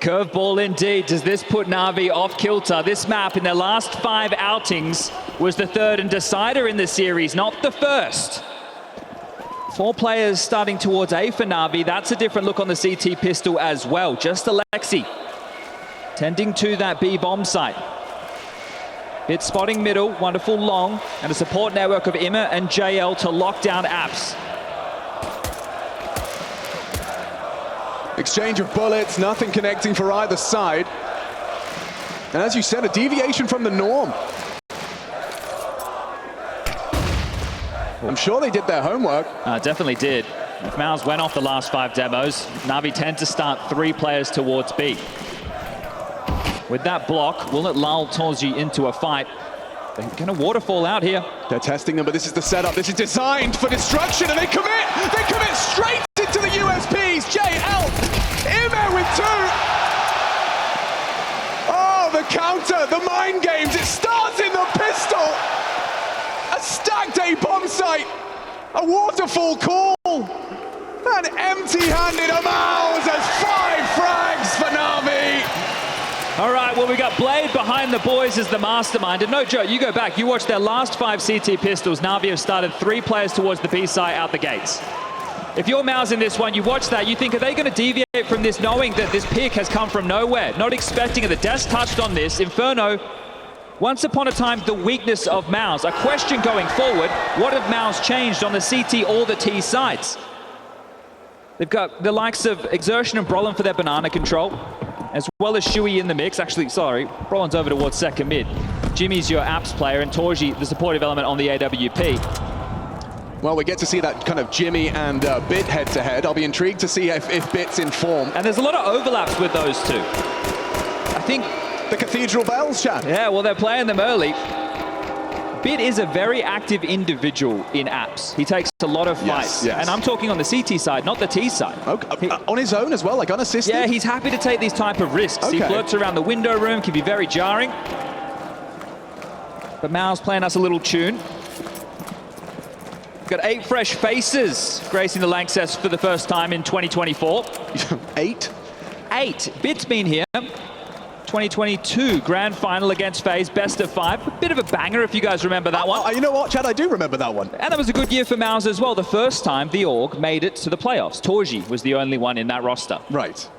Curveball indeed. Does this put NAVI off kilter? This map in their last 5 outings was the third and decider in the series, not the first. 4 players starting towards A for NAVI. That's a different look on the CT pistol as well. Just Alexi tending to that B bomb site. Bit spotting middle, wonderful long, and a support network of Immer and JL to lock down apps. Exchange of bullets, nothing connecting for either side. And as you said, a deviation from the norm. I'm sure they did their homework. Definitely did. If MOUZ went off the last 5 demos, NAVI tend to start 3 players towards B. With that block, will it lull Torji into a fight? They're going to waterfall out here. They're testing them, but this is the setup. This is designed for destruction, and they commit! They commit straight into the USPs! JL! Immer with 2! Oh, the counter, the mind games, it starts in the pistol! A stacked A bomb site! A waterfall call! And empty-handed MOUZ has 5 frags for NAVI! All right, well, we got Blade behind the boys as the mastermind. And no joke, you go back, you watch their last 5 CT pistols, NAVI have started 3 players towards the B site out the gates. If you're MOUZ in this one, you watch that, you think, are they going to deviate from this, knowing that this pick has come from nowhere? Not expecting it. The Des touched on this. Inferno, once upon a time, the weakness of MOUZ. A question going forward, what have MOUZ changed on the CT or the T sides? They've got the likes of Exertion and Brolin for their banana control, as well as Shui in the mix. Actually, sorry, Brolin's over towards second mid. Jimmy's your apps player, and Torji, the supportive element on the AWP. Well, we get to see that kind of Jimmy and Bit head-to-head. I'll be intrigued to see if Bit's in form. And there's a lot of overlaps with those two. I think... The Cathedral Bells, Chad. Yeah, well, they're playing them early. Bit is a very active individual in apps. He takes a lot of fights. Yes. And I'm talking on the CT side, not the T side. Okay. On his own as well, like unassisted? Yeah, he's happy to take these type of risks. Okay. He flirts around the window room, can be very jarring. But MOUZ playing us a little tune. Got 8 fresh faces gracing the Lanxess for the first time in 2024. 8? 8. Bit's been here. 2022 grand final against FaZe, best of 5. A bit of a banger if you guys remember that one. You know what, Chad, I do remember that one. And that was a good year for MOUZ as well. The first time the org made it to the playoffs. Torji was the only one in that roster. Right.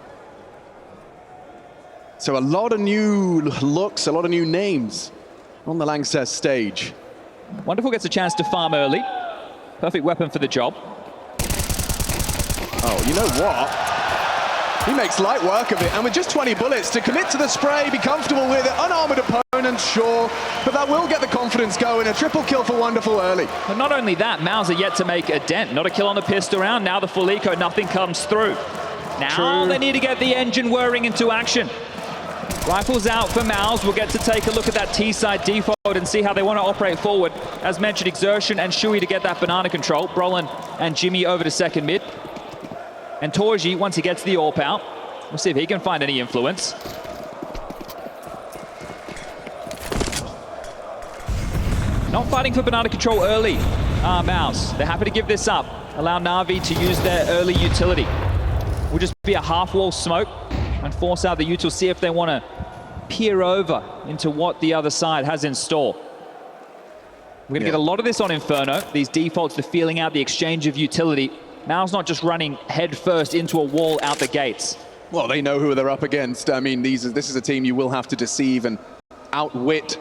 So a lot of new looks, a lot of new names on the Lanxess stage. Wonderful gets a chance to farm early. Perfect weapon for the job. Oh, you know what? He makes light work of it, and with just 20 bullets to commit to the spray, be comfortable with it, unarmored opponent, sure, but that will get the confidence going. A triple kill for Wonderful early. But not only that, MOUZ are yet to make a dent. Not a kill on the pistol round, now the full eco, nothing comes through. Now they need to get the engine whirring into action. Rifles out for MOUZ. We'll get to take a look at that T-side default and see how they want to operate forward. As mentioned, Exertion and Shui to get that banana control. Brolin and Jimmy over to second mid. And Torji, once he gets the AWP out, we'll see if he can find any influence. Not fighting for banana control early, MOUZ. They're happy to give this up. Allow NAVI to use their early utility. Will just be a half-wall smoke and force out the util, see if they want to peer over into what the other side has in store. We're going to get a lot of this on Inferno. These defaults, the feeling out, the exchange of utility. MOUZ not just running head first into a wall out the gates. Well, they know who they're up against. I mean, this is a team you will have to deceive and outwit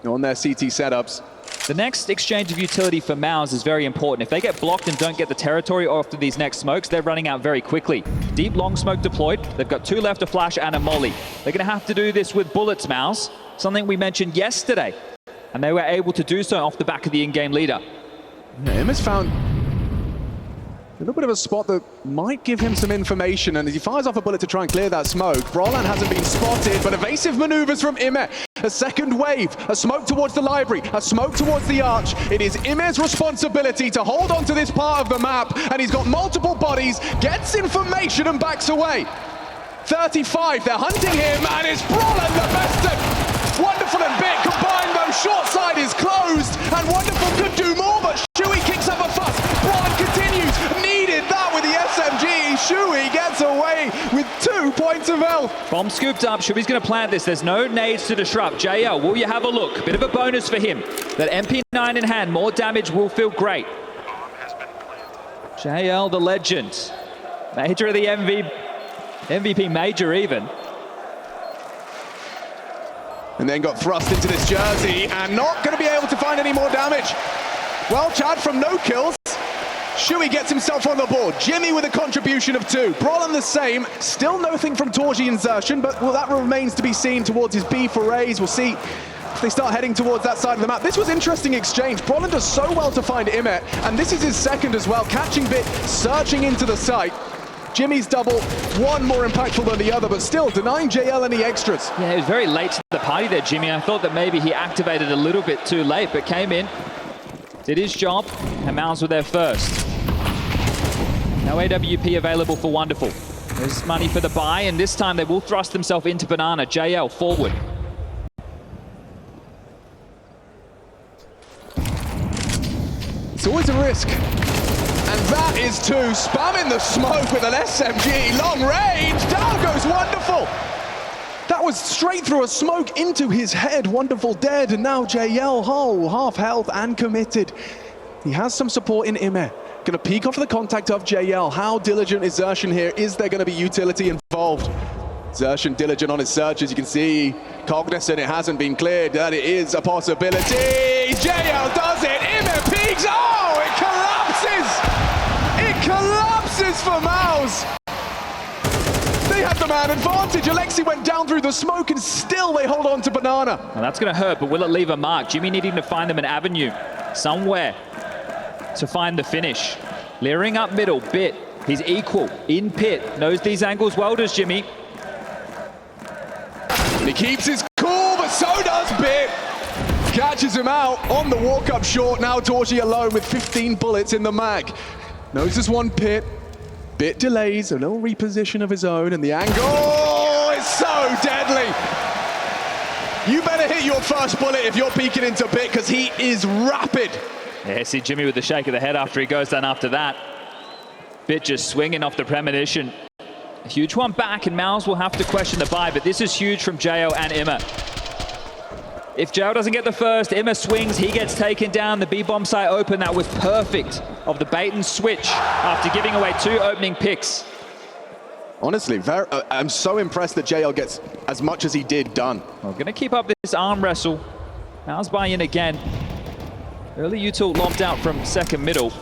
on their CT setups. The next exchange of utility for MOUZ is very important. If they get blocked and don't get the territory after these next smokes, they're running out very quickly. Deep long smoke deployed. They've got 2 left, a flash and a molly. They're going to have to do this with bullets, MOUZ. Something we mentioned yesterday. And they were able to do so off the back of the in-game leader. Yeah, Emma's found a little bit of a spot that might give him some information, and as he fires off a bullet to try and clear that smoke, Brolin hasn't been spotted, but evasive maneuvers from Immer. A second wave, a smoke towards the library, a smoke towards the arch. It is Immer's responsibility to hold on to this part of the map, and he's got multiple bodies, gets information and backs away. 35, they're hunting him, and it's Brolin the best. Wonderful and Bit combined, though short side is closed, and Wonderful could do more, but Shui kicks up a fuss. Brolin continues, needed that with the SMG, Shui gets away with 2 points of health. Bomb scooped up. Shui's going to plant this. There's no nades to disrupt. JL, will you have a look? Bit of a bonus for him. That MP9 in hand, more damage will feel great. JL, the legend. Major of the MVP major even. And then got thrust into this jersey and not going to be able to find any more damage. Well, Chad, from no kills, Shui gets himself on the board. Jimmy with a contribution of 2. Brolin the same. Still nothing from Torji and Zertian, but well, that remains to be seen towards his B forays. We'll see if they start heading towards that side of the map. This was interesting exchange. Brolin does so well to find Imet, and this is his second as well. Catching Bit, searching into the site. Jimmy's double, one more impactful than the other, but still denying JL any extras. Yeah, he was very late to the party there, Jimmy. I thought that maybe he activated a little bit too late, but came in, did his job, and MOUZ were there first. No AWP available for Wonderful. There's money for the buy, and this time they will thrust themselves into Banana. JL forward. It's always a risk. And that is 2, spamming the smoke with an SMG, long range, down goes Wonderful. That was straight through a smoke into his head. Wonderful dead, and now JL, half health and committed. He has some support in Ime. Gonna peek off the contact of JL. How diligent is Zertian here? Is there gonna be utility involved? Zertian diligent on his search, as you can see. Cognizant it hasn't been cleared, that it is a possibility. JL does it, Ime peeks, oh, it collapses! It collapses for MOUZ! They had the man advantage. Alexi went down through the smoke and still they hold on to Banana. Well, that's going to hurt, but will it leave a mark? Jimmy needing to find them an avenue somewhere to find the finish. Leering up middle, Bit. He's equal in pit. Knows these angles well, does Jimmy. He keeps his cool, but so does Bit. Catches him out on the walk-up short. Now Torji alone with 15 bullets in the mag. Knows there's one pit. Bit delays, a little reposition of his own, and the angle is so deadly. You better hit your first bullet if you're peeking into Bit, because he is rapid. Yeah, see Jimmy with the shake of the head after he goes down after that. Bit just swinging off the premonition. A huge one back, and MOUZ will have to question the buy, but this is huge from JO and Imma. If JO doesn't get the first, Imma swings, he gets taken down. The B-bomb site open, that was perfect of the bait and switch after giving away 2 opening picks. Honestly, I'm so impressed that JL gets as much as he did done. We're going to keep up this arm wrestle. MOUZ buy in again. Early util lobbed out from second middle.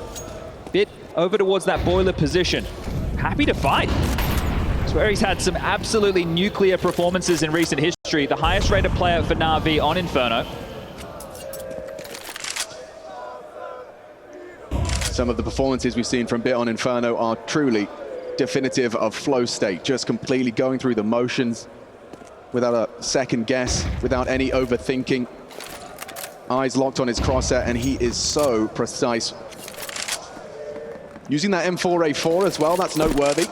Bit over towards that boiler position. Happy to fight. It's where he's had some absolutely nuclear performances in recent history. The highest rated player for NAVI on Inferno. Some of the performances we've seen from Bit on Inferno are truly definitive of flow state, just completely going through the motions without a second guess, without any overthinking. Eyes locked on his crosshair, and he is so precise. Using that M4A4 as well, that's noteworthy.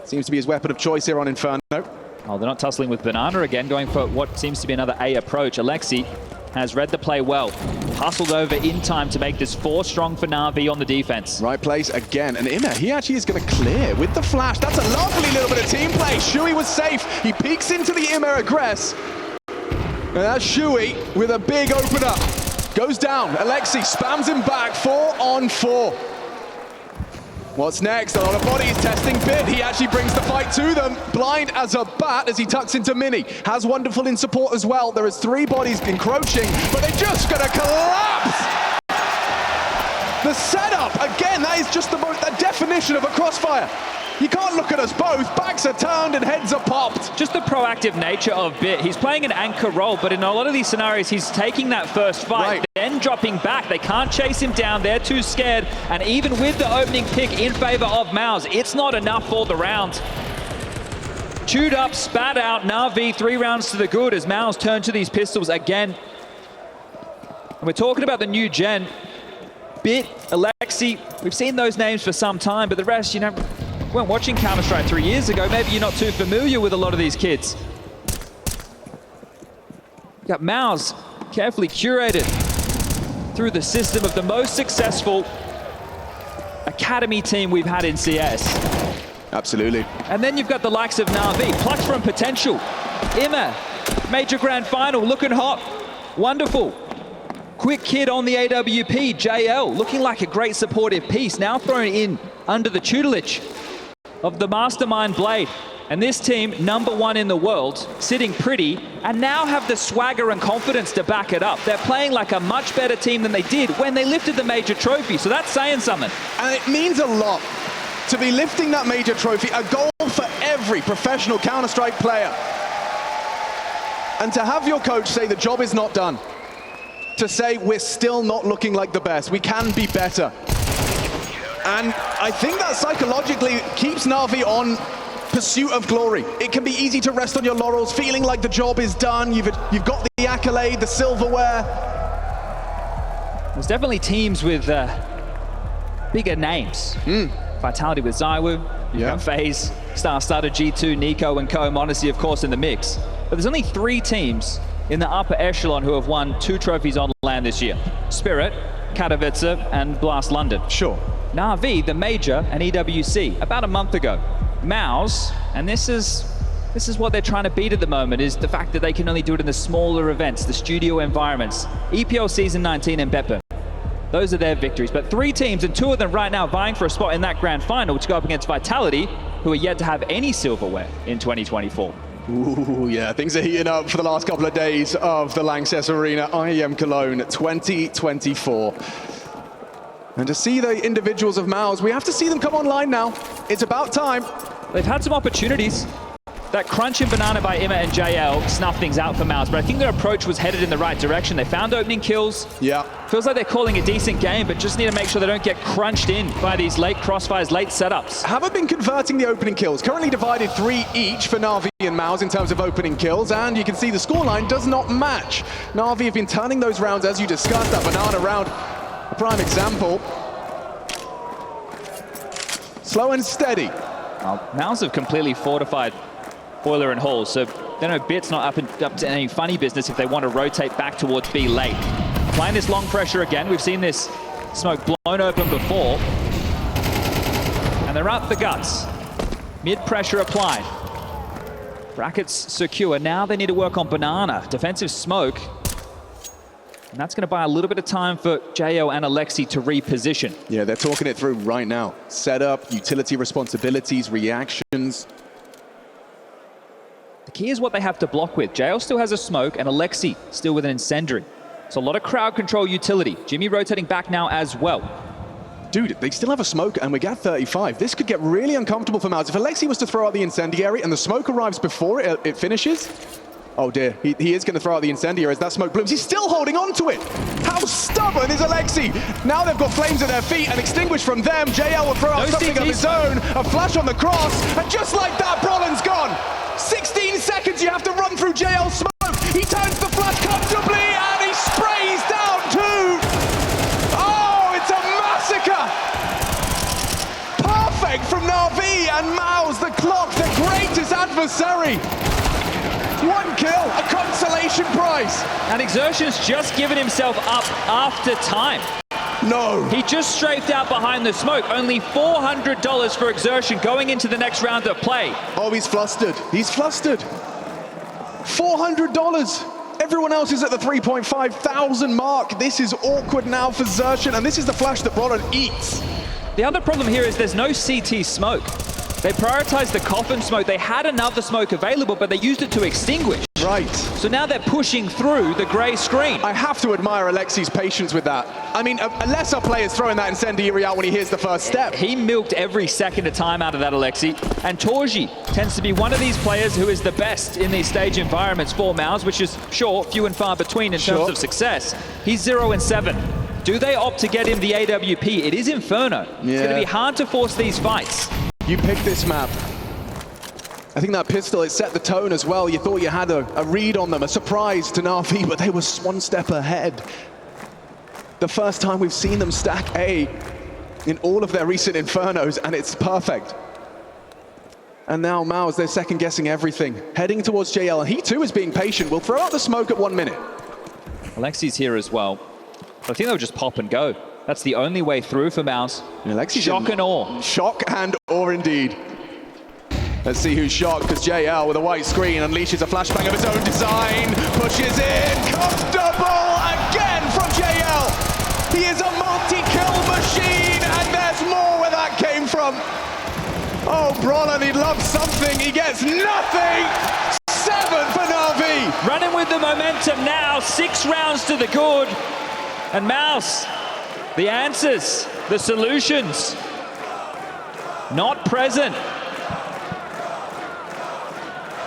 Seems to be his weapon of choice here on Inferno. Oh, they're not tussling with Banana again, going for what seems to be another A approach. Alexi has read the play well. Hustled over in time to make this 4 strong for NAVI on the defense. Right place again, and Imma, he actually is going to clear with the flash. That's a lovely little bit of team play. Shui was safe. He peeks into the Imma aggress. And that's Shui with a big opener. Goes down. Alexi spams him back. 4 on 4. What's next? A lot of bodies testing Bit. He actually brings the fight to them. Blind as a bat as he tucks into Mini. Has Wonderful in support as well. There is 3 bodies encroaching, but they're just going to collapse. The setup, again, that is just the definition of a crossfire. You can't look at us both. Backs are turned and heads are popped. Just the proactive nature of Bit. He's playing an anchor role, but in a lot of these scenarios, he's taking that first fight, then dropping back. They can't chase him down. They're too scared. And even with the opening pick in favor of MOUZ, it's not enough for the round. Chewed up, spat out. NAVI 3 rounds to the good as MOUZ turn to these pistols again. And we're talking about the new gen. Bit, Alexi, we've seen those names for some time, but the rest, you know, weren't watching Counter-Strike 3 years ago. Maybe you're not too familiar with a lot of these kids. Got MOUZ carefully curated through the system of the most successful academy team we've had in CS. Absolutely. And then you've got the likes of NAVI, plucked from potential. IMA, major grand final, looking hot. Wonderful. Quick kid on the AWP, JL, looking like a great supportive piece, now thrown in under the tutelage of the mastermind Blade. And this team, #1 in the world, sitting pretty, and now have the swagger and confidence to back it up. They're playing like a much better team than they did when they lifted the major trophy, so that's saying something. And it means a lot to be lifting that major trophy, a goal for every professional Counter-Strike player. And to have your coach say the job is not done, to say we're still not looking like the best, we can be better. And I think that psychologically keeps NAVI on pursuit of glory. It can be easy to rest on your laurels, feeling like the job is done, you've got the accolade, the silverware. There's definitely teams with bigger names. Vitality with Zywoo, FaZe, Star-Starter, G2, Nico, and Co. Modesty, of course, in the mix. But there's only 3 teams in the upper echelon who have won 2 trophies on LAN this year. Spirit, Katowice, and Blast London. Sure. NAVI, the major, and EWC, about a month ago. MOUZ, and this is what they're trying to beat at the moment, is the fact that they can only do it in the smaller events, the studio environments. EPL Season 19 and Beppe. Those are their victories. But 3 teams, and 2 of them right now vying for a spot in that grand final to go up against Vitality, who are yet to have any silverware in 2024. Ooh, yeah, things are heating up for the last couple of days of the Lanxess Arena, IEM Cologne 2024. And to see the individuals of MOUZ, we have to see them come online now. It's about time. They've had some opportunities. That crunch in banana by IMA and JL snuffed things out for MOUZ, but I think their approach was headed in the right direction. They found opening kills. Yeah. Feels like they're calling a decent game, but just need to make sure they don't get crunched in by these late crossfires, late setups. Haven't been converting the opening kills. Currently divided 3 each for NAVI and MOUZ in terms of opening kills, and you can see the scoreline does not match. NAVI have been turning those rounds, as you discussed, that banana round, a prime example. Slow and steady. MOUZ have completely fortified Boiler and Hall, so they know Bit's not up to any funny business if they want to rotate back towards B late. Playing this long pressure again, we've seen this smoke blown open before. And they're up the guts. Mid pressure applied. Brackets secure, now they need to work on banana. Defensive smoke. And that's going to buy a little bit of time for JO and Alexi to reposition. Yeah, they're talking it through right now. Setup, utility responsibilities, reactions. The key is what they have to block with. JL still has a smoke and Alexi still with an incendiary. So a lot of crowd control utility. Jimmy rotating back now as well. Dude, they still have a smoke and we got 35. This could get really uncomfortable for MOUZ. If Alexi was to throw out the incendiary and the smoke arrives before it finishes, oh dear, he is going to throw out the incendiary as that smoke blooms. He's still holding on to it. How stubborn is Alexi? Now they've got flames at their feet and extinguished from them. JL will throw out something of his own. A flash on the cross, and just like that, Brolin's gone. 16 seconds you have to run through JL's smoke. He turns the flash comfortably and he sprays down too. Oh, it's a massacre. Perfect from NAVI and MOUZ, the clock, the greatest adversary. 1 kill, a consolation prize. And Exertion's just given himself up after time. No. He just strafed out behind the smoke. Only $400 for Exertion going into the next round of play. Oh, he's flustered. He's flustered. $400. Everyone else is at the 3.5 thousand mark. This is awkward now for Xertion, and this is the flash that Brodin eats. The other problem here is there's no CT smoke. They prioritized the coffin smoke. They had another smoke available, but they used it to extinguish. Right. So now they're pushing through the gray screen. I have to admire Alexi's patience with that. I mean, a lesser player's throwing that incendiary out when he hears the first step. He milked every second of time out of that, Alexi. And Torji tends to be one of these players who is the best in these stage environments for MOUZ, which is, sure, few and far between in terms of success. He's 0-7. Do they opt to get him the AWP? It is Inferno. Yeah. It's going to be hard to force these fights. You picked this map. I think that pistol, it set the tone as well. You thought you had a read on them, a surprise to NAVI, but they were 1 step ahead. The first time we've seen them stack A in all of their recent Infernos, and it's perfect. And now MOUZ, they're second guessing everything. Heading towards JL, and he too is being patient. We'll throw out the smoke at 1 minute. Alexi's here as well. I think they'll just pop and go. That's the only way through for MOUZ. Alexi's shock and awe. Shock and awe indeed. Let's see who's shocked, because JL with a white screen unleashes a flashbang of his own design, pushes in, comfortable again from JL. He is a multi-kill machine, and there's more where that came from. Oh, Brollan, he loves something, he gets nothing. 7 for NAVI. Running with the momentum now, 6 rounds to the good. And MOUZ, the answers, the solutions, not present.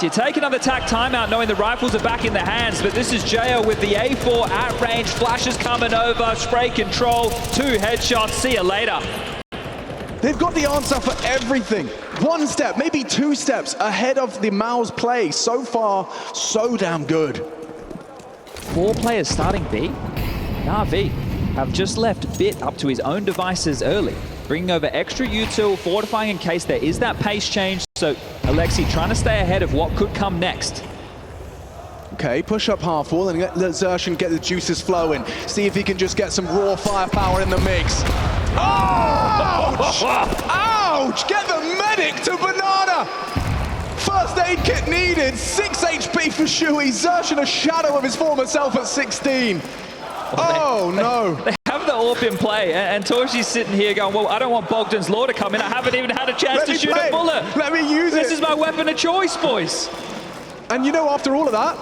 You take another tack timeout knowing the rifles are back in the hands, but this is JL with the A4 at range, flashes coming over, spray control, 2 headshots, see you later. They've got the answer for everything. 1 step, maybe 2 steps ahead of the MOUZ play. So far, so damn good. 4 players starting B. NAVI have just left Bit up to his own devices early, bringing over extra util, fortifying in case there is that pace change. So Alexi trying to stay ahead of what could come next. Okay, push up half wall and let Zershan get the juices flowing. See if he can just get some raw firepower in the mix. Ouch! Ouch! Get the medic to Banana! First aid kit needed, 6 HP for Shui. Zershan a shadow of his former self at 16. No. They have the AWP in play, and Torshi's sitting here going, well, I don't want Bogdan's Law to come in. I haven't even had a chance to shoot a bullet. Let me use it. This is my weapon of choice, boys. And you know, after all of that,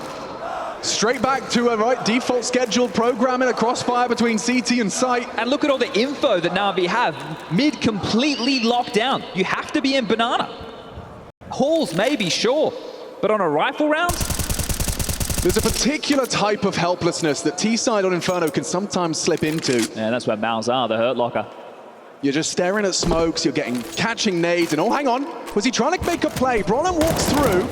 straight back to a default scheduled programming, a crossfire between CT and site. And look at all the info that NAVI have. Mid completely locked down. You have to be in Banana. Halls maybe, sure, but on a rifle round? There's a particular type of helplessness that T-side on Inferno can sometimes slip into. Yeah, that's where MOUZ are, the hurt locker. You're just staring at smokes, you're catching nades, and oh, hang on. Was he trying to make a play? Brollan walks through.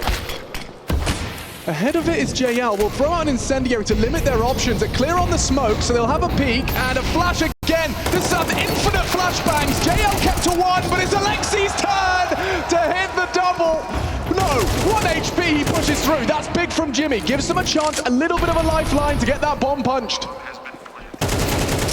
Ahead of it is JL. We'll throw out an incendiary to limit their options and clear on the smoke, so they'll have a peek and a flash again. This has infinite flashbangs. JL kept to 1, but it's Alexi's turn to hit the double. No, 1 HP, he pushes through. That's big from Jimmy. Gives them a chance, a little bit of a lifeline to get that bomb punched.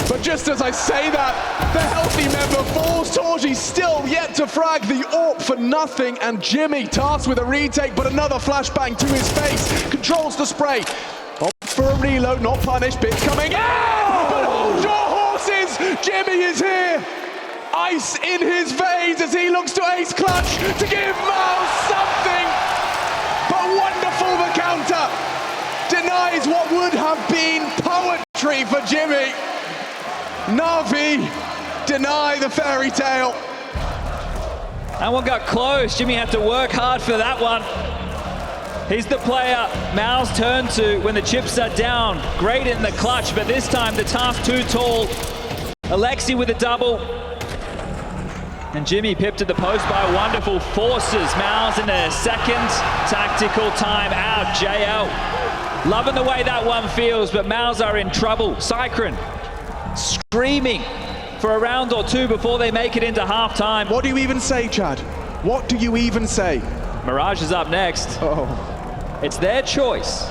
But just as I say that, the healthy member falls. Torji still yet to frag the AWP for nothing, and Jimmy tasked with a retake, but another flashbang to his face. Controls the spray. Opts for a reload, not punished. Bit coming in, but hold your horses. Jimmy is here. Ice in his veins as he looks to ace clutch to give MOUZ something. But wonderful the counter. Denies what would have been poetry for Jimmy. NAVI deny the fairy tale. That one got close. Jimmy had to work hard for that one. He's the player MOUZ turn to when the chips are down. Great in the clutch, but this time the task too tall. Alexi with a double. And Jimmy pipped at the post by wonderful forces. MOUZ in a second tactical time out. JL loving the way that one feels, but MOUZ are in trouble. Cycron screaming for a round or 2 before they make it into halftime. What do you even say, Chad? What do you even say? Mirage is up next. It's their choice.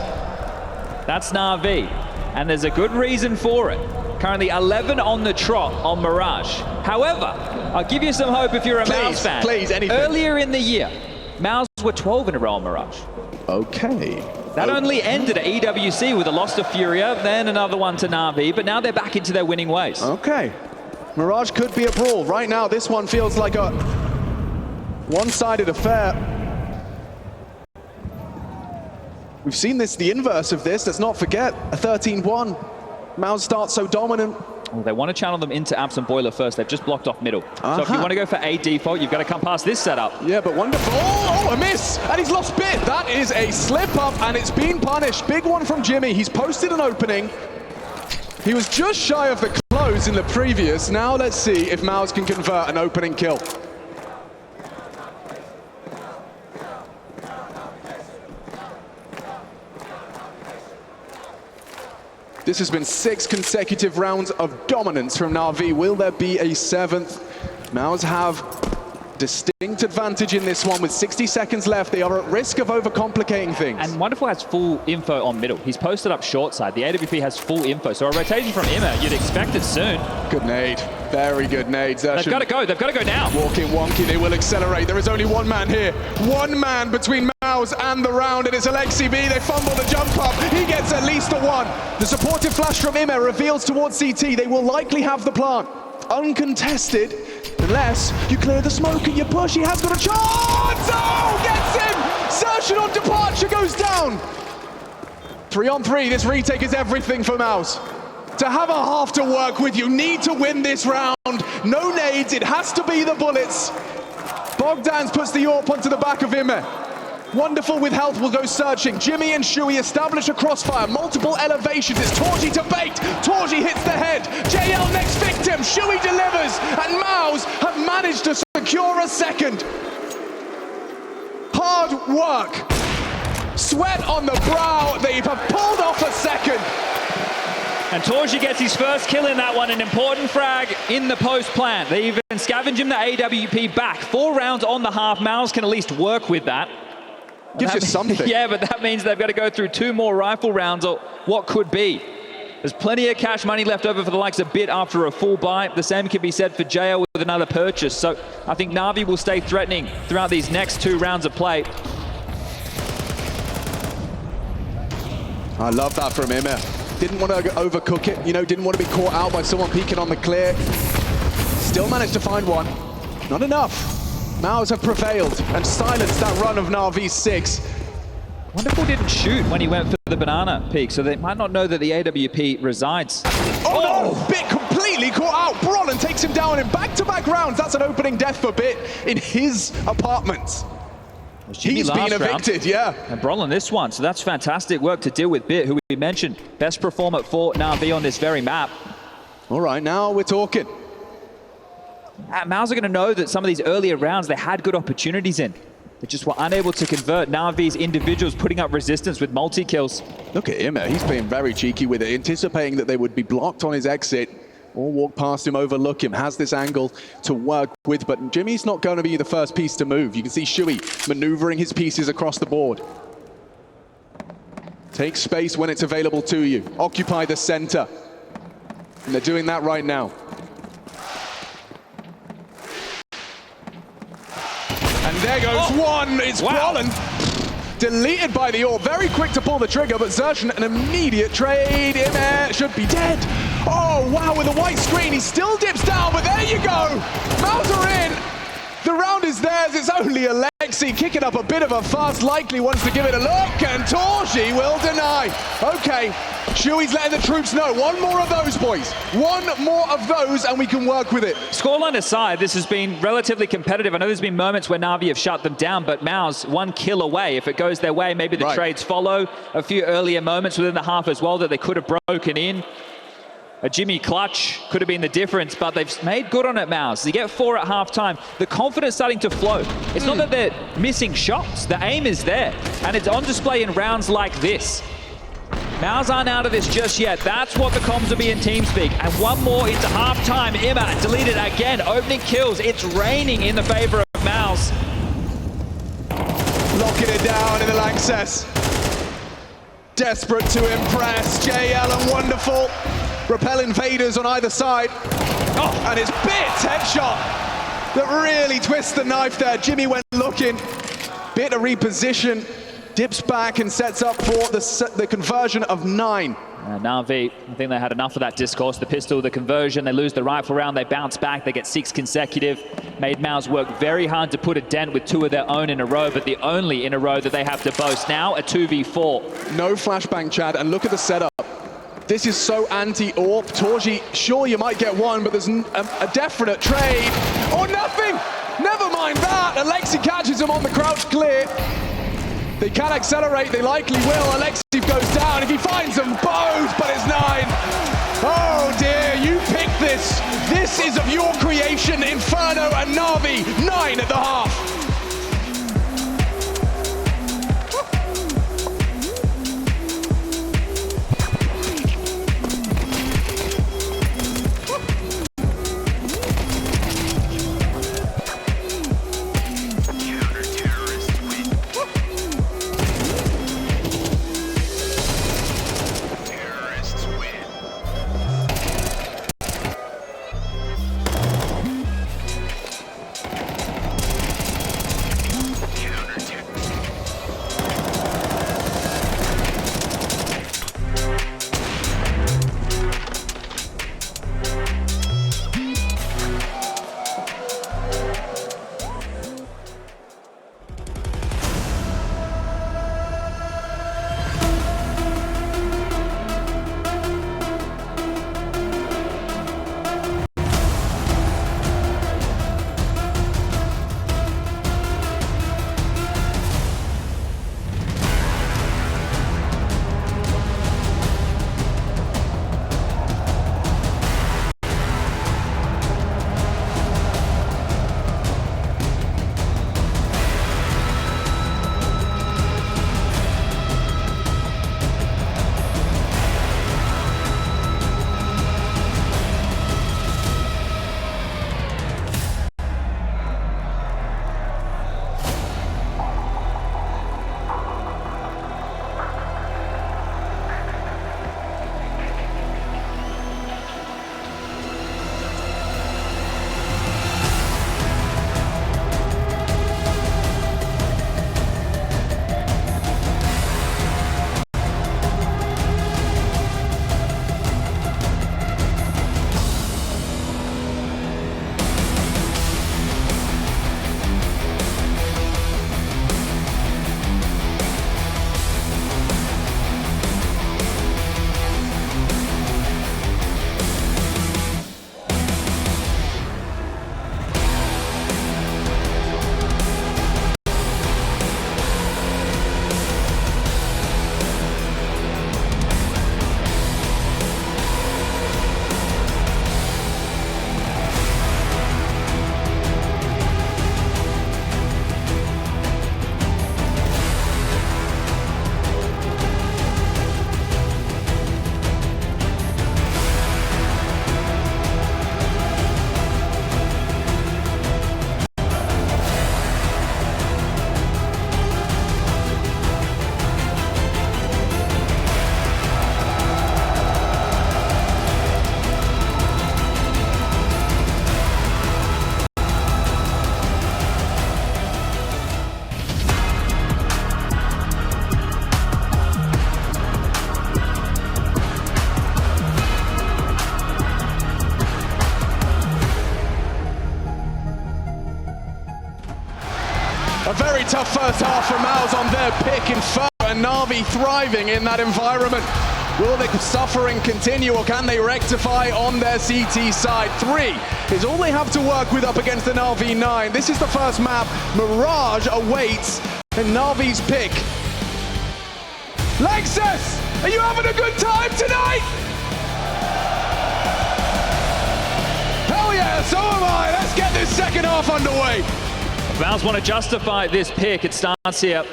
That's NAVI, and there's a good reason for it. Currently 11 on the trot on Mirage. However, I'll give you some hope if you're a MOUZ fan. Please, anything. Earlier in the year, MOUZ were 12 in a row on Mirage. Okay. That only ended at EWC with a loss to Furia, then another one to NAVI, but now they're back into their winning ways. Okay. Mirage could be a brawl. Right now, this one feels like a one-sided affair. We've seen this, the inverse of this. Let's not forget, a 13-1. MOUZ starts so dominant. Well, they want to channel them into Absent Boiler first. They've just blocked off middle. So if you want to go for a default, you've got to come past this setup. Yeah, but wonderful. Oh, a miss! And he's lost Bit. That is a slip-up, and it's been punished. Big one from Jimmy. He's posted an opening. He was just shy of the close in the previous. Now let's see if MOUZ can convert an opening kill. This has been 6 consecutive rounds of dominance from NAVI. Will there be a 7th? MOUZ have distinct advantage in this one with 60 seconds left. They are at risk of overcomplicating things. And Wonderful has full info on middle. He's posted up short side. The AWP has full info. So a rotation from Imma, you'd expect it soon. Good nade. Very good nades. They've got to go. They've got to go now. Walking wonky, they will accelerate. There is only one man here. One man between MOUZ and the round, and it's Alexi B. They fumble the jump up. He gets at least a one. The supportive flash from IME reveals towards CT. They will likely have the plant uncontested, unless you clear the smoke and you push. He has got a chance. Oh, gets him. Zertian on departure goes down. 3 on 3. This retake is everything for MOUZ. To have a half to work with, you need to win this round. No nades, it has to be the bullets. Bogdans puts the AWP onto the back of IME. Wonderful with health will go searching. Jimmy and Shuey establish a crossfire. Multiple elevations. It's Torji to bait. Torji hits the head. JL next victim. Shuey delivers. And MOUZ have managed to secure a second. Hard work. Sweat on the brow. They have pulled off a second. And Torji gets his first kill in that one, an important frag in the post plant. They even scavenge him the AWP back. 4 rounds on the half. MOUZ can at least work with that. Gives you something. Yeah, but that means they've got to go through 2 more rifle rounds, or what could be. There's plenty of cash money left over for the likes of Bit after a full buy. The same can be said for JL with another purchase. So I think NAVI will stay threatening throughout these next 2 rounds of play. I love that from IME. Didn't want to overcook it, you know, didn't want to be caught out by someone peeking on the clear. Still managed to find one. Not enough. MOUZ have prevailed and silenced that run of NAVI's 6. Wonderful didn't shoot when he went for the banana peak, so they might not know that the AWP resides. Oh no! Bit completely caught out. Brollan takes him down in back-to-back rounds. That's an opening death for Bit in his apartment. He's been evicted, yeah. And Brollan this one, so that's fantastic work to deal with Bit, who we mentioned. Best performer for NAVI on this very map. All right, now we're talking. MOUZ are going to know that some of these earlier rounds they had good opportunities in. They just were unable to convert. NAVI's individuals putting up resistance with multi-kills. Look at him, he's being very cheeky with it, anticipating that they would be blocked on his exit or walk past him, overlook him, has this angle to work with, but Jimmy's not going to be the first piece to move. You can see Shuey maneuvering his pieces across the board. Take space when it's available to you. Occupy the center. And they're doing that right now. And there goes one. It's Brollan. Deleted by the AWP. Very quick to pull the trigger, but Zertian, an immediate trade. IME should be dead. Oh, wow, with a white screen. He still dips down, but there you go. MOUZ are in. The round is theirs. It's only Alexi kicking up a bit of a fuss. Likely wants to give it a look, and Torji will deny. Okay, Shuey's letting the troops know. One more of those, boys. One more of those, and we can work with it. Scoreline aside, this has been relatively competitive. I know there's been moments where NAVI have shut them down, but MOUZ 1 kill away. If it goes their way, maybe the trades follow. A few earlier moments within the half as well that they could have broken in. A Jimmy clutch could have been the difference, but they've made good on it, MOUZ. They get 4 at halftime. The confidence starting to flow. It's not that they're missing shots. The aim is there, and it's on display in rounds like this. MOUZ aren't out of this just yet. That's what the comms will be in TeamSpeak. And one more into halftime. IME deleted again. Opening kills. It's raining in the favor of MOUZ. Locking it down in the Lanxess. Desperate to impress. JL and Wonderful. Repel invaders on either side. Oh, and it's Bit's headshot that really twists the knife there. Jimmy went looking. Bit a reposition, dips back and sets up for the conversion of 9. NAVI, I think they had enough of that discourse. The pistol, the conversion, they lose the rifle round, they bounce back, they get 6 consecutive. Made MOUZ work very hard to put a dent with 2 of their own in a row, but the only in a row that they have to boast. Now a 2v4. No flashbang, Chad, and look at the setup. This is so anti-AWP. Torji, sure you might get one, but there's a definite trade. Or nothing! Never mind that! Alexi catches him on the crouch clear. They can accelerate, they likely will. Alexi goes down, if he finds them both, but it's 9. Oh dear, you picked this. This is of your creation, Inferno and NAVI. 9 at the half. A very tough first half for MOUZ on their pick. Inferno and NAVI thriving in that environment. Will the suffering continue, or can they rectify on their CT side? 3 is all they have to work with up against the NAVI 9. This is the first map. Mirage awaits in NAVI's pick. Lexus, are you having a good time tonight? Hell yeah, so am I. Let's get this second half underway. MOUZ want to justify this pick. It starts here.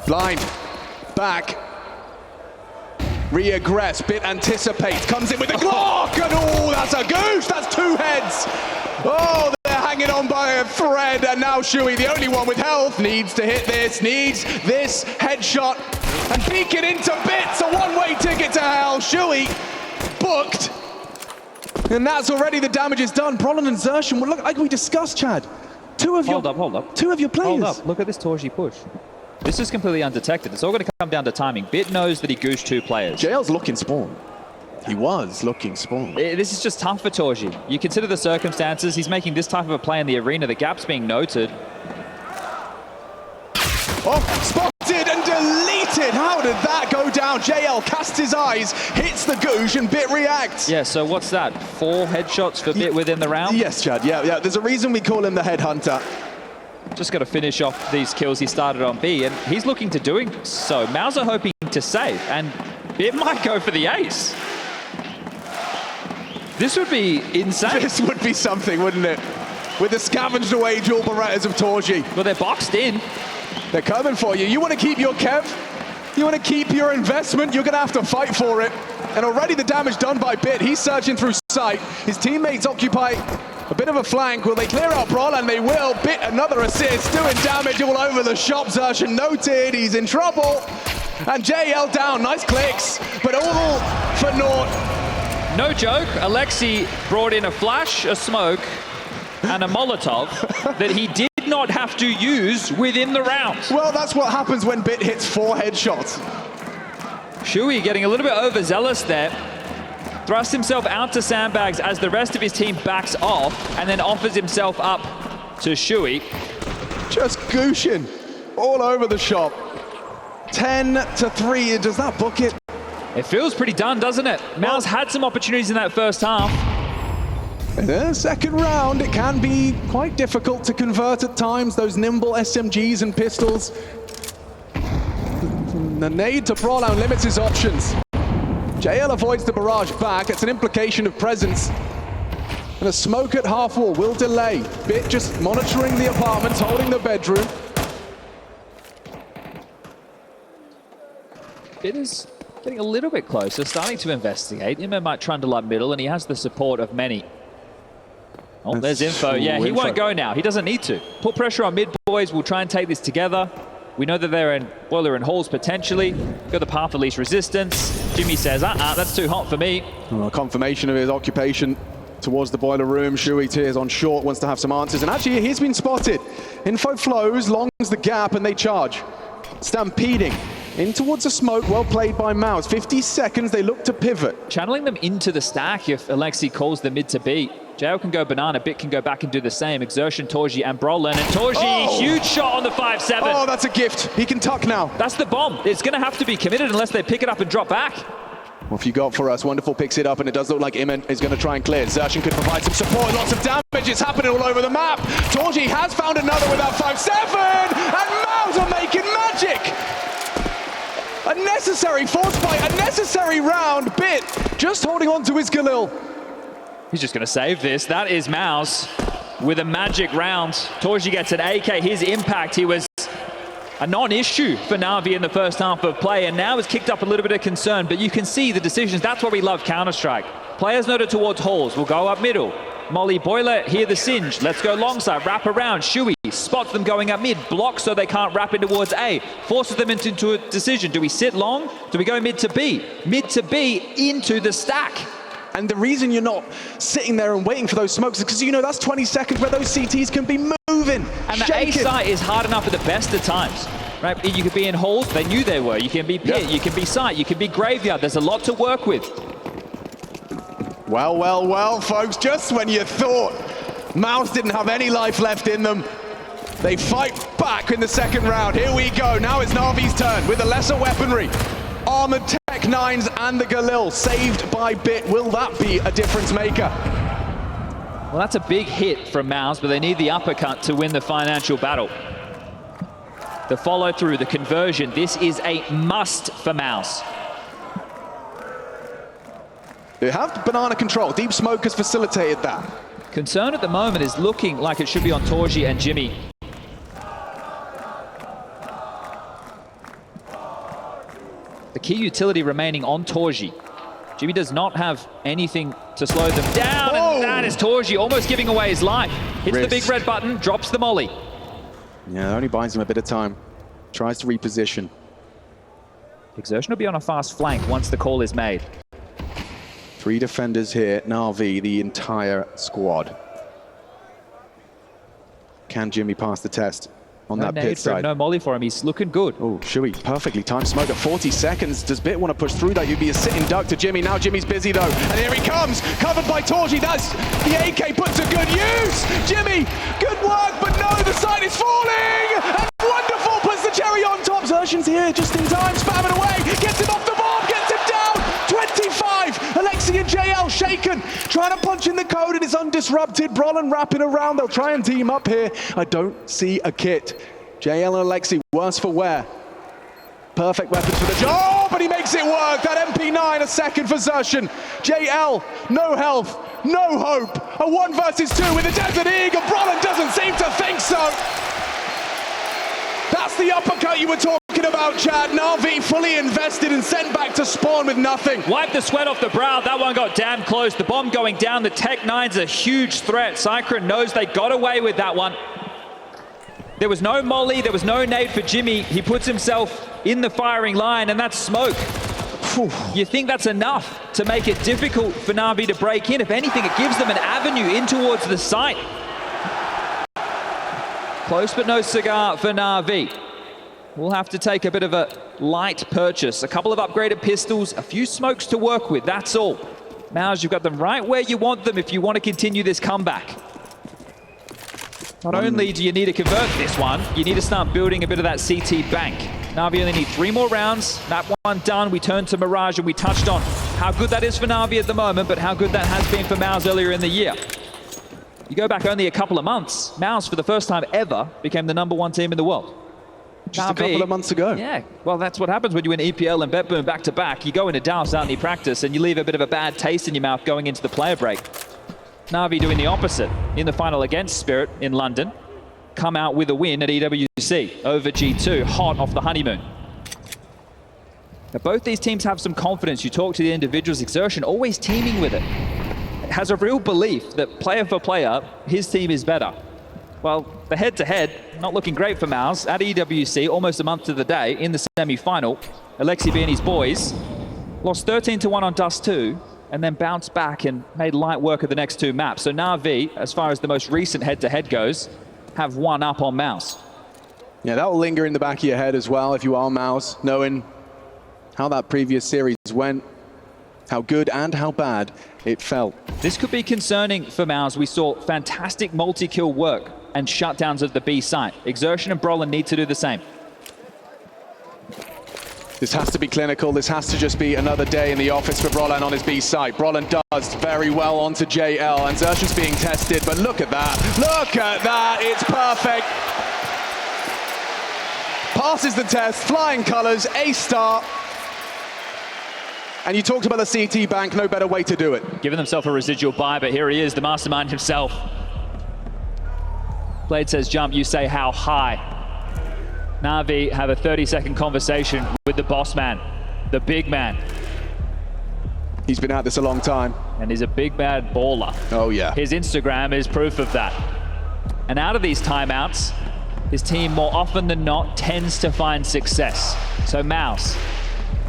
Blind, back, re-aggress, Bit anticipates, comes in with a Glock, and oh, that's a goose, that's 2 heads. Oh, they're hanging on by a thread, and now Shui, the only one with health, needs to hit this, needs this headshot, and peek it into Bits, a one-way ticket to hell. Shui booked, and that's already the damage is done. Brollan and Xerxen, well, look, like we discussed, Chad, two of your players. Hold up, look at this Torji push. This is completely undetected. It's all going to come down to timing. Bit knows that he goosed 2 players. JL's looking spawn. He was looking spawn. This is just tough for Torji. You consider the circumstances. He's making this type of a play in the arena. The gap's being noted. Oh, spotted and deleted. How did that go down? JL casts his eyes, hits the goosh, and Bit reacts. Yeah, so what's that? 4 headshots for Bit within the round? Yes, Chad, yeah. There's a reason we call him the headhunter. Just got to finish off these kills he started on B, and he's looking to doing so. MOUZ are hoping to save, and Bit might go for the ace. This would be insane. This would be something, wouldn't it? With the scavenged away dual Berettas of Torji. Well, they're boxed in. They're coming for you. You want to keep your Kev? You want to keep your investment? You're going to have to fight for it. And already the damage done by Bit. He's searching through sight. His teammates occupy a bit of a flank. Will they clear out Brollan? They will. Bit another assist, doing damage all over the shop. Xerxen noted, he's in trouble. And JL down, nice clicks, but all for naught. No joke, Alexi brought in a flash, a smoke, and a Molotov that he did not have to use within the round. Well, that's what happens when Bit hits 4 headshots. Shui getting a little bit overzealous there. Thrusts himself out to sandbags as the rest of his team backs off, and then offers himself up to Shui. Just gooshing all over the shop. 10-3, does that book it? It feels pretty done, doesn't it? MOUZ had some opportunities in that first half. In the second round, it can be quite difficult to convert at times, those nimble SMGs and pistols. The nade to Brollan limits his options. JL avoids the barrage back. It's an implication of presence. And a smoke at half wall will delay. Bit just monitoring the apartments, holding the bedroom. Bit is getting a little bit closer, starting to investigate. Imma might trundle up middle, and he has the support of many. Oh, there's info. Yeah, he won't go now. He doesn't need to. Put pressure on mid, boys. We'll try and take this together. We know that they're in halls potentially. Got the path of least resistance. Jimmy says, that's too hot for me. Well, confirmation of his occupation towards the boiler room. Shui tears on short, wants to have some answers. And actually, he's been spotted. Info flows, longs the gap, and they charge. Stampeding in towards a smoke, well played by MOUZ. 50 seconds, they look to pivot. Channeling them into the stack if Alexi calls the mid to B. JL can go banana, Bit can go back and do the same. Exertion, Torji, and Brollan. And Torji, huge shot on the 5-7. Oh, that's a gift. He can tuck now. That's the bomb. It's going to have to be committed unless they pick it up and drop back. What have you got for us? Wonderful picks it up, and it does look like Immen is going to try and clear. Xerxen could provide some support, lots of damage. It's happening all over the map. Torji has found another with that 5-7, and MOUZ are making magic. A necessary force fight, a necessary round. Bit just holding on to his Galil. He's just going to save this. That is MOUZ with a magic round. Torji gets an AK. His impact, he was a non-issue for NAVI in the first half of play, and now has kicked up a little bit of concern, but you can see the decisions. That's why we love Counter-Strike. Players noted towards halls. We'll go up middle. Molly Boiler, here the Singe. Let's go long side, wrap around. Shui spots them going up mid, blocks so they can't wrap in towards A. Forces them into a decision. Do we sit long? Do we go mid to B? Mid to B into the stack. And the reason you're not sitting there and waiting for those smokes is because you know that's 20 seconds where those CTs can be moving, and the A site is hard enough at the best of times. Right? You could be in halls, they knew they were. You can be pit, you can be site, you can be graveyard. There's a lot to work with. Well, well, well, folks, just when you thought MOUZ didn't have any life left in them, they fight back in the second round. Here we go. Now it's NAVI's turn with the lesser weaponry. Armored Tech 9s and the Galil saved by Bit. Will that be a difference maker? Well, that's a big hit from MOUZ, but they need the uppercut to win the financial battle. The follow through, the conversion, this is a must for MOUZ. They have banana control. Deep Smoke has facilitated that. Concern at the moment is looking like it should be on Torji and Jimmy. The key utility remaining on Torji. Jimmy does not have anything to slow them down, and that is Torji almost giving away his life. Hits the big red button, drops the molly. Yeah, only buys him a bit of time. Tries to reposition. Exertion will be on a fast flank once the call is made. 3 defenders here, NAVI, the entire squad. Can Jimmy pass the test on that pit side? No molly for him, he's looking good. Oh, Shui, perfectly timed smoke at 40 seconds. Does Bit want to push through that? You'd be a sitting duck to Jimmy. Now Jimmy's busy though, and here he comes, covered by Torji. That's the AK put to good use. Jimmy, good work, but no, the side is falling, and wonderful, puts the cherry on top. Xerxion's here just in time, spamming away, gets him off the bomb, gets him down. 25, Alexi and JL shaken, trying to punch in the code, and it's undisrupted. Brollan wrapping around, they'll try and team up here. I don't see a kit. JL and Alexi, worse for wear. Perfect weapons for the job, but he makes it work. That MP9, a second for Xerxion. JL, no health, no hope. A 1 versus 2 with a Desert Eagle. Brollan doesn't seem to think so. That's the uppercut you were talking about, Chad. NAVI fully invested and sent back to spawn with nothing. Wipe the sweat off the brow. That one got damn close. The bomb going down. The Tech 9's a huge threat. Cyclone knows they got away with that one. There was no molly. There was no nade for Jimmy. He puts himself in the firing line, and that's smoke. You think that's enough to make it difficult for NAVI to break in? If anything, it gives them an avenue in towards the site. Close but no cigar for NAVI. We'll have to take a bit of a light purchase. A couple of upgraded pistols, a few smokes to work with, that's all. MOUZ, you've got them right where you want them if you want to continue this comeback. Not only do you need to convert this one, you need to start building a bit of that CT bank. NAVI only need 3 more rounds. That one done, we turn to Mirage, and we touched on how good that is for NAVI at the moment, but how good that has been for MOUZ earlier in the year. You go back only a couple of months, MOUZ for the first time ever became the #1 team in the world. Just NAVI, a couple of months ago. Yeah, well, that's what happens when you win EPL and BetBoom back-to-back. You go into Dallas without any practice, and you leave a bit of a bad taste in your mouth going into the player break. NAVI doing the opposite in the final against Spirit in London. Come out with a win at EWC over G2, hot off the honeymoon. Now, both these teams have some confidence. You talk to the individuals, Exertion always teaming with it. Has a real belief that player for player, his team is better. Well, the head-to-head, not looking great for MOUZ at EWC, almost a month to the day in the semi-final. Alexi B and his boys lost 13-1 on Dust 2, and then bounced back and made light work of the next 2 maps. So NAVI, as far as the most recent head-to-head goes, have 1 up on MOUZ. Yeah, that will linger in the back of your head as well if you are MOUZ, knowing how that previous series went, how good and how bad it felt. This could be concerning for MOUZ. We saw fantastic multi-kill work and shutdowns of the B site. Exertion and Brollan need to do the same. This has to be clinical. This has to just be another day in the office for Brollan on his B site. Brollan does very well onto JL, and Xerxion's being tested, but look at that. Look at that. It's perfect. Passes the test, flying colors, A-star. And you talked about the CT bank, no better way to do it. Giving themselves a residual buy, but here he is, the mastermind himself. Blade says jump, you say how high. NAVI have a 30-second conversation with the boss man, the big man. He's been at this a long time. And he's a big bad baller. Oh yeah. His Instagram is proof of that. And out of these timeouts, his team more often than not tends to find success. So MOUZ,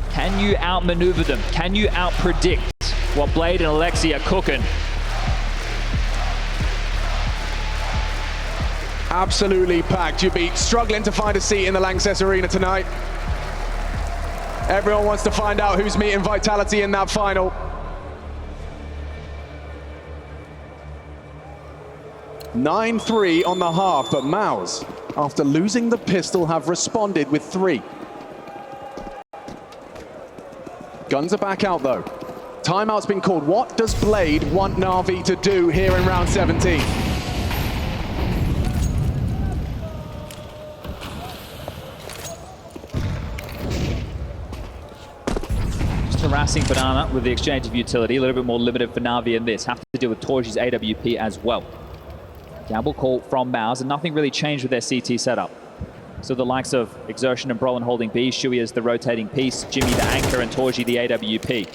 can you outmaneuver them? Can you outpredict what Blade and Alexi are cooking? Absolutely packed. You'll be struggling to find a seat in the Lanxess Arena tonight. Everyone wants to find out who's meeting Vitality in that final. 9-3 on the half, but MOUZ, after losing the pistol, have responded with 3. Guns are back out though. Timeout's been called. What does Blade want NAVI to do here in round 17? Harassing Banana with the exchange of utility. A little bit more limited for NAVI in this. Have to deal with Torji's AWP as well. Gamble call from MOUZ, and nothing really changed with their CT setup. So the likes of Exertion and Brolin holding B, Shui as the rotating piece, Jimmy the anchor, and Torji the AWP.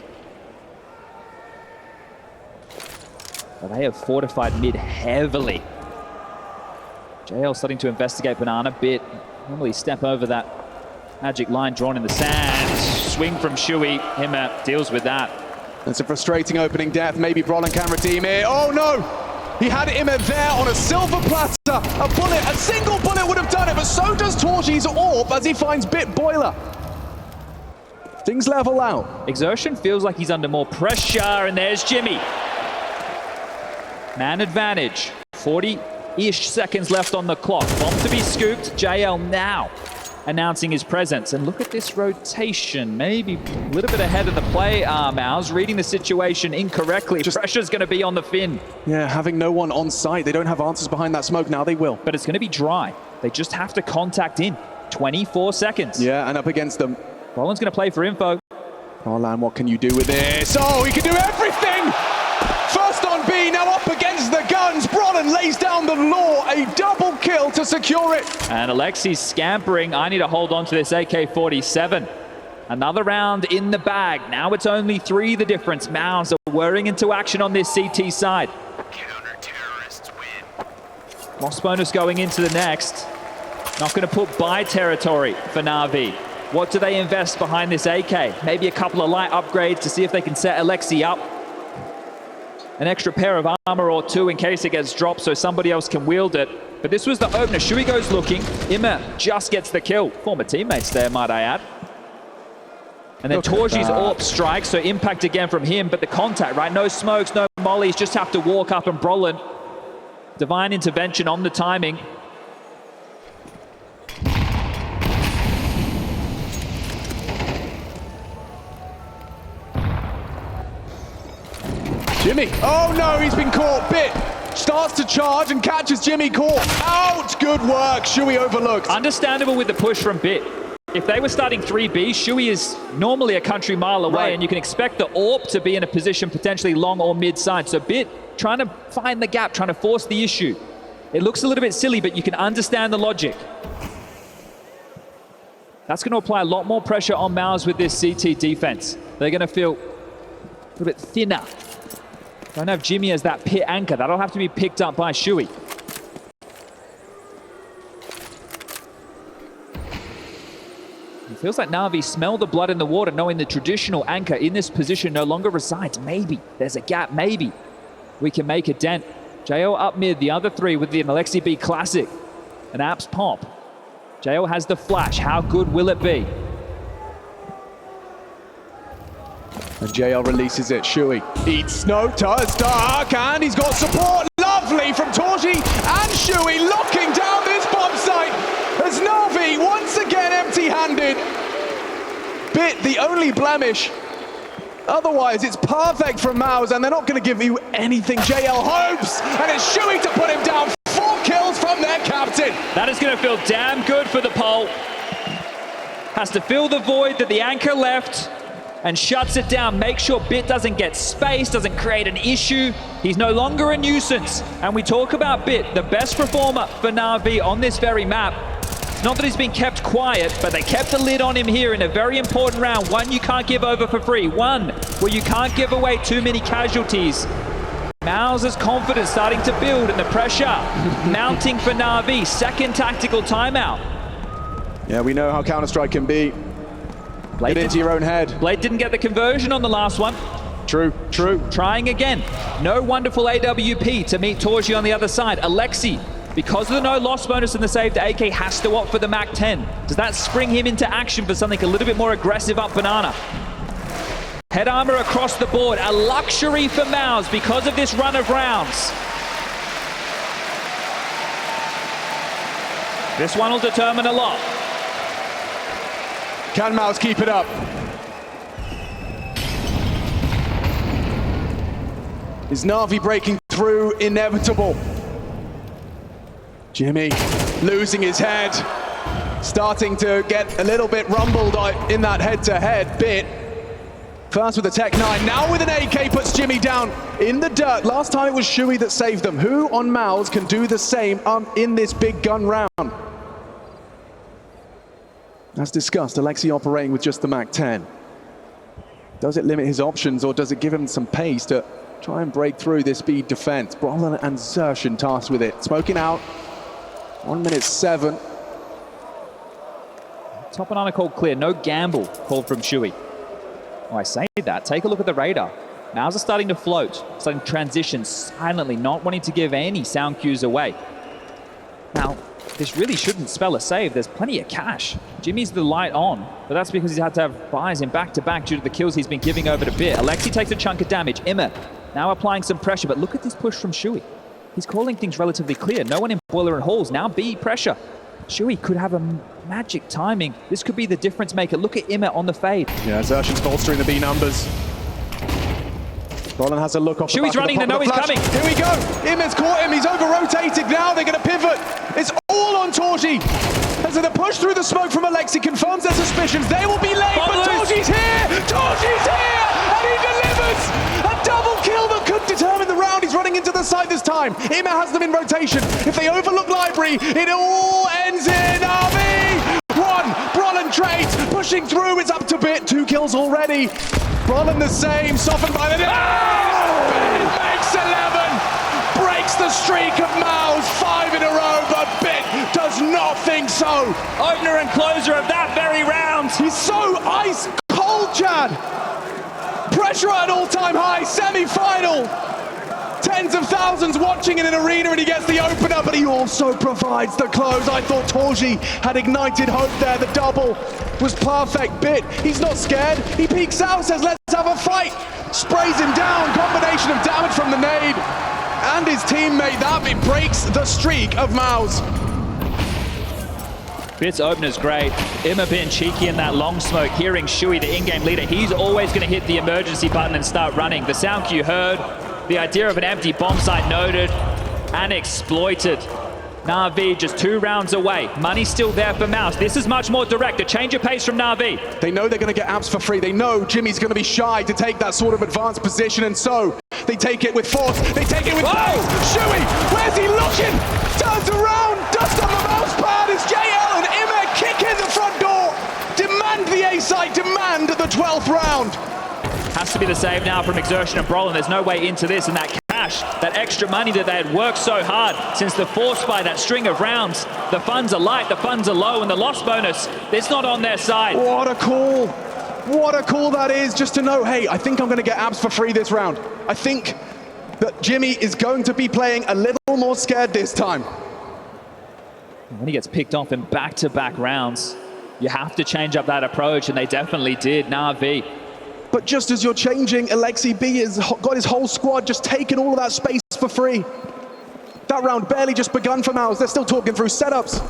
But they have fortified mid heavily. JL starting to investigate Banana. Bit normally step over that magic line drawn in the sand. Swing from Shui. Himmer deals with that. It's a frustrating opening death. Maybe Brolin can redeem it. Oh no! He had Himmer there on a silver platter. A bullet, a single bullet would have done it, but so does Torji's AWP as he finds Bit Boiler. Things level out. Exertion feels like he's under more pressure, and there's Jimmy. Man advantage. 40-ish seconds left on the clock. Bomb to be scooped. JL now announcing his presence. And look at this rotation. Maybe a little bit ahead of the play. MOUZ reading the situation incorrectly. Pressure's going to be on the Finn. Yeah, having no one on site. They don't have answers behind that smoke. Now they will. But it's going to be dry. They just have to contact in. 24 seconds. Yeah, and up against them. Roland's going to play for info. Roland, what can you do with this? Oh, he can do everything! First on B, now up against the guns. Brolin lays down the law. A double kill to secure it. And Alexi's scampering. I need to hold on to this AK-47. Another round in the bag. Now it's only 3 the difference. MOUZ are whirring into action on this CT side. Counter-terrorists win. Lost bonus going into the next. Not going to put buy territory for NAVI. What do they invest behind this AK? Maybe a couple of light upgrades to see if they can set Alexi up. An extra pair of armor or 2 in case it gets dropped so somebody else can wield it. But this was the opener. Shui goes looking. Immer just gets the kill. Former teammates there, might I add. And then Torji's AWP strikes, so impact again from him, but the contact, right? No smokes, no mollies, just have to walk up, and Brolin. Divine intervention on the timing. Jimmy. Oh no, he's been caught. Bit starts to charge and catches Jimmy caught. Out. Good work. Shui overlooked. Understandable with the push from Bit. If they were starting 3B, Shui is normally a country mile away, and you can expect the AWP to be in a position potentially long or mid-side. So Bit trying to find the gap, trying to force the issue. It looks a little bit silly, but you can understand the logic. That's going to apply a lot more pressure on MOUZ with this CT defense. They're going to feel a little bit thinner. Don't have Jimmy as that pit anchor. That'll have to be picked up by Shui. It feels like NAVI smell the blood in the water, knowing the traditional anchor in this position no longer resides. Maybe there's a gap. Maybe we can make a dent. JO up mid, the other 3 with the Alexi B Classic. An Apps pop. JO has the flash. How good will it be? And JL releases it. Shui eats no touch dark, and he's got support. Lovely from Torji and Shui locking down this bomb site as NAVI once again empty-handed. Bit the only blemish. Otherwise, it's perfect from MOUZ, and they're not going to give you anything. JL hopes, and it's Shui to put him down. 4 kills from their captain. That is going to feel damn good for the pole. Has to fill the void that the anchor left and shuts it down. Make sure Bit doesn't get space, doesn't create an issue. He's no longer a nuisance. And we talk about Bit, the best performer for NAVI on this very map. Not that he's been kept quiet, but they kept a lid on him here in a very important round. One you can't give over for free. One where you can't give away too many casualties. MOUZ's confidence starting to build, and the pressure mounting for NAVI. Second tactical timeout. Yeah, we know how Counter-Strike can be. Get into your own head. Blade didn't get the conversion on the last one. True, true. Trying again. No wonderful AWP to meet Torji on the other side. Alexi, because of the no loss bonus and the saved AK, has to opt for the Mac 10. Does that spring him into action for something a little bit more aggressive up Banana? Head armor across the board. A luxury for MOUZ because of this run of rounds. This one will determine a lot. Can MOUZ keep it up? Is NAVI breaking through? Inevitable. Jimmy losing his head, starting to get a little bit rumbled in that head-to-head bit. First with the Tech 9, now with an AK puts Jimmy down in the dirt. Last time it was Shui that saved them. Who on MOUZ can do the same in this big gun round? As discussed, Alexi operating with just the MAC-10. Does it limit his options, or does it give him some pace to try and break through this speed defense? Brolin and Xerxen tasked with it. Smoking out. 1:07. Top banana called clear. No gamble called from Shui. Oh, I say that. Take a look at the radar. MOUZ are starting to float, starting to transition silently, not wanting to give any sound cues away. Now, this really shouldn't spell a save. There's plenty of cash. Jimmy's the light on, but that's because he's had to have buys in back-to-back due to the kills he's been giving over to Bit. Alexi takes a chunk of damage. Imma now applying some pressure, but look at this push from Shui. He's calling things relatively clear. No one in boiler and halls. Now B pressure. Shui could have a magic timing. This could be the difference maker. Look at Imma on the fade. Yeah, Xerxen's bolstering the B numbers. Brolin has a look off Shui's the back running, of the they know he's coming. Here we go. Imma's caught him. He's over-rotated now. They're going to pivot. It's all on Torji. As the push through the smoke from Alexi confirms their suspicions. They will be late, but Torji's here. Torji's here, and he delivers a double kill that could determine the round. He's running into the side this time. Imma has them in rotation. If they overlook Library, it all ends in NAVI. One, Brolin trades, pushing through. It's up to Bit. 2 kills already. Brolin the same, softened by the... Bit makes 11. Breaks the streak of MOUZ. 5 in a row, but Bit does not think so. Opener and closer of that very round. He's so ice cold, Chad. Pressure at an all-time high, semi-final. Tens of thousands watching in an arena, and he gets the opener, but he also provides the close. I thought Torji had ignited hope there. The double was perfect. Bit, he's not scared. He peeks out, says, let's have a fight. Sprays him down. Combination of damage from the nade and his teammate. That it breaks the streak of MOUZ. Bit's opener's great. Imma being cheeky in that long smoke, hearing Shui, the in-game leader. He's always going to hit the emergency button and start running. The sound cue heard. The idea of an empty bomb site noted and exploited. NAVI just 2 rounds away. Money's still there for MOUZ. This is much more direct. A change of pace from NAVI. They know they're going to get apps for free. They know Jimmy's going to be shy to take that sort of advanced position, and so they take it with force. They take it with pace. Shui, where's he looking? Turns around, dust on the mouse pad. It's JL and Imma kick in the front door. Demand the A site, demand the 12th round. Has to be the save now from Xerxen and Brolin. There's no way into this, and that cash, that extra money that they had worked so hard since the force by that string of rounds. The funds are light, the funds are low, and the loss bonus, it's not on their side. What a call. What a call that is, just to know, hey, I think I'm going to get abs for free this round. I think that Jimmy is going to be playing a little more scared this time. When he gets picked off in back-to-back rounds, you have to change up that approach, and they definitely did. NAVI. But just as you're changing, Alexi B has got his whole squad just taking all of that space for free. That round barely just begun for MOUZ. They're still talking through setups,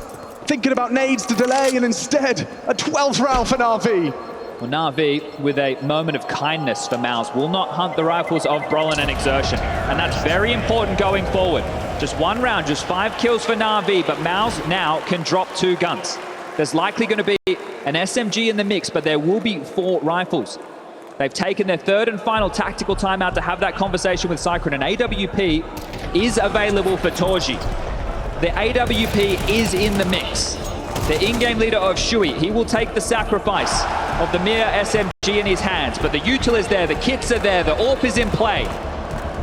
thinking about nades to delay, and instead, a 12th round for NAVI. Well, NAVI, with a moment of kindness for MOUZ, will not hunt the rifles of Brolin and Xerxen. And that's very important going forward. Just 1 round, just 5 kills for NAVI, but MOUZ now can drop 2 guns. There's likely going to be an SMG in the mix, but there will be 4 rifles. They've taken their 3rd and final tactical timeout to have that conversation with Cyclone, and AWP is available for Torji. The AWP is in the mix. The in-game leader of Shui, he will take the sacrifice of the mere SMG in his hands, but the util is there, the kits are there, the AWP is in play.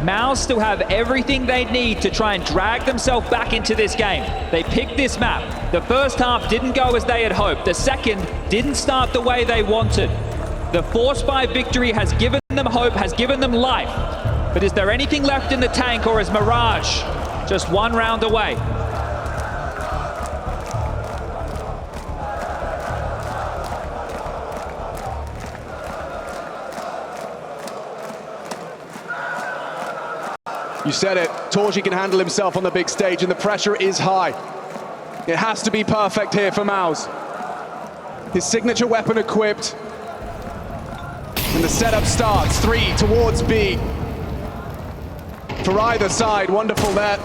MOUZ still have everything they need to try and drag themselves back into this game. They picked this map. The first half didn't go as they had hoped. The second didn't start the way they wanted. The force by victory has given them hope, has given them life. But is there anything left in the tank, or is Mirage just 1 round away? You said it, Torji can handle himself on the big stage, and the pressure is high. It has to be perfect here for MOUZ. His signature weapon equipped. And the setup starts. 3 towards B. For either side, wonderful there.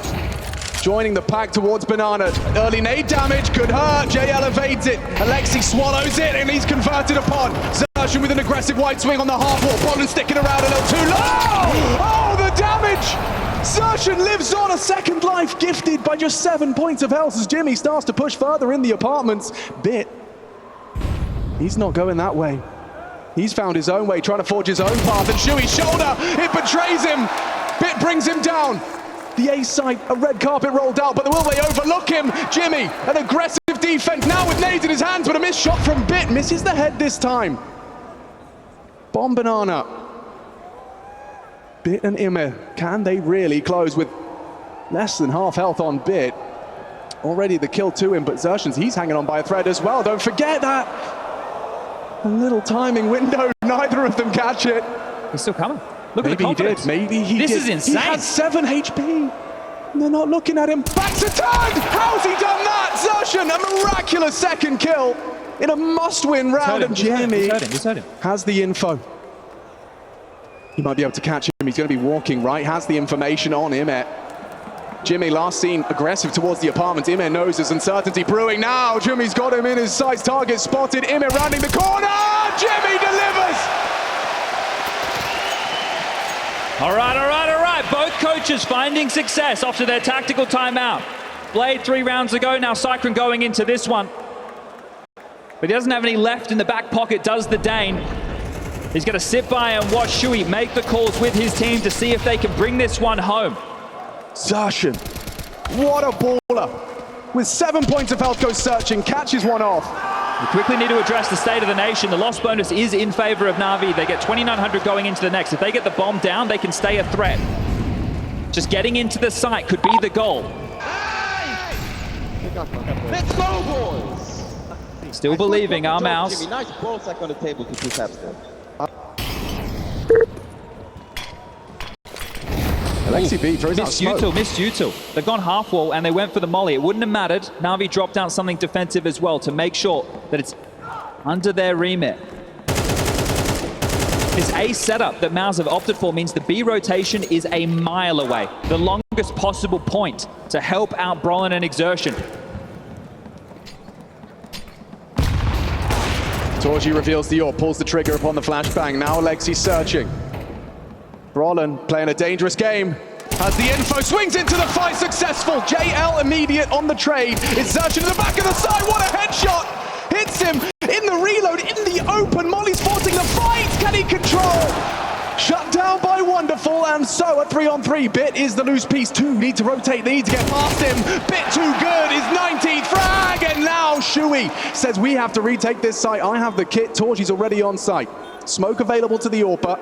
Joining the pack towards Banana. Early nade damage could hurt. JL evades it. Alexi swallows it, and he's converted upon. Zertian with an aggressive wide swing on the half wall. Poland sticking around a little too low. Oh, the damage! Zertian lives on, a second life gifted by just 7 points of health as Jimmy starts to push further in the apartments. Bit, he's not going that way. He's found his own way, trying to forge his own path, and Shui's shoulder, it betrays him. Bit brings him down. The A side, a red carpet rolled out, but will they overlook him? Jimmy, an aggressive defense now with nades in his hands, but a missed shot from Bit, misses the head this time. Bomb Banana. Bit and Immer, can they really close with less than half health on Bit? Already the kill to him, but Zertian's, he's hanging on by a thread as well. Don't forget that. A little timing window, neither of them catch it. He's still coming. Look Maybe at the confidence. Maybe he did. This is insane. He has 7 HP. And they're not looking at him. Back to turn! How's he done that? Zertian, a miraculous second kill in a must-win round, and Jimmy has the info. He might be able to catch him. He's going to be walking right, has the information on Immer. Jimmy last seen aggressive towards the apartment. Immer knows there's uncertainty brewing now. Jimmy's got him in his sights, target spotted. Immer rounding the corner. Jimmy delivers. All right. Both coaches finding success after their tactical timeout. Blade 3 rounds ago, now Cyclone going into this one. But he doesn't have any left in the back pocket, does the Dane. He's going to sit by and watch Shui make the calls with his team to see if they can bring this one home. Zertian, what a baller. With 7 points of health, goes searching, catches one off. We quickly need to address the state of the nation. The loss bonus is in favor of NAVI. They get 2,900 going into the next. If they get the bomb down, they can stay a threat. Just getting into the site could be the goal. Let's go, boys! Still believing our MOUZ. Nice ball sack on the table to 2 taps there. Alexi B throws out smoke. Missed util. They've gone half wall and they went for the molly. It wouldn't have mattered. NAVI dropped out something defensive as well to make sure that it's under their remit. This A setup that MOUZ have opted for means the B rotation is a mile away. The longest possible point to help out Brolin and Exertion. Torji reveals the AWP, pulls the trigger upon the flashbang. Now Alexi searching. Brolin playing a dangerous game. Has the info, swings into the fight, successful. JL immediate on the trade. It's Zertian in the back of the side, what a headshot! Hits him in the reload, in the open. Molly's forcing the fight, can he control? Shut down by Wonderful, and so at 3-on-3, Bit is the loose piece. 2 need to rotate, they need to get past him. Bit too good, his 19th frag, and now Shui says we have to retake this site. I have the kit, Torji's already on site. Smoke available to the AWPer.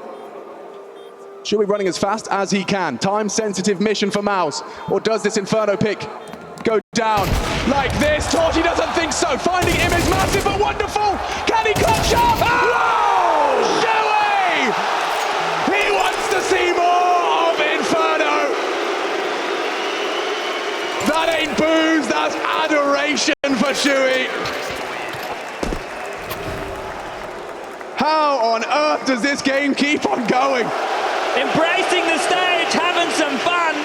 Shui running as fast as he can. Time-sensitive mission for MOUZ. Or does this Inferno pick go down like this? Torji doesn't think so. Finding him is massive, but Wonderful. Can he clutch up? Whoa! Shui! He wants to see more of Inferno. That ain't booze, that's adoration for Shui. How on earth does this game keep on going? Embracing the stage, having some fun.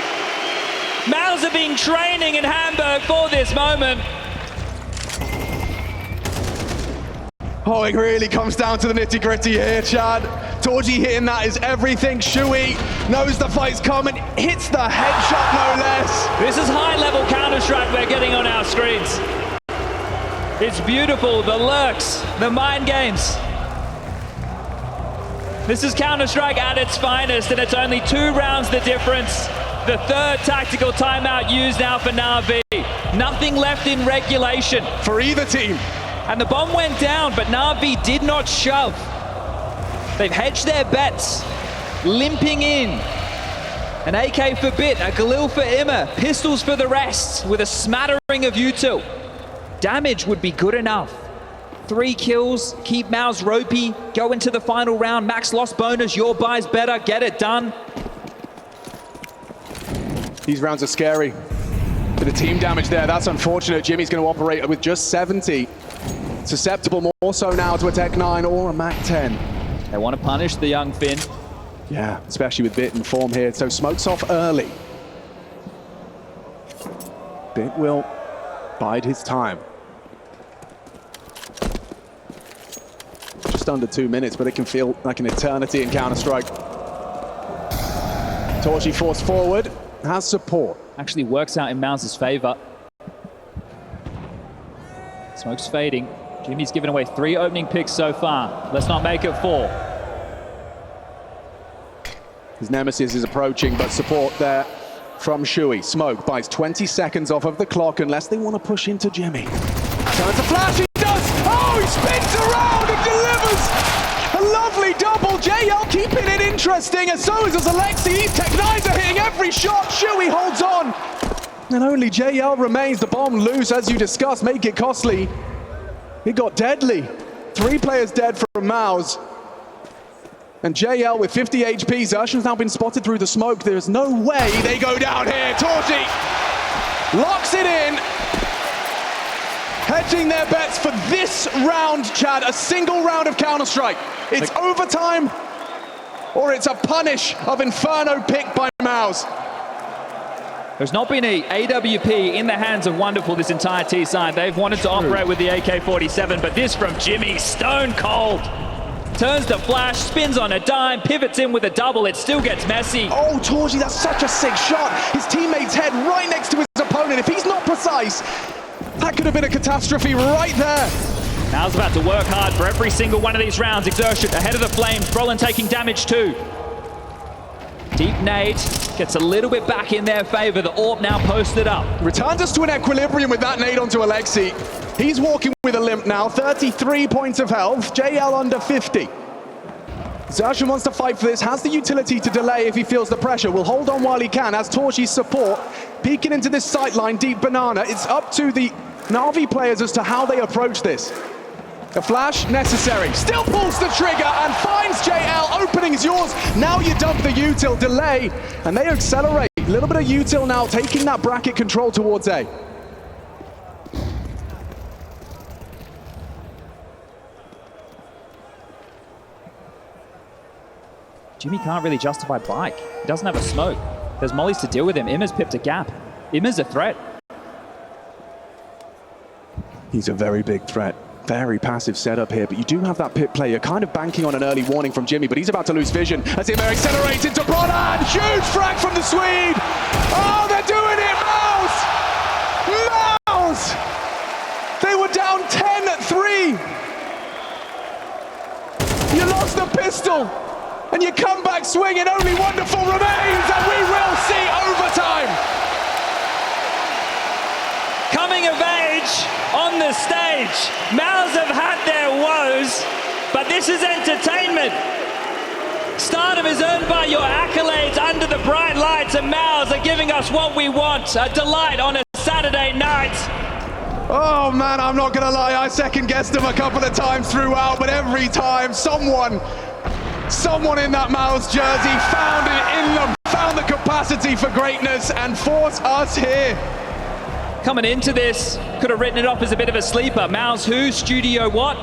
MOUZ have been training in Hamburg for this moment. Oh, it really comes down to the nitty-gritty here, Chad. Torji hitting that is everything. Shui knows the fight's coming, hits the headshot no less. This is high-level Counter-Strike we're getting on our screens. It's beautiful, the lurks, the mind games. This is Counter-Strike at its finest, and it's only 2 rounds the difference. The 3rd tactical timeout used now for NAVI. Nothing left in regulation for either team. And the bomb went down, but NAVI did not shove. They've hedged their bets, limping in. An AK for Bit, a Galil for Immer, pistols for the rest, with a smattering of util. Damage would be good enough. 3 kills, keep MOUZ ropey, go into the final round, max loss bonus, your buy's better, get it done. These rounds are scary. Bit of team damage there. That's unfortunate. Jimmy's going to operate with just 70. Susceptible more so now to a Tech 9 or a Mac 10. They want to punish the young Finn. Yeah, especially with Bit in form here. So smokes off early. Bit will bide his time. Just under 2 minutes, but it can feel like an eternity in Counter-Strike. Torchy forced forward, has support. Actually works out in MOUZ's favor. Smoke's fading. Jimmy's given away 3 opening picks so far. Let's not make it 4. His nemesis is approaching, but support there from Shui. Smoke buys 20 seconds off of the clock unless they want to push into Jimmy. Turns a flash, he does! Oh, he spins around and delivers! A lovely double. JL keeping it interesting, and so is Alexi. These Tech 9s are hitting every shot. Shui holds on. And only JL remains. The bomb loose, as you discussed, make it costly. It got deadly. 3 players dead from MOUZ. And JL with 50 HP. Zershan's now been spotted through the smoke. There's no way they go down here. Torchy locks it in. Hedging their bets for this round, Chad. A single round of Counter-Strike. It's overtime, or it's a punish of Inferno picked by MOUZ. There's not been a AWP in the hands of Wonderful this entire T-side. They've wanted to operate with the AK-47, but this from Jimmy, stone cold. Turns the flash, spins on a dime, pivots in with a double. It still gets messy. Oh, Torchy, that's such a sick shot. His teammate's head right next to his opponent. If he's not precise, that could have been a catastrophe right there. MOUZ about to work hard for every single one of these rounds. Exertion ahead of the flames. Brolin taking damage too. Deep nade gets a little bit back in their favor. The AWP now posted up. Returns us to an equilibrium with that nade onto Alexi. He's walking with a limp now. 33 points of health. JL under 50. Zershan wants to fight for this. Has the utility to delay if he feels the pressure. Will hold on while he can as Torchy's support. Peeking into this sightline, deep banana. It's up to the NAVI players as to how they approach this. A flash necessary. Still pulls the trigger and finds JL. Opening's yours. Now you dump the util, delay, and they accelerate. A little bit of util now, taking that bracket control towards A. Jimmy can't really justify bike. He doesn't have a smoke. There's mollies to deal with him. Imma's pipped a gap. Imma's a threat. He's a very big threat. Very passive setup here, but you do have that pit play. You're kind of banking on an early warning from Jimmy, but he's about to lose vision as Imma accelerates into Bronan. Huge frag from the Swede. Oh, they're doing it, MOUZ! MOUZ! They were down 10-3. You lost the pistol, and you come back swinging. Only Wonderful remains, and we will see overtime. Coming of age on the stage. MOUZ have had their woes, but this is entertainment. Stardom is earned by your accolades under the bright lights, and MOUZ are giving us what we want. A delight on a Saturday night. Oh man, I'm not gonna lie, I second-guessed them a couple of times throughout, but every time someone in that MOUZ jersey found it in them, found the capacity for greatness and forced us here. Coming into this, could have written it off as a bit of a sleeper. MOUZ who, studio what?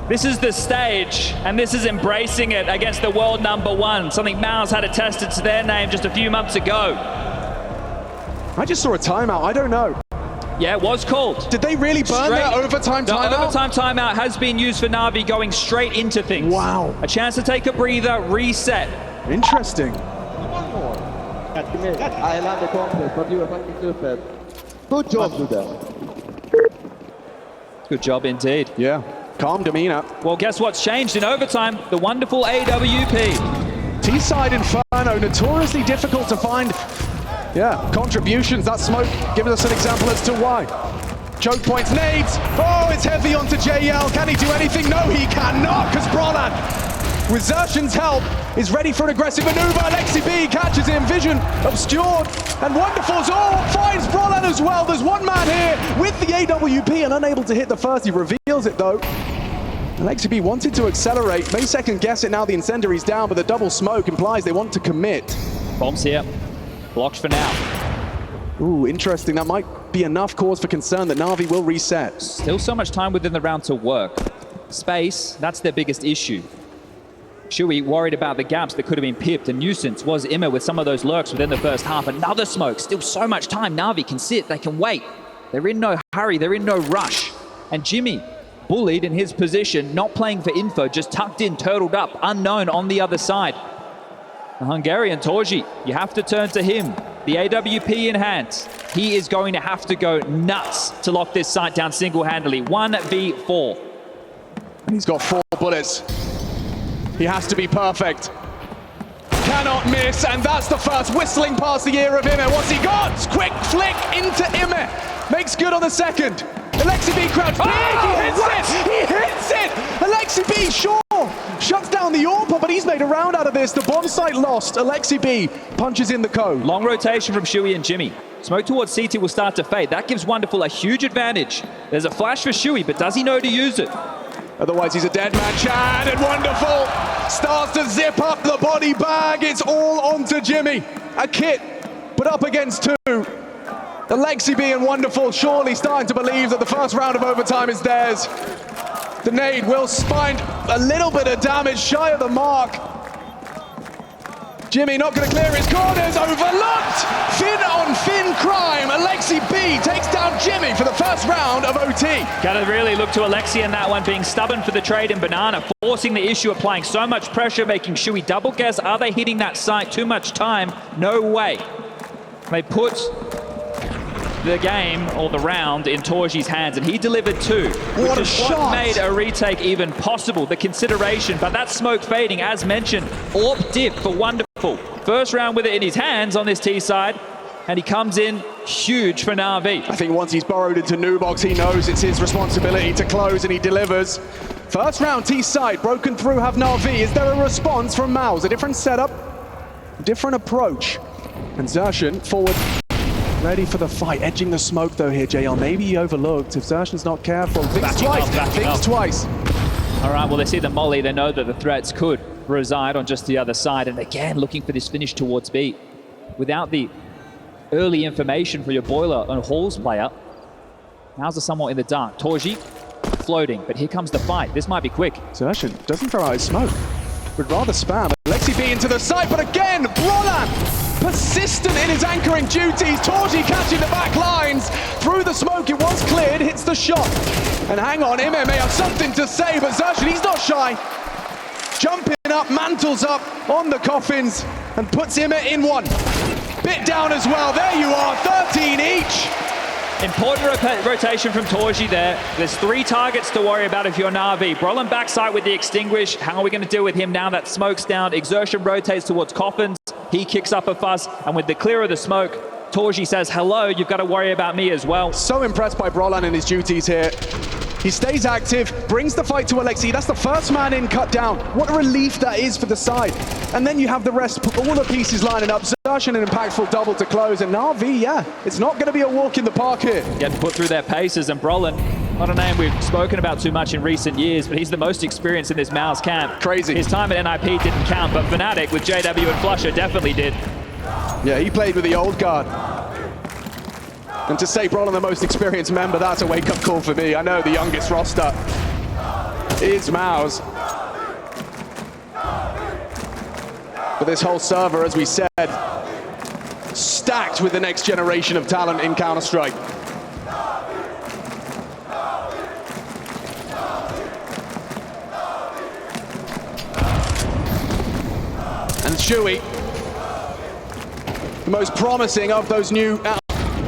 This is the stage, and this is embracing it against the world #1, something MOUZ had attested to their name just a few months ago. I just saw a timeout, I don't know. Yeah, it was called. Did they really burn that overtime timeout? The overtime timeout has been used for NAVI going straight into things. Wow. A chance to take a breather, reset. Interesting. One more. I landed confident, but you were fucking stupid. Good job, Luda. Good job indeed. Yeah, calm demeanor. Well, guess what's changed in overtime? The wonderful AWP. T-side Inferno, notoriously difficult to find. Yeah, contributions. That smoke giving us an example as to why. Choke points, nades. Oh, it's heavy onto JL. Can he do anything? No, he cannot, because Brolan, with Zershan's help, is ready for an aggressive maneuver. Alexi B catches him, vision obscured, and Wonderful's finds Brolan as well. There's one man here with the AWP and unable to hit the first. He reveals it though. Alexi B wanted to accelerate, may second guess it now the incendiary's down, but the double smoke implies they want to commit. Bombs here. Blocked for now. Ooh, interesting. That might be enough cause for concern that Na'Vi will reset. Still so much time within the round to work. Space, that's their biggest issue. Shui worried about the gaps that could have been pipped, and nuisance was Immer with some of those lurks within the first half. Another smoke, still so much time. Na'Vi can sit, they can wait. They're in no hurry, they're in no rush. And Jimmy, bullied in his position, not playing for info, just tucked in, turtled up, unknown on the other side. The Hungarian Torji, you have to turn to him. The AWP in hand. He is going to have to go nuts to lock this site down single-handedly. 1v4. He's got 4 bullets. He has to be perfect. Cannot miss, and that's the first whistling past the ear of Immer. What's he got? Quick flick into Immer. Makes good on the second. Alexi B crouch big, he hits it! He hits it! Alexi B, sure, shuts down the AWP, but he's made a round out of this. The bomb site lost. Alexi B punches in the code. Long rotation from Shui and Jimmy. Smoke towards CT will start to fade. That gives Wonderful a huge advantage. There's a flash for Shui, but does he know to use it? Otherwise, he's a dead man. Chad, and Wonderful starts to zip up the body bag. It's all onto Jimmy. A kit, but up against 2. Alexi B and Wonderful surely starting to believe that the first round of overtime is theirs. The nade will find a little bit of damage shy of the mark. Jimmy not going to clear his corners, overlooked! Fin on fin crime. Alexi B takes down Jimmy for the first round of OT. Gotta really look to Alexi in that one, being stubborn for the trade in Banana, forcing the issue, applying so much pressure, making Shui double guess. Are they hitting that site? Too much time? No way. They put the game, or the round, in Torji's hands, and he delivered 2. What a is shot! What made a retake even possible, the consideration, but that smoke fading, as mentioned. AWP dip for Wonderful. First round with it in his hands on this T side, and he comes in huge for Na'Vi. I think once he's burrowed into Nubox, he knows it's his responsibility to close, and he delivers. First round T side, broken through, have Na'Vi. Is there a response from MOUZ? A different setup, different approach. And Zershan forward, ready for the fight, edging the smoke though here, JL. Maybe he overlooked. If Zershan's not careful, thinks twice. All right, well, they see the molly. They know that the threats could reside on just the other side. And again, looking for this finish towards B. Without the early information for your Boiler and Halls player, MOUZ are somewhat in the dark. Torji floating, but here comes the fight. This might be quick. Zershan doesn't throw out his smoke. Would rather spam. Alexi B into the side, but again, Brolan persistent in his anchoring duties. Torji catching the back lines. Through the smoke, it was cleared, hits the shot. And hang on, Immer may have something to say, but Zershan, he's not shy. Jumping up, mantles up on the coffins, and puts Immer in 1. Bit down as well, there you are, 13 each. Important rotation from Torji there. There's 3 targets to worry about if you're Na'Vi. Brolan backside with the extinguish. How are we going to deal with him now that smoke's down? Exertion rotates towards coffins. He kicks up a fuss, and with the clear of the smoke, Torji says, hello, you've got to worry about me as well. So impressed by Brolan and his duties here. He stays active, brings the fight to Alexi. That's the first man in, cut down. What a relief that is for the side. And then you have the rest, all the pieces lining up. Zershan an impactful double to close. And Na'Vi, yeah, it's not going to be a walk in the park here. Getting put through their paces, and Brolan, not a name we've spoken about too much in recent years, but he's the most experienced in this MOUZ camp. Crazy. His time at NIP didn't count, but Fnatic with JW and Flusher definitely did. Yeah, he played with the old guard. And to say Brolan the most experienced member, that's a wake-up call for me. I know the youngest roster is MOUZ. But this whole server, as we said, stacked with the next generation of talent in Counter-Strike. And Shui, the most promising of those new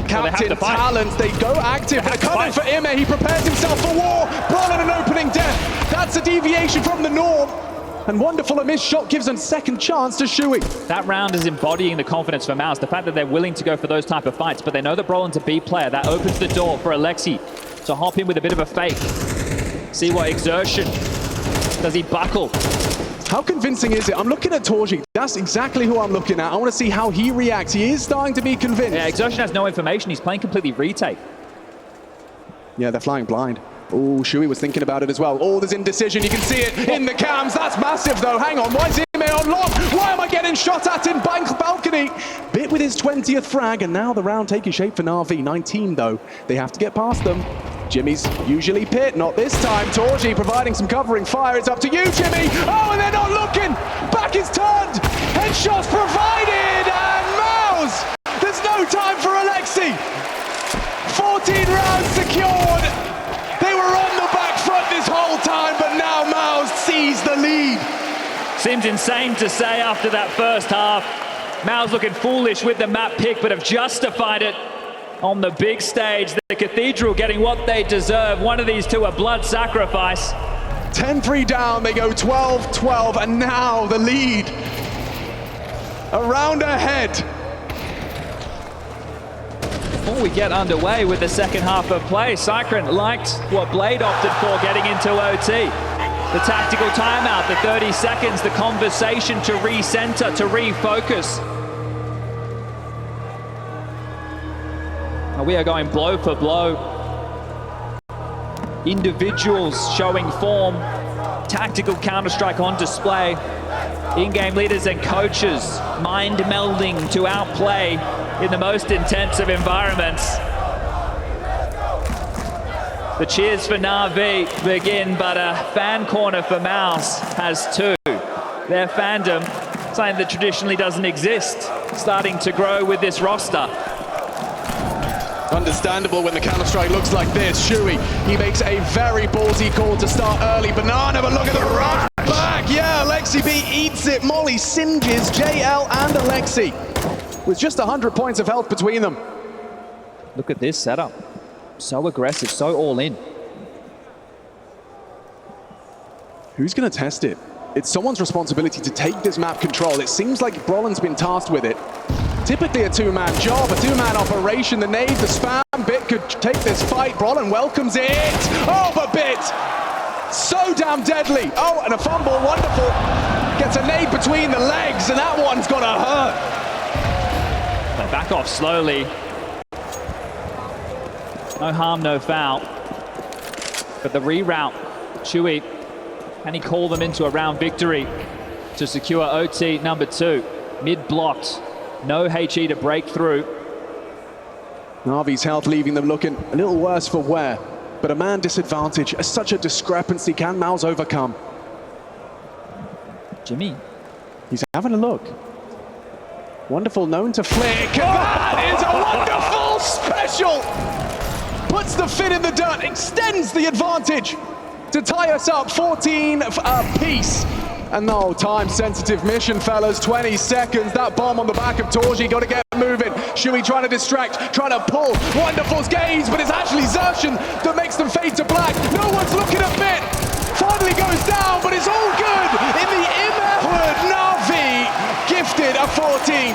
captain talents. They go active. They're coming for Immer. He prepares himself for war. Brolan an opening death. That's a deviation from the norm. And Wonderful, a missed shot gives them second chance to Shui. That round is embodying the confidence for MOUZ. The fact that they're willing to go for those type of fights, but they know that Brolan's a B player. That opens the door for Alexi to hop in with a bit of a fake. See what exertion. Does he buckle? How convincing is it? I'm looking at Torji. That's exactly who I'm looking at. I want to see how he reacts. He is starting to be convinced. Yeah, Exertion has no information. He's playing completely retake. Yeah, they're flying blind. Oh, Shui was thinking about it as well. Oh, there's indecision. You can see it in the cams. That's massive, though. Hang on. Why is Immer on lock. Why am I getting shot at in balcony? Bit with his 20th frag, and now the round taking shape for NAVI. 19 though, they have to get past them. Jimmy's usually pit, not this time. Torji providing some covering fire. It's up to you, Jimmy. Oh, and they're not looking. Back is turned. Headshots provided, and MOUZ. There's no time for Alexi. 14 rounds secured. They were on the back front this whole time, but now MOUZ sees the lead. Seems insane to say after that first half. MOUZ looking foolish with the map pick, but have justified it on the big stage. The Cathedral getting what they deserve. One of these two, a blood sacrifice. 10-3 down, they go 12-12, and now the lead. A round ahead. Before we get underway with the second half of play, Cyclone liked what Blade opted for getting into OT. The tactical timeout, the 30 seconds, the conversation to recenter, to refocus. We are going blow for blow. Individuals showing form, tactical Counter-Strike on display. In-game leaders and coaches mind melding to outplay in the most intense of environments. The cheers for NAVI begin, but a fan corner for MOUZ has two. Their fandom, something that traditionally doesn't exist, starting to grow with this roster. Understandable when the Counter-Strike looks like this. Shui, he makes a very ballsy call to start early. Banana, but look at the rush back. Yeah, Alexi B eats it. Molly singes JL and Alexi with just 100 points of health between them. Look at this setup. So aggressive, so all in. Who's going to test it? It's someone's responsibility to take this map control. It seems like Brolin's been tasked with it. Typically a two-man job, a two-man operation. The nade, the spam, Bit could take this fight. Brolin welcomes it. Oh, but Bit, so damn deadly. Oh, and a fumble, wonderful. Gets a nade between the legs, and that one's gonna hurt. They back off slowly. No harm, no foul. But the reroute, Chewy, can he call them into a round victory to secure OT number 2? Mid-blocked, no HE to break through. NAVI's health leaving them looking a little worse for wear, but a man disadvantage, such a discrepancy, can MOUZ overcome? Jimmy. He's having a look. Wonderful, known to flick. That is a wonderful special! Puts the fit in the dirt, extends the advantage to tie us up 14 apiece. And no, time-sensitive mission, fellas. 20 seconds. That bomb on the back of Torji. Got to get moving. Shui trying to distract, trying to pull. Wonderful's gaze, but it's actually Zershan that makes them fade to black. No one's looking at Bit. Finally goes down, but it's all good. In the Immerwood, NAVI gifted a 14.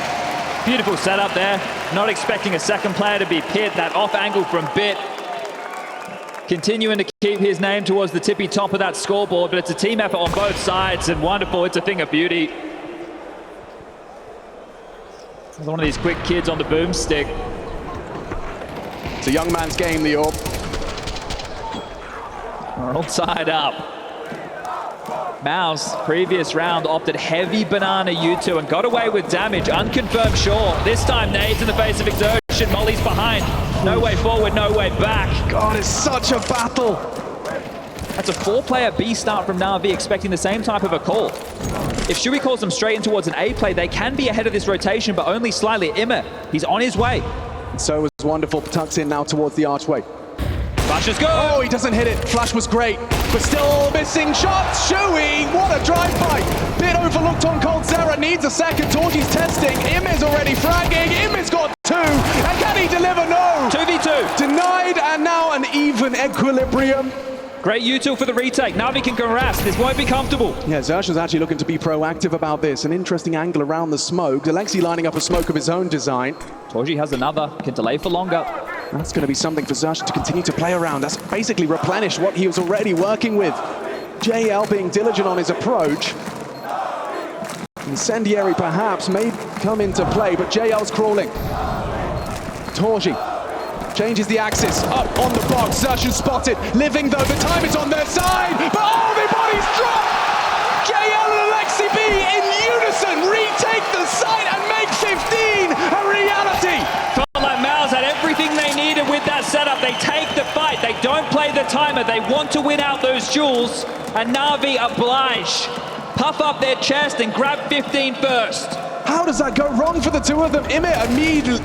Beautiful setup there. Not expecting a second player to be pit. That off angle from Bit. Continuing to keep his name towards the tippy top of that scoreboard, but it's a team effort on both sides, and wonderful, it's a thing of beauty. One of these quick kids on the boomstick. It's a young man's game, the Orb. We're all tied up. MOUZ, previous round, opted heavy banana U2 and got away with damage, unconfirmed sure. This time nades in the face of exertion, Molly's behind. No way forward, no way back. God, it's such a battle. That's a 4-player B start from NAVI, expecting the same type of a call. If Shui calls them straight in towards an A play, they can be ahead of this rotation, but only slightly. Immer, he's on his way. So was wonderful, tucks in now towards the archway. Flash is good. Oh, he doesn't hit it. Flash was great, but still missing shots. Shui, what a drive-by. Bit overlooked on Cold Zera, needs a second. Torji's testing. Im is already fragging. Im has got 2. And can he deliver? No. 2v2. Denied, and now an even equilibrium. Great util for the retake. NAVI can harass. This won't be comfortable. Yeah, Zershan's actually looking to be proactive about this. An interesting angle around the smoke. Alexi lining up a smoke of his own design. Torji has another. Can delay for longer. That's going to be something for Zershan to continue to play around. That's basically replenished what he was already working with. JL being diligent on his approach. Incendiary perhaps may come into play, but JL's crawling. Torji changes the axis, up on the box. Zershan spotted, living though, the time is on their side, but oh, the bodies drop! JL and Alexi NAVI in unison retake the site and make 15 a reality. Felt like MOUZ had everything they needed with that setup. They take the fight. They don't play the timer. They want to win out those duels. And NAVI oblige. Puff up their chest and grab 15 first. How does that go wrong for the two of them? IME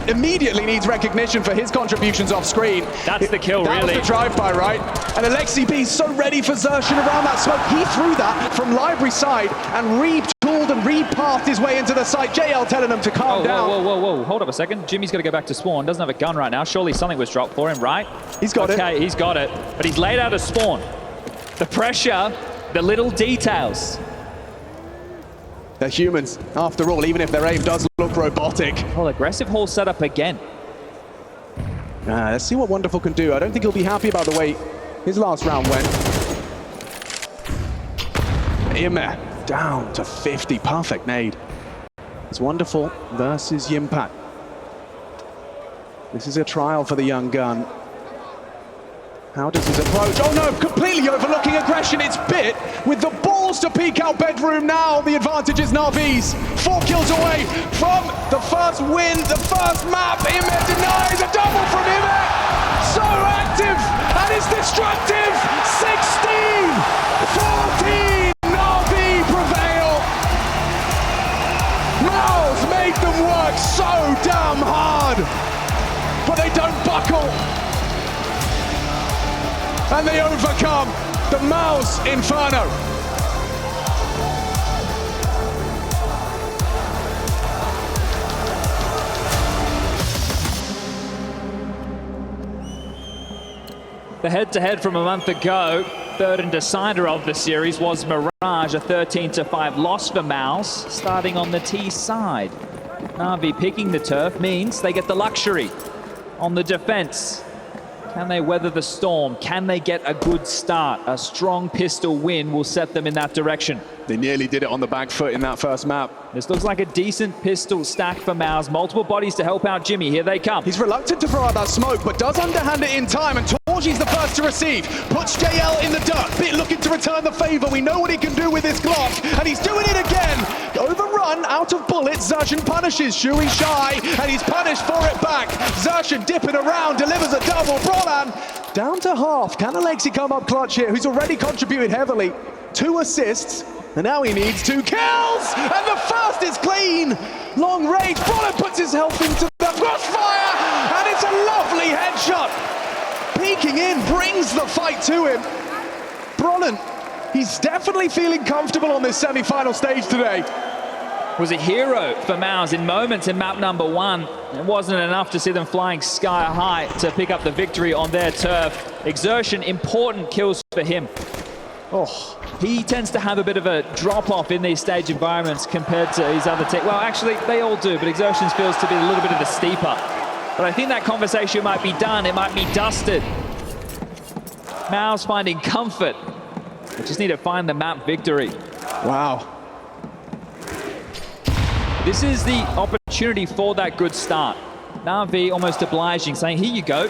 immediately needs recognition for his contributions off screen. That's the kill, that really. That was the drive-by, right? And Alexi B so ready for Xerxen around that smoke. He threw that from library side and retooled and repathed his way into the site. JL telling him to calm down. Whoa. Hold up a second. Jimmy's got to go back to spawn. Doesn't have a gun right now. Surely something was dropped for him, right? He's got it. Okay, he's got it. But he's laid out a spawn. The pressure, the little details. They're humans, after all, even if their aim does look robotic. Oh, aggressive haul setup again. Let's see what Wonderful can do. I don't think he'll be happy about the way his last round went. IME down to 50, perfect nade. It's Wonderful versus Yimpat. This is a trial for the young gun. How does his approach? Oh no, completely overlooking aggression. It's Bit with the balls to peek out bedroom now. The advantage is Navi's. 4 kills away from the first win, the first map. IME denies a double from IME. So active and it's destructive. 16-14, Navi prevail. MOUZ made them work so damn hard, but they don't buckle. And they overcome the MOUZ Inferno. The head-to-head from a month ago, third and decider of the series, was Mirage, a 13-5 loss for MOUZ, starting on the T side. NAVI picking the turf means they get the luxury on the defense. Can they weather the storm? Can they get a good start? A strong pistol win will set them in that direction. They nearly did it on the back foot in that first map. This looks like a decent pistol stack for MOUZ. Multiple bodies to help out Jimmy. Here they come. He's reluctant to throw out that smoke, but does underhand it in time, and Torgi's the first to receive. Puts JL in the dirt. Bit looking to return the favor. We know what he can do with his Glock, and he's doing it again. Overrun, out of bullets. Xerxen punishes Shui shy, and he's punished for it back. Xerxen dipping around, delivers a double. Brolan down to half. Can Alexi come up clutch here, who's already contributed heavily? 2 assists. And now he needs 2 kills! And the first is clean! Long range, Brolan puts his health into the crossfire! And it's a lovely headshot! Peeking in, brings the fight to him. Brolan, he's definitely feeling comfortable on this semi-final stage today. Was a hero for MOUZ in moments in map number 1. It wasn't enough to see them flying sky high to pick up the victory on their turf. Xerxen, important kills for him. Oh, he tends to have a bit of a drop-off in these stage environments compared to his other team. Well, actually, they all do, but Xerxen feels to be a little bit of the steeper. But I think that conversation might be done. It might be dusted. MOUZ finding comfort. They just need to find the map victory. Wow. This is the opportunity for that good start. NAVI almost obliging, saying, here you go.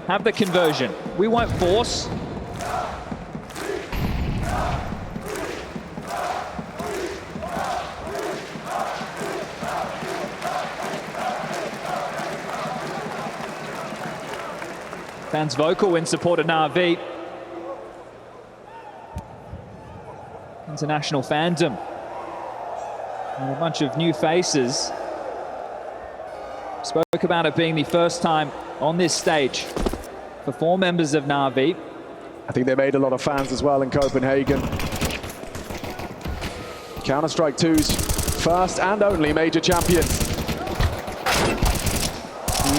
Have the conversion. We won't force. Fans vocal in support of NAVI. International fandom. And a bunch of new faces. Spoke about it being the first time on this stage for 4 members of NAVI. I think they made a lot of fans as well in Copenhagen. Counter-Strike 2's first and only major champion.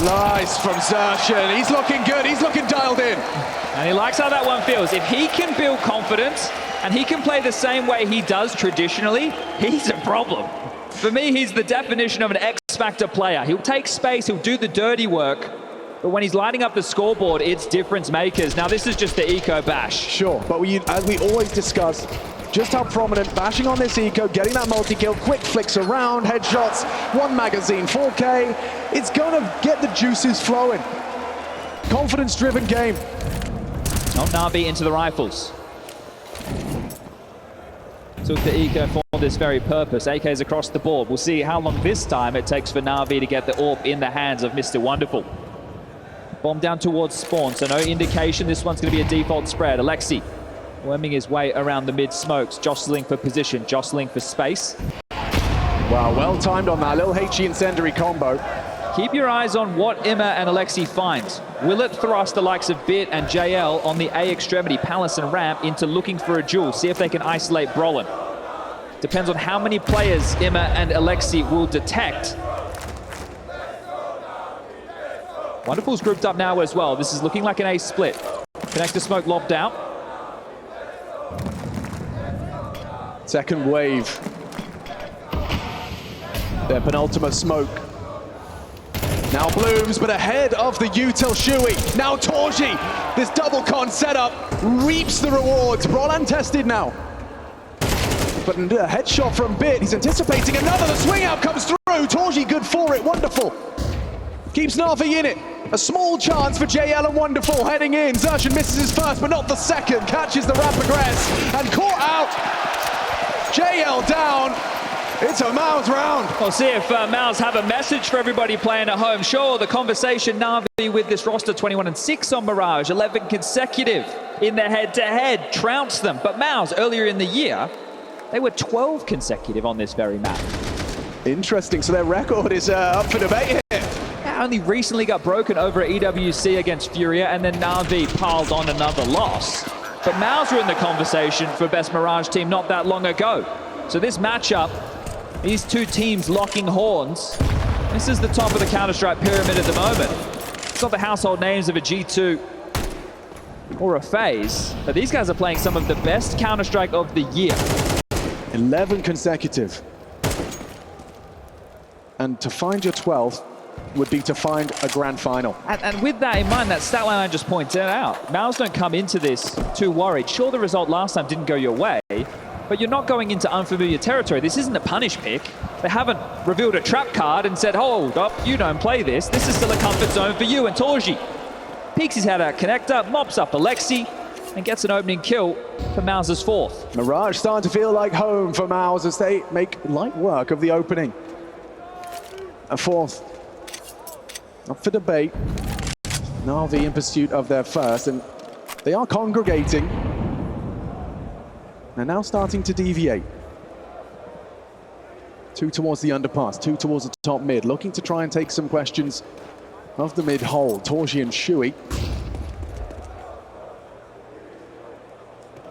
Nice from Xerxen. He's looking good. He's looking dialed in. And he likes how that one feels. If he can build confidence and he can play the same way he does traditionally, he's a problem. For me, he's the definition of an X-Factor player. He'll take space, he'll do the dirty work, but when he's lighting up the scoreboard, it's difference makers. Now, this is just the eco bash. Sure, but as we always discuss, just how prominent bashing on this eco, getting that multi-kill, quick flicks around, headshots, 1 magazine, 4K. It's going to get the juices flowing. Confidence-driven game. Oh, NAVI into the rifles. Took the eco for this very purpose. AK's across the board. We'll see how long this time it takes for Na'Vi to get the AWP in the hands of Mr. Wonderful. Bomb down towards spawn, so no indication this one's going to be a default spread. Alexi worming his way around the mid smokes, jostling for position, jostling for space. Wow, well timed on that little HE incendiary combo. Keep your eyes on what Imma and Alexi finds. Will it thrust the likes of Bit and JL on the A extremity, Palace and Ramp, into looking for a duel, see if they can isolate Brolin? Depends on how many players Imma and Alexi will detect. Wonderful's grouped up now as well. This is looking like an A split. Connector smoke lobbed out. Second wave. Their penultimate smoke. Now Blooms, but ahead of the util Shui. Now Torji. This double con setup reaps the rewards. Brolan tested now. But a headshot from Bit. He's anticipating another. The swing out comes through. Torji good for it. Wonderful. Keeps Na'Vi in it. A small chance for JL and Wonderful heading in. Zershan misses his first, but not the second. Catches the ramp aggress and caught out. JL down. It's a MOUZ round. We'll see if MOUZ have a message for everybody playing at home. Sure, the conversation Na'Vi with this roster 21-6 on Mirage, 11 consecutive in the head-to-head, trounced them. But MOUZ earlier in the year, they were 12 consecutive on this very map. Interesting, so their record is up for debate here. Yeah, only recently got broken over at EWC against Furia, and then Na'Vi piled on another loss. But MOUZ were in the conversation for best Mirage team not that long ago. So this matchup, these two teams locking horns. This is the top of the Counter-Strike pyramid at the moment. It's not the household names of a G2 or a FaZe, but these guys are playing some of the best Counter-Strike of the year. 11 consecutive. And to find your 12th would be to find a grand final. And with that in mind, that stat line I just pointed out, MOUZ don't come into this too worried. Sure, the result last time didn't go your way, but you're not going into unfamiliar territory. This isn't a punish pick. They haven't revealed a trap card and said, hold up, you don't play this. This is still a comfort zone for you. And Torji peeks his head out connector, mops up Alexi, and gets an opening kill for MOUZ's fourth. Mirage starting to feel like home for MOUZ as they make light work of the opening. A fourth. Up for debate. Na'Vi in pursuit of their first, and they are congregating. They're now starting to deviate. Two towards the underpass, two towards the top mid, looking to try and take some questions of the mid hole. Torji and Shui.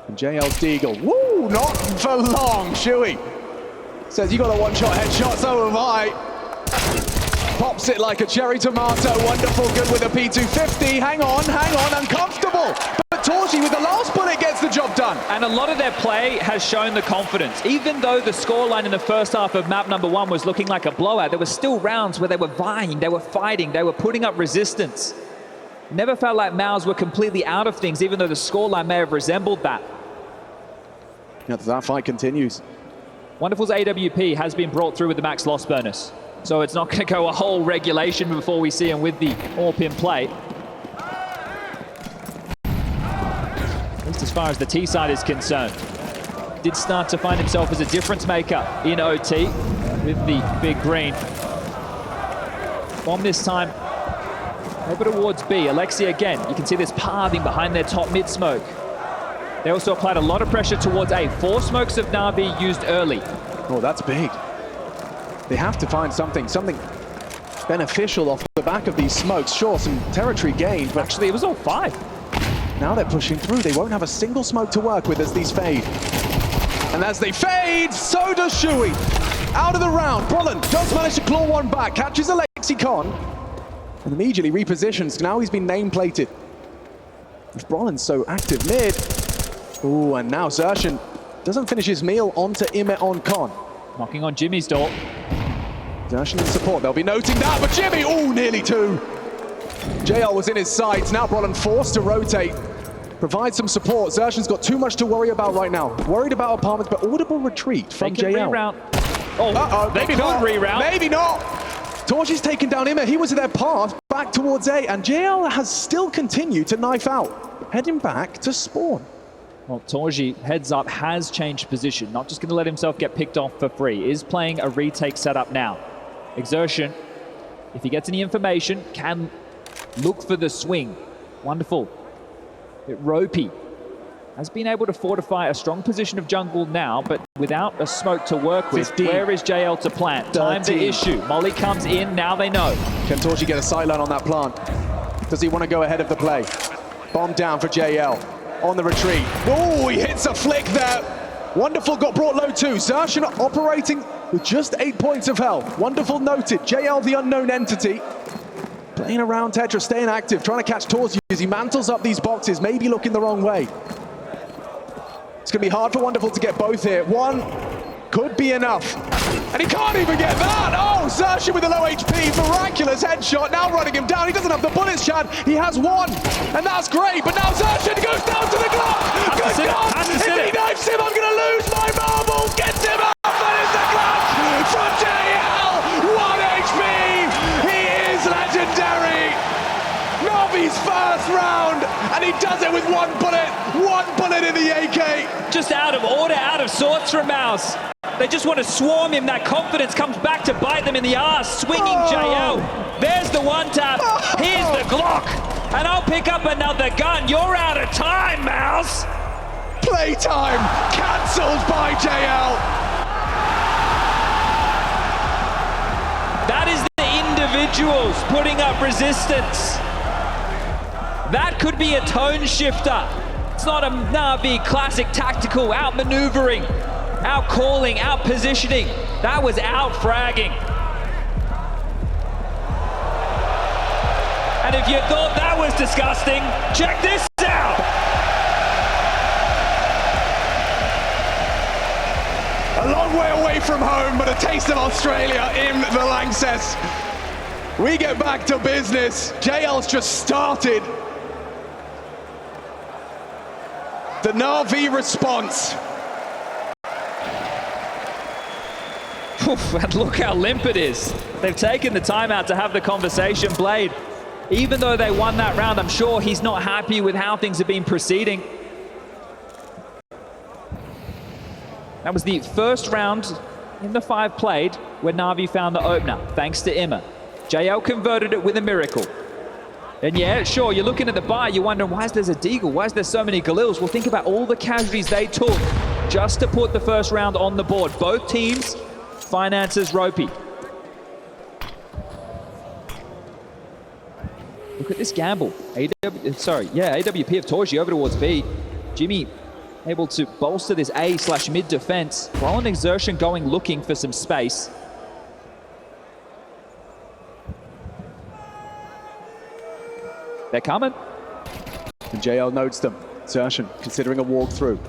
And JL's Deagle. Woo! Not for long. Shui says, you got a one-shot headshot, so have I. Pops it like a cherry tomato. Wonderful, good with a P250. Hang on, uncomfortable. But Torji with the last bullet gets the job done. And a lot of their play has shown the confidence. Even though the scoreline in the first half of map number 1 was looking like a blowout, there were still rounds where they were vying, they were fighting, they were putting up resistance. Never felt like MOUZ were completely out of things, even though the scoreline may have resembled that. Yeah, that fight continues. Wonderful's AWP has been brought through with the max loss bonus. So it's not going to go a whole regulation before we see him with the AWP in play. At least as far as the T side is concerned. Did start to find himself as a difference maker in OT with the big green. Bomb this time over towards B. Alexi again. You can see this pathing behind their top mid smoke. They also applied a lot of pressure towards A. 4 smokes of Na'Vi used early. Oh, that's big. They have to find something beneficial off the back of these smokes. Sure, some territory gained, but actually it was all 5. Now they're pushing through. They won't have a single smoke to work with as these fade. And as they fade, so does Shui. Out of the round, Brolin does manage to claw one back, catches Alexi Con, and immediately repositions. Now he's been nameplated. If Brolin's so active mid. Ooh, and now Zershan doesn't finish his meal onto Ime on Con. Knocking on Jimmy's door. Zershan in support, they'll be noting that, but Jimmy, ooh, nearly 2. JL was in his sights, now Brolin forced to rotate. Provide some support. Zershan's got too much to worry about right now. Worried about apartments, but audible retreat from JL. Oh, maybe not. Reroute. Maybe not. Torji's taken down Ime. He was at their path back towards A, and JL has still continued to knife out, heading back to spawn. Well, Torji, heads up, has changed position. Not just going to let himself get picked off for free. Is playing a retake setup now. Exertion, if he gets any information, can look for the swing. Wonderful. Bit ropey. Has been able to fortify a strong position of jungle now, but without a smoke to work with. 15. Where is JL to plant? Time to 13. issue. Molly comes in, now they know. Can Torji get a sideline on that plant? Does he want to go ahead of the play? Bomb down for JL. On the retreat. Oh, he hits a flick there. Wonderful got brought low too. Zarshan operating with just 8 points of health. Wonderful noted. JL, the unknown entity. Playing around Tetra, staying active, trying to catch Torji as he mantles up these boxes, maybe looking the wrong way. It's going to be hard for Wonderful to get both here. One could be enough. And he can't even get that! Oh, Zarshan with a low HP, miraculous headshot, now running him down. He doesn't have the bullets, Chad. He has one, and that's great. But now Zarshan goes down to the Glock. Good God! If he knifes him, I'm going to lose my marbles. Gets him up, that is the clutch from JL. 1 HP. He is legendary. NAVI's first round, and he does it with one bullet in the AK. Just out of order, out of sorts from MOUZ. They just want to swarm him. That confidence comes back to bite them in the ass. Swinging JL. There's the one tap. Here's the Glock. And I'll pick up another gun. You're out of time, MOUZ. Playtime cancelled by JL. That is the individuals putting up resistance. That could be a tone shifter. It's not a NAVI classic tactical out-maneuvering, out-calling, out-positioning. That was out-fragging. And if you thought that was disgusting, check this out. A long way away from home, but a taste of Australia in the Lanxess. We get back to business. JL's just started. The NAVI response. Oof, and look how limp it is. They've taken the time out to have the conversation. Blade, even though they won that round, I'm sure he's not happy with how things have been proceeding. That was the first round in the 5 played where NAVI found the opener, thanks to Imma. JL converted it with a miracle. And yeah, sure, you're looking at the buy, you're wondering, why is there a Deagle? Why is there so many Galils? Well, think about all the casualties they took just to put the first round on the board. Both teams, finances ropey. Look at this gamble. AWP of Torji over towards B. Jimmy able to bolster this A/mid defense. Roland Exertion going looking for some space. They're coming. And JL notes them. Zarshan considering a walkthrough.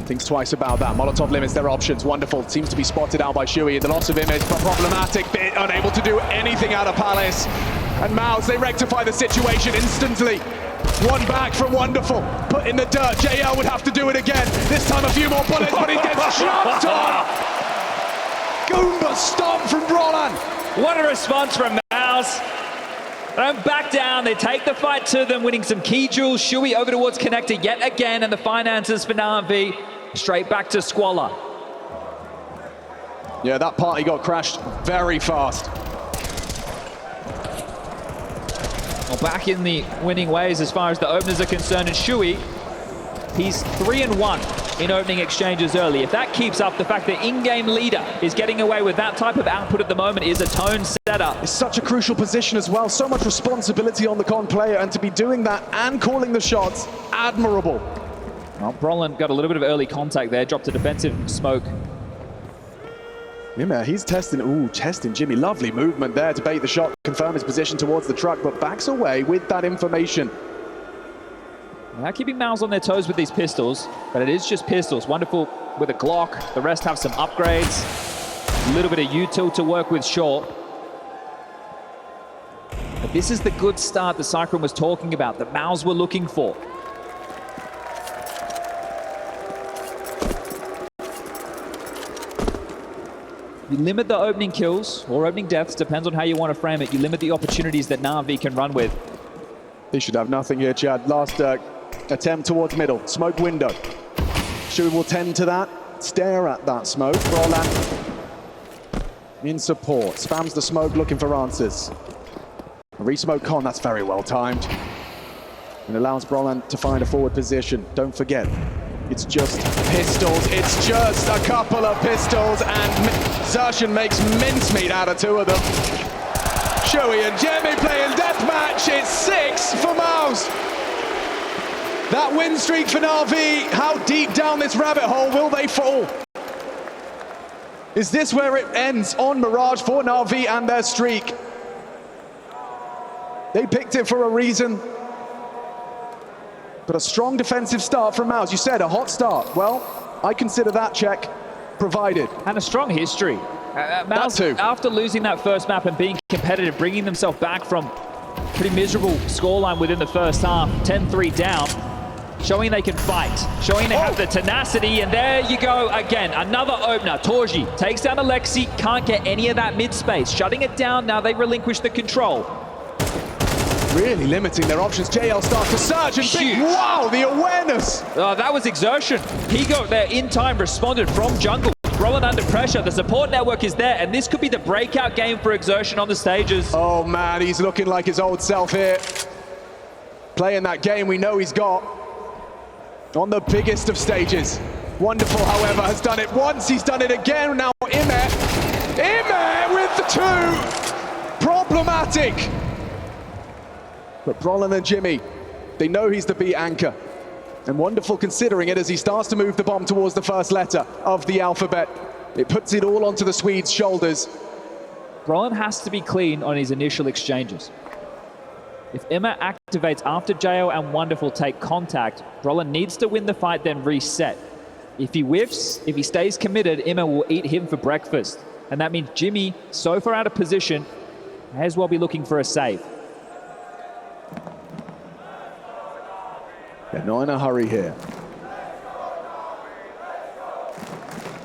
Thinks twice about that. Molotov limits their options. Wonderful. Seems to be spotted out by Shuey. The loss of him is problematic. Bit unable to do anything out of Palace. And MOUZ, they rectify the situation instantly. One back from Wonderful. Put in the dirt. JL would have to do it again. This time a few more bullets, but he gets jumped on. Goomba stomp from Roland. What a response from MOUZ. They don't back down, they take the fight to them, winning some key jewels. Shuey over towards Connector yet again, and the finances for NAVI straight back to Squalor. Yeah, that party got crashed very fast. Well, back in the winning ways as far as the openers are concerned, and Shuey, he's 3-1 in opening exchanges early. If that keeps up, the fact that in-game leader is getting away with that type of output at the moment is a tone setter. It's such a crucial position as well. So much responsibility on the con player, and to be doing that and calling the shots, admirable. Well, Brolin got a little bit of early contact there, dropped a defensive smoke. Yeah, he's testing Jimmy. Lovely movement there to bait the shot, confirm his position towards the truck, but backs away with that information. Now keeping MOUZ on their toes with these pistols, but it is just pistols. Wonderful with a Glock. The rest have some upgrades. A little bit of util to work with short. But this is the good start that Cyclone was talking about, that MOUZ were looking for. You limit the opening kills, or opening deaths, depends on how you want to frame it. You limit the opportunities that NAVI can run with. They should have nothing here, Chad. Last attempt towards middle, smoke window. Shui will tend to that, stare at that smoke. Brolan in support, spams the smoke looking for answers. Re-smoke Con, that's very well timed. And allows Brolan to find a forward position. Don't forget, it's just pistols. It's just a couple of pistols, and Zertian makes mincemeat out of two of them. Shui and Jimmy playing deathmatch. It's 6 for MOUZ. That win streak for NAVI. How deep down this rabbit hole will they fall? Is this where it ends on Mirage for NAVI and their streak? They picked it for a reason. But a strong defensive start from MOUZ. You said a hot start. Well, I consider that check provided. And a strong history. MOUZ, too. after losing that first map and being competitive, bringing themselves back from pretty miserable scoreline within the first half, 10-3 down, showing they can fight, showing they have the tenacity, and there you go again, another opener. Torji takes down Alexi, can't get any of that mid space, shutting it down. Now they relinquish the control. Really limiting their options. JL starts to surge and big, wow, the awareness. Oh, that was exertion. He got there in time, responded from jungle. Brolan under pressure, the support network is there, and this could be the breakout game for exertion on the stages. Oh man, he's looking like his old self here. Playing that game we know he's got on the biggest of stages. Wonderful, however, has done it once, he's done it again. Now Ime with the 2. Problematic. But Brolan and Jimmy, they know he's the beat anchor. And wonderful considering it as he starts to move the bomb towards the first letter of the alphabet. It puts it all onto the Swedes' shoulders. Brolan has to be clean on his initial exchanges. If Emma activates after JL and Wonderful take contact, Brolan needs to win the fight, then reset. If he whiffs, if he stays committed, Emma will eat him for breakfast. And that means Jimmy, so far out of position, may as well be looking for a save. They're not in a hurry here.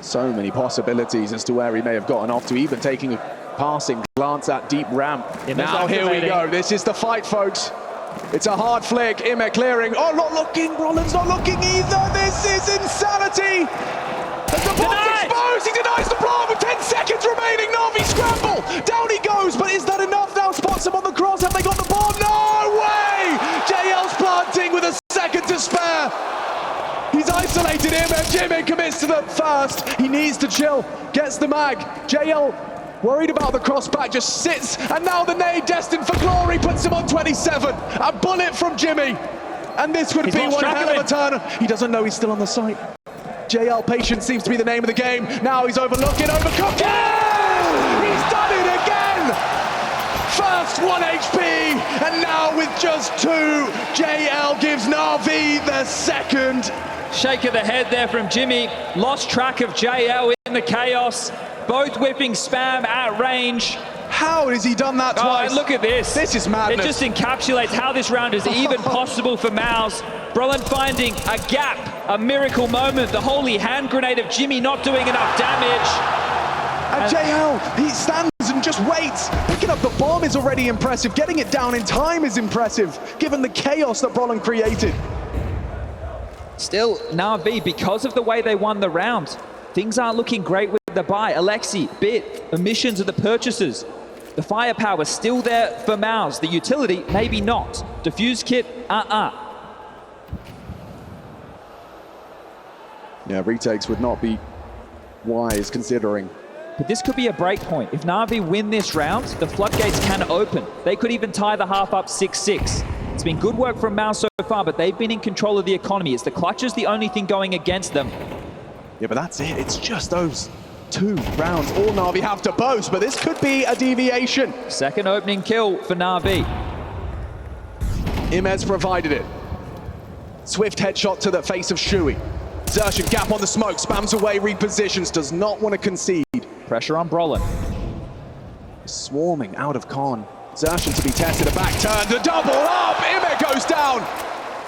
So many possibilities as to where he may have gotten off to, even taking a passing glance at deep ramp. Now here we go. This is the fight, folks. It's a hard flick. Ime clearing. Oh, not looking. Brolan's not looking either. This is insanity. As the bomb's exposed, he denies the blow with 10 seconds remaining. NAVI scramble. Down he goes, but is that enough now? Spots him on the cross. Have they got the ball? No way! JL's planting with a second to spare. He's isolated him, and Jimmy commits to the first. He needs to chill, gets the mag. JL, worried about the cross back, just sits, and now the nade destined for glory puts him on 27. A bullet from Jimmy, and this would be one hell of a turn. He doesn't know he's still on the site. JL, patience seems to be the name of the game. Now he's overlooking, overcooking. He's done it again. First 1 HP, and now with just 2, JL gives NAVI the second. Shake of the head there from Jimmy. Lost track of JL in the chaos. Both whipping spam at range. How has he done that twice? Oh, look at this. This is madness. It just encapsulates how this round is even possible for MOUZ. Brolan finding a gap, a miracle moment. The holy hand grenade of Jimmy not doing enough damage. And JL, he stands and just waits. Picking up the bomb is already impressive. Getting it down in time is impressive, given the chaos that Brolan created. Still, NAVI, because of the way they won the round, things aren't looking great with the buy. Alexi, Bit, emissions of the purchases. The firepower still there for MOUZ. The utility, maybe not. Diffuse kit, Yeah, retakes would not be wise considering. But this could be a break point. If NAVI win this round, the floodgates can open. They could even tie the half up 6-6. It's been good work from MOUZ so far, but they've been in control of the economy. It's the clutches the only thing going against them. Yeah, but that's it. It's just those 2 rounds. All NAVI have to boast, but this could be a deviation. Second opening kill for NAVI. Imez provided it. Swift headshot to the face of Shui. Zertian gap on the smoke, spams away, repositions, does not want to concede. Pressure on Brolan. Swarming out of Con. Zertian to be tested, a back turn, the double up, Ime goes down.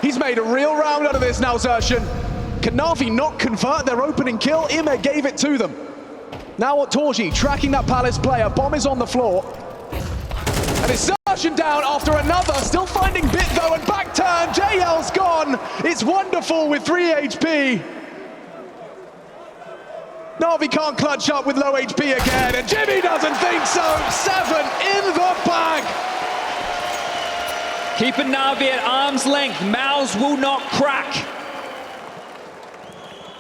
He's made a real round out of this now, Zertian. Can NAVI not convert their opening kill? Ime gave it to them. Now what Torji, tracking that Palace player, bomb is on the floor. And it's Exertion down after another, still finding Bit though, and back turn, JL's gone. It's wonderful with 3 HP. NAVI can't clutch up with low HP again, and Jimmy doesn't think so. 7 in the bag. Keeping NAVI at arm's length. MOUZ will not crack.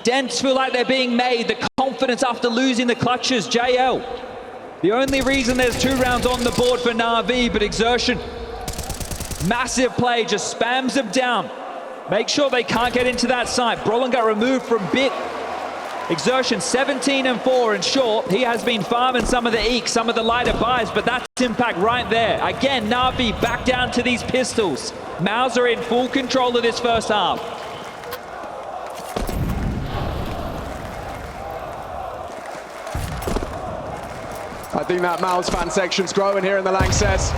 Dents feel like they're being made. The confidence after losing the clutches. JL. The only reason there's 2 rounds on the board for NAVI, but Exertion, massive play, just spams them down. Make sure they can't get into that site. Brolin got removed from Bit. Exertion 17-4, and short, he has been farming some of the eeks, some of the lighter buys, but that's impact right there. Again, NAVI back down to these pistols. MOUZ are in full control of this first half. I think that MOUZ fan section's growing here in the Lanxess.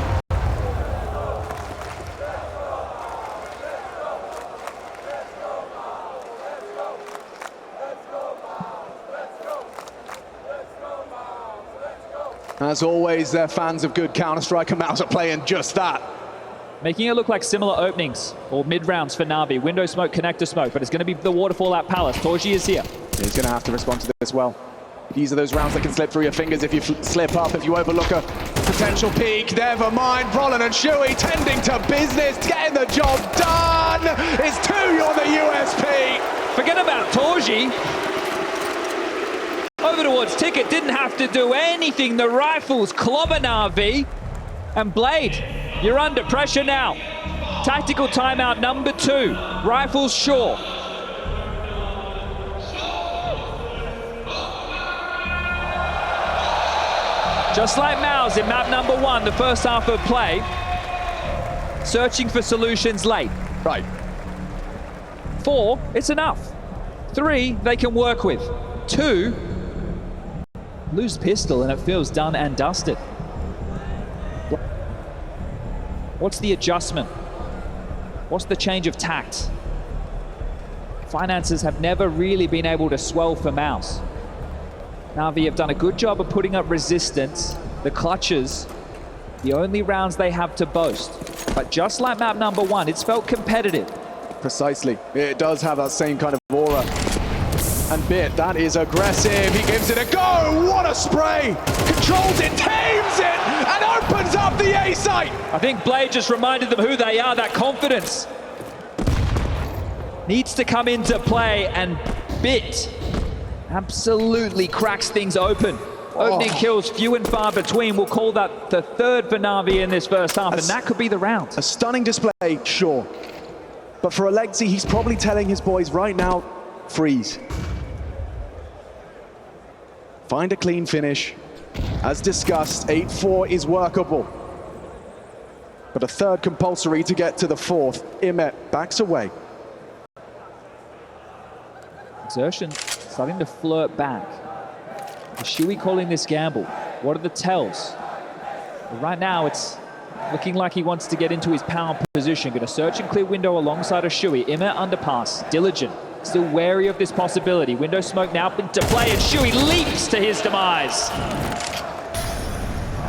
As always, they're fans of good Counter-Strike, and MOUZ are playing just that. Making it look like similar openings or mid-rounds for NAVI. Window smoke, connector smoke, but it's going to be the waterfall at Palace. Torji is here. He's going to have to respond to this well. These are those rounds that can slip through your fingers if you slip up, if you overlook a potential peak. Never mind, Brolin and Shuey tending to business, getting the job done. It's 2 on the USP. Forget about Torji. Over towards Ticket, didn't have to do anything. The rifles clobber NAVI. And Blade, you're under pressure now. Tactical timeout number 2. Rifles sure. Just like MOUZ in map number 1, the first half of play, searching for solutions late. Right. 4, it's enough. 3, they can work with. 2, lose pistol and it feels done and dusted. What's the adjustment? What's the change of tact? Finances have never really been able to swell for MOUZ. NAVI have done a good job of putting up resistance. The clutches, the only rounds they have to boast. But just like map number 1, it's felt competitive. Precisely. It does have that same kind of aura. And Bit, that is aggressive. He gives it a go. What a spray. Controls it, tames it, and opens up the A site. I think Blade just reminded them who they are. That confidence needs to come into play, and Bit absolutely cracks things open. Opening kills few and far between. We'll call that the 3rd for NAVI in this first half, and that could be the round. A stunning display, sure. But for Alexi, he's probably telling his boys right now, freeze. Find a clean finish. As discussed, 8-4 is workable. But a 3rd compulsory to get to the 4th. Imet backs away. Exertion starting to flirt back. Is Shuey calling this gamble? What are the tells? Well, right now, it's looking like he wants to get into his power position. Going to search and clear window alongside of Shuey. Imet underpass. Diligent. Still wary of this possibility. Window smoke now into play, and Shuey leaps to his demise.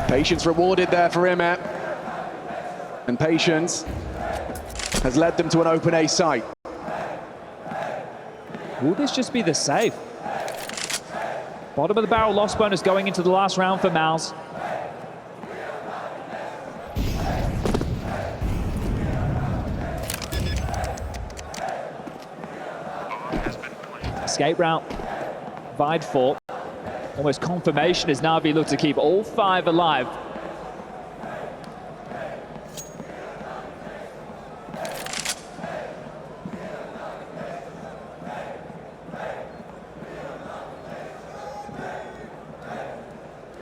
Patience rewarded there for Imet. And patience has led them to an open A site. Will this just be the save? Bottom of the barrel loss bonus going into the last round for MOUZ. Escape route, Vide for. Almost confirmation as NAVI look to keep all 5 alive.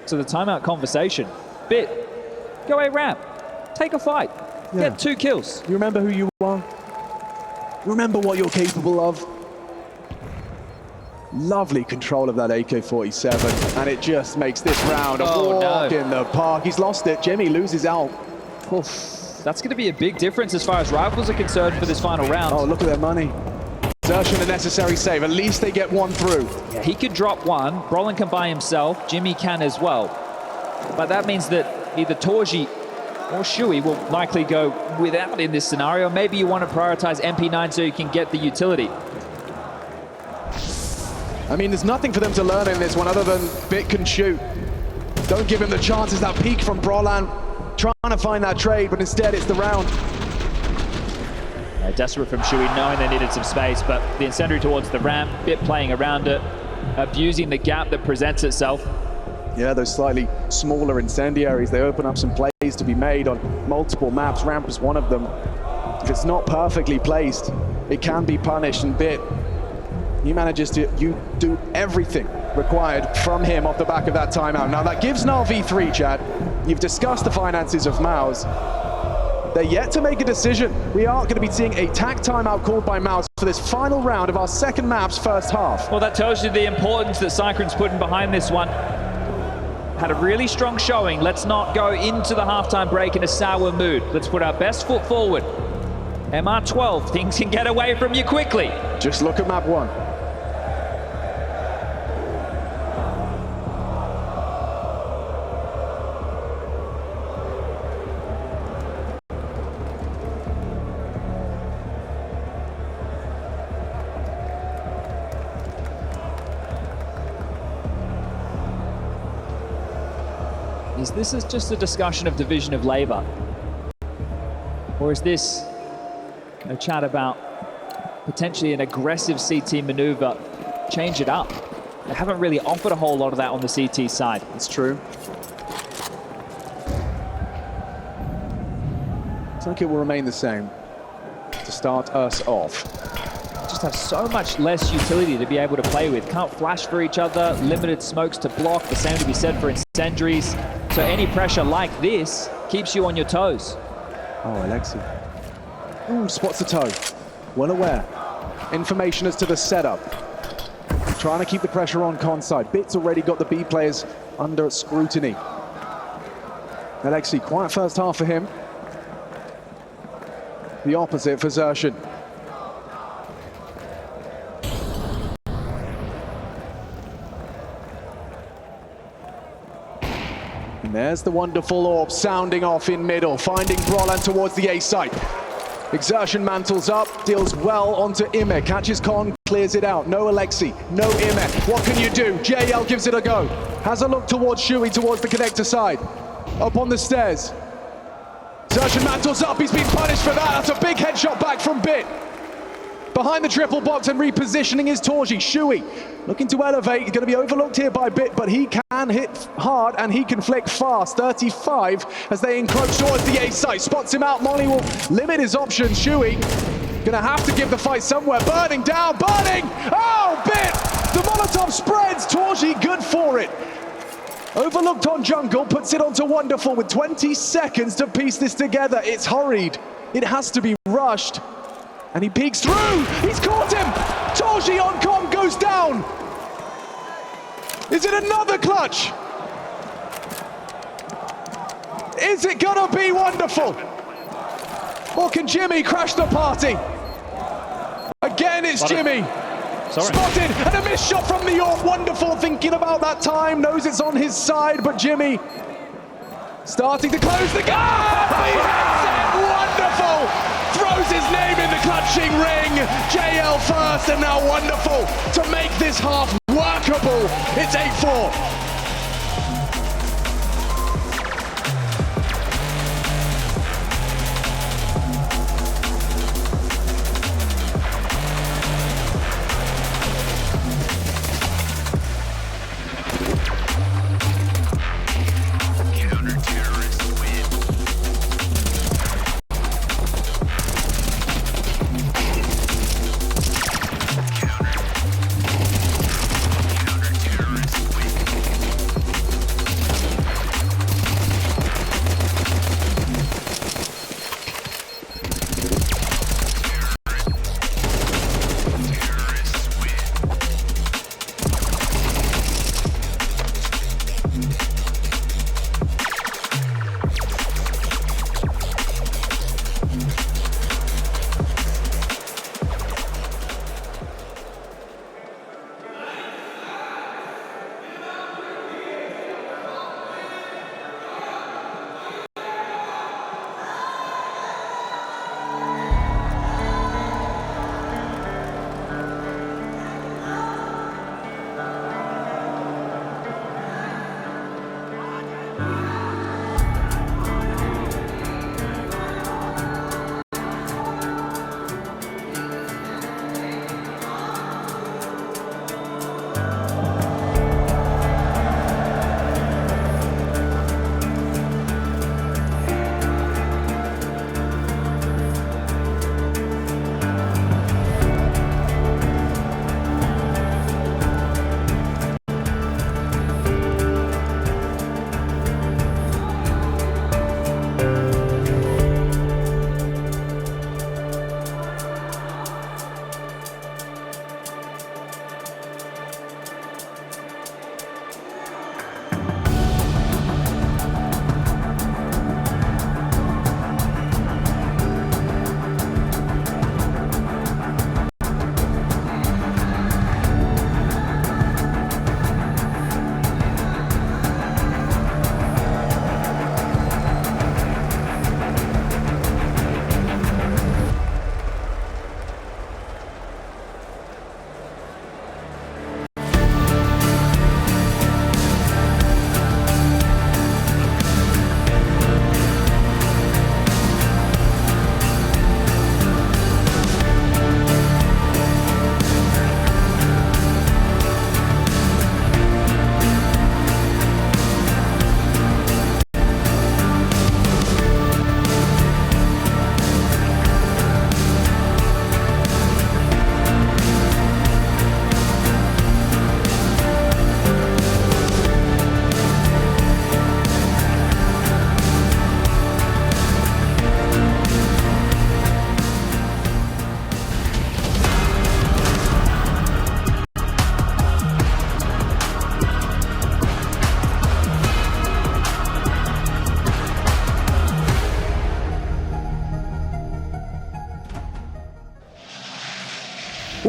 So the timeout conversation. Bit, go A ramp, take a fight, get 2 kills. You remember who you are? You remember what you're capable of? Lovely control of that AK-47, and it just makes this round a walk in the park. He's lost it. Jimmy loses out. Oof. That's going to be a big difference as far as rifles are concerned for this final round. Oh, look at their money. Exertion, a necessary save. At least they get 1 through. Yeah, he could drop 1. Brolin can buy himself. Jimmy can as well. But that means that either Torji or Shui will likely go without in this scenario. Maybe you want to prioritize MP9 so you can get the utility. I mean, there's nothing for them to learn in this one other than Bit can shoot. Don't give him the chances. That peek from Brolan, trying to find that trade, but instead it's the round. Yeah, desperate from Shui, knowing they needed some space, but the incendiary towards the ramp, Bit playing around it, abusing the gap that presents itself. Yeah, those slightly smaller incendiaries, they open up some plays to be made on multiple maps. Ramp is one of them. If it's not perfectly placed, it can be punished, and Bit, he manages to do everything required from him off the back of that timeout. Now that gives NAVI 3, Chad. You've discussed the finances of MOUZ. They're yet to make a decision. We are going to be seeing a tack timeout called by MOUZ for this final round of our second map's first half. Well, that tells you the importance that Cyclone's putting behind this one. Had a really strong showing. Let's not go into the halftime break in a sour mood. Let's put our best foot forward. MR12, things can get away from you quickly. Just look at map 1. Is this just a discussion of division of labor? Or is this a chat about potentially an aggressive CT maneuver? Change it up. They haven't really offered a whole lot of that on the CT side. It's true. Looks like it will remain the same to start us off. Just have so much less utility to be able to play with. Can't flash for each other, limited smokes to block, the same to be said for incendiaries. So any pressure like this keeps you on your toes. Oh, Alexi. Ooh, spots the toe. Well aware. Information as to the setup. Trying to keep the pressure on con side. Bit's already got the B players under scrutiny. Alexi, quiet first half for him. The opposite for Zershin. And there's the wonderful orb sounding off in middle, finding Brolan towards the A site. Exertion mantles up, deals well onto Ime, catches Con, clears it out. No Alexi, no Ime. What can you do? JL gives it a go. Has a look towards Shui, towards the connector side. Up on the stairs. Exertion mantles up, he's been punished for that. That's a big headshot back from Bit. Behind the triple box and repositioning is Torji. Shui looking to elevate. He's going to be overlooked here by Bit, but he can hit hard and he can flick fast. 35 as they encroach towards the A site. Spots him out. Molly will limit his options. Shui going to have to give the fight somewhere. Burning down, burning! Oh, Bit! The Molotov spreads. Torji good for it. Overlooked on jungle, puts it onto Wonderful with 20 seconds to piece this together. It's hurried. It has to be rushed. And he peeks through! He's caught him! Torji on com goes down! Is it another clutch? Is it gonna be Wonderful? Or can Jimmy crash the party? Again, it's Jimmy. Spotted, and a missed shot from the orb. Wonderful, thinking about that time, knows it's on his side, but Jimmy starting to close the gap! He hits it! Wonderful! Throws his name in the clutching ring. JL first, and now Wonderful to make this half workable. It's 8-4.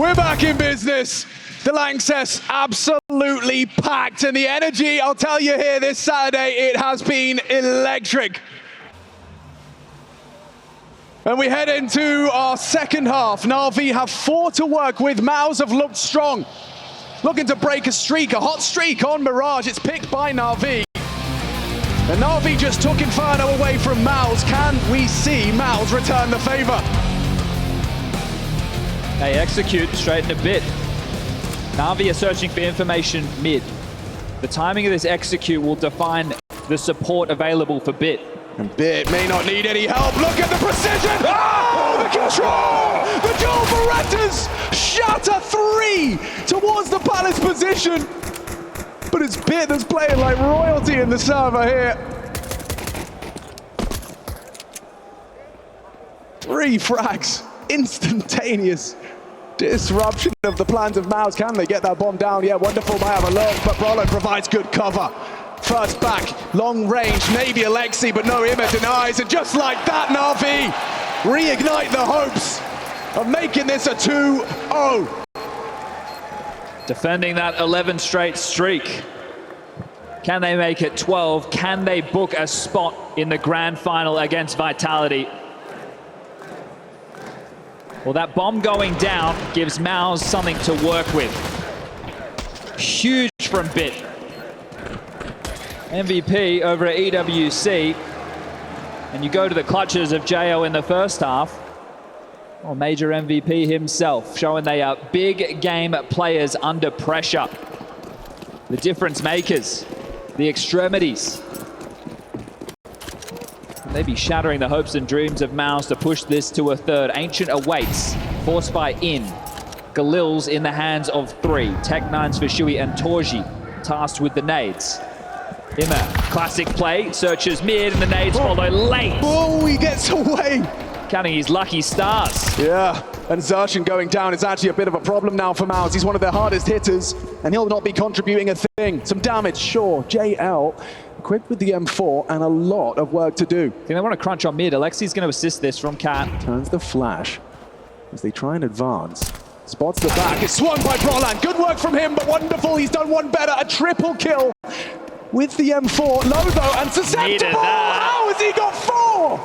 We're back in business. The Lanxess absolutely packed, and the energy, I'll tell you here this Saturday, it has been electric. And we head into our second half. NAVI have 4 to work with. MOUZ have looked strong. Looking to break a streak, a hot streak on Mirage. It's picked by NAVI. And NAVI just took Inferno away from MOUZ. Can we see MOUZ return the favor? They execute straight in a bit. NAVI are searching for information mid. The timing of this execute will define the support available for Bit. And Bit may not need any help. Look at the precision! Oh, the control! The dual Berettas shatter 3 towards the Palace position. But it's Bit that's playing like royalty in the server here. 3 frags, instantaneous disruption of the plans of MOUZ. Can they get that bomb down? Yeah, Wonderful might have a look, but Brolin provides good cover. First back, long range, maybe Alexi, but no, Ima denies, and just like that, NAVI reignite the hopes of making this a 2-0. Defending that 11 straight streak. Can they make it 12? Can they book a spot in the grand final against Vitality? Well, that bomb going down gives MOUZ something to work with. Huge from Bit. MVP over at EWC. And you go to the clutches of JO in the first half. Well, major MVP himself, showing they are big game players under pressure. The difference makers, the extremities. They'd be shattering the hopes and dreams of MOUZ to push this to a third. Ancient awaits, forced by in. Galil's in the hands of 3. Tech9's for Shui and Torji, tasked with the nades. Ima, classic play, searches mid, and the nades follow late. Oh, he gets away. Counting his lucky stars. Yeah, and Xerxen going down is actually a bit of a problem now for MOUZ. He's one of their hardest hitters, and he'll not be contributing a thing. Some damage, sure. JL equipped with the M4 and a lot of work to do. I think they want to crunch on mid. Alexi's going to assist this from Cat. Turns the flash as they try and advance. Spots the back. It's swung by Brolan. Good work from him, but Wonderful. He's done one better. A triple kill with the M4. Low though and susceptible. How has he got 4?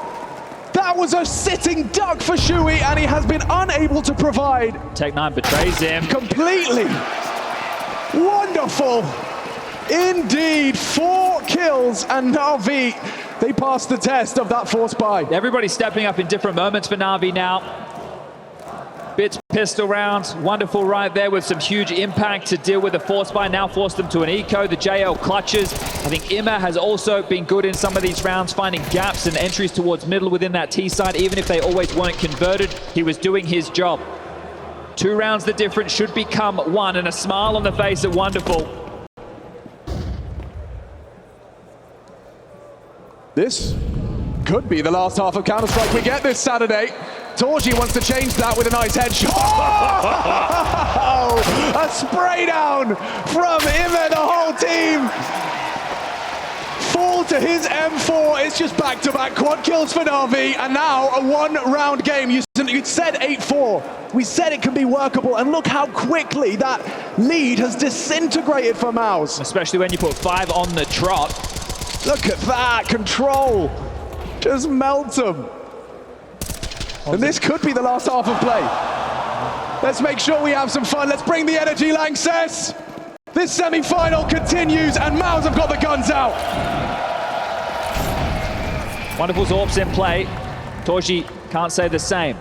That was a sitting duck for Shui, and he has been unable to provide. Tech9 betrays him. Completely. Wonderful. Indeed, 4 kills, and NAVI, they passed the test of that force buy. Everybody's stepping up in different moments for NAVI now. Bit's pistol rounds, Wonderful right there with some huge impact to deal with the force buy, now forced them to an eco. The JL clutches. I think Ima has also been good in some of these rounds, finding gaps and entries towards middle within that T side, even if they always weren't converted. He was doing his job. 2 rounds the difference should become 1, and a smile on the face of Wonderful. This could be the last half of Counter-Strike we get this Saturday. Torji wants to change that with a nice headshot. Oh, a spray down from Ima, the whole team. Fall to his M4. It's just back-to-back quad kills for NAVI, and now a 1-round game. You said 8-4. We said it can be workable, and look how quickly that lead has disintegrated for MOUZ. Especially when you put 5 on the trot. Look at that control. Just melt them. And this could be the last half of play. Let's make sure we have some fun. Let's bring the energy, Lanxess. This semi-final continues, and MOUZ have got the guns out. Wonderful's AWP's in play. Torji can't say the same.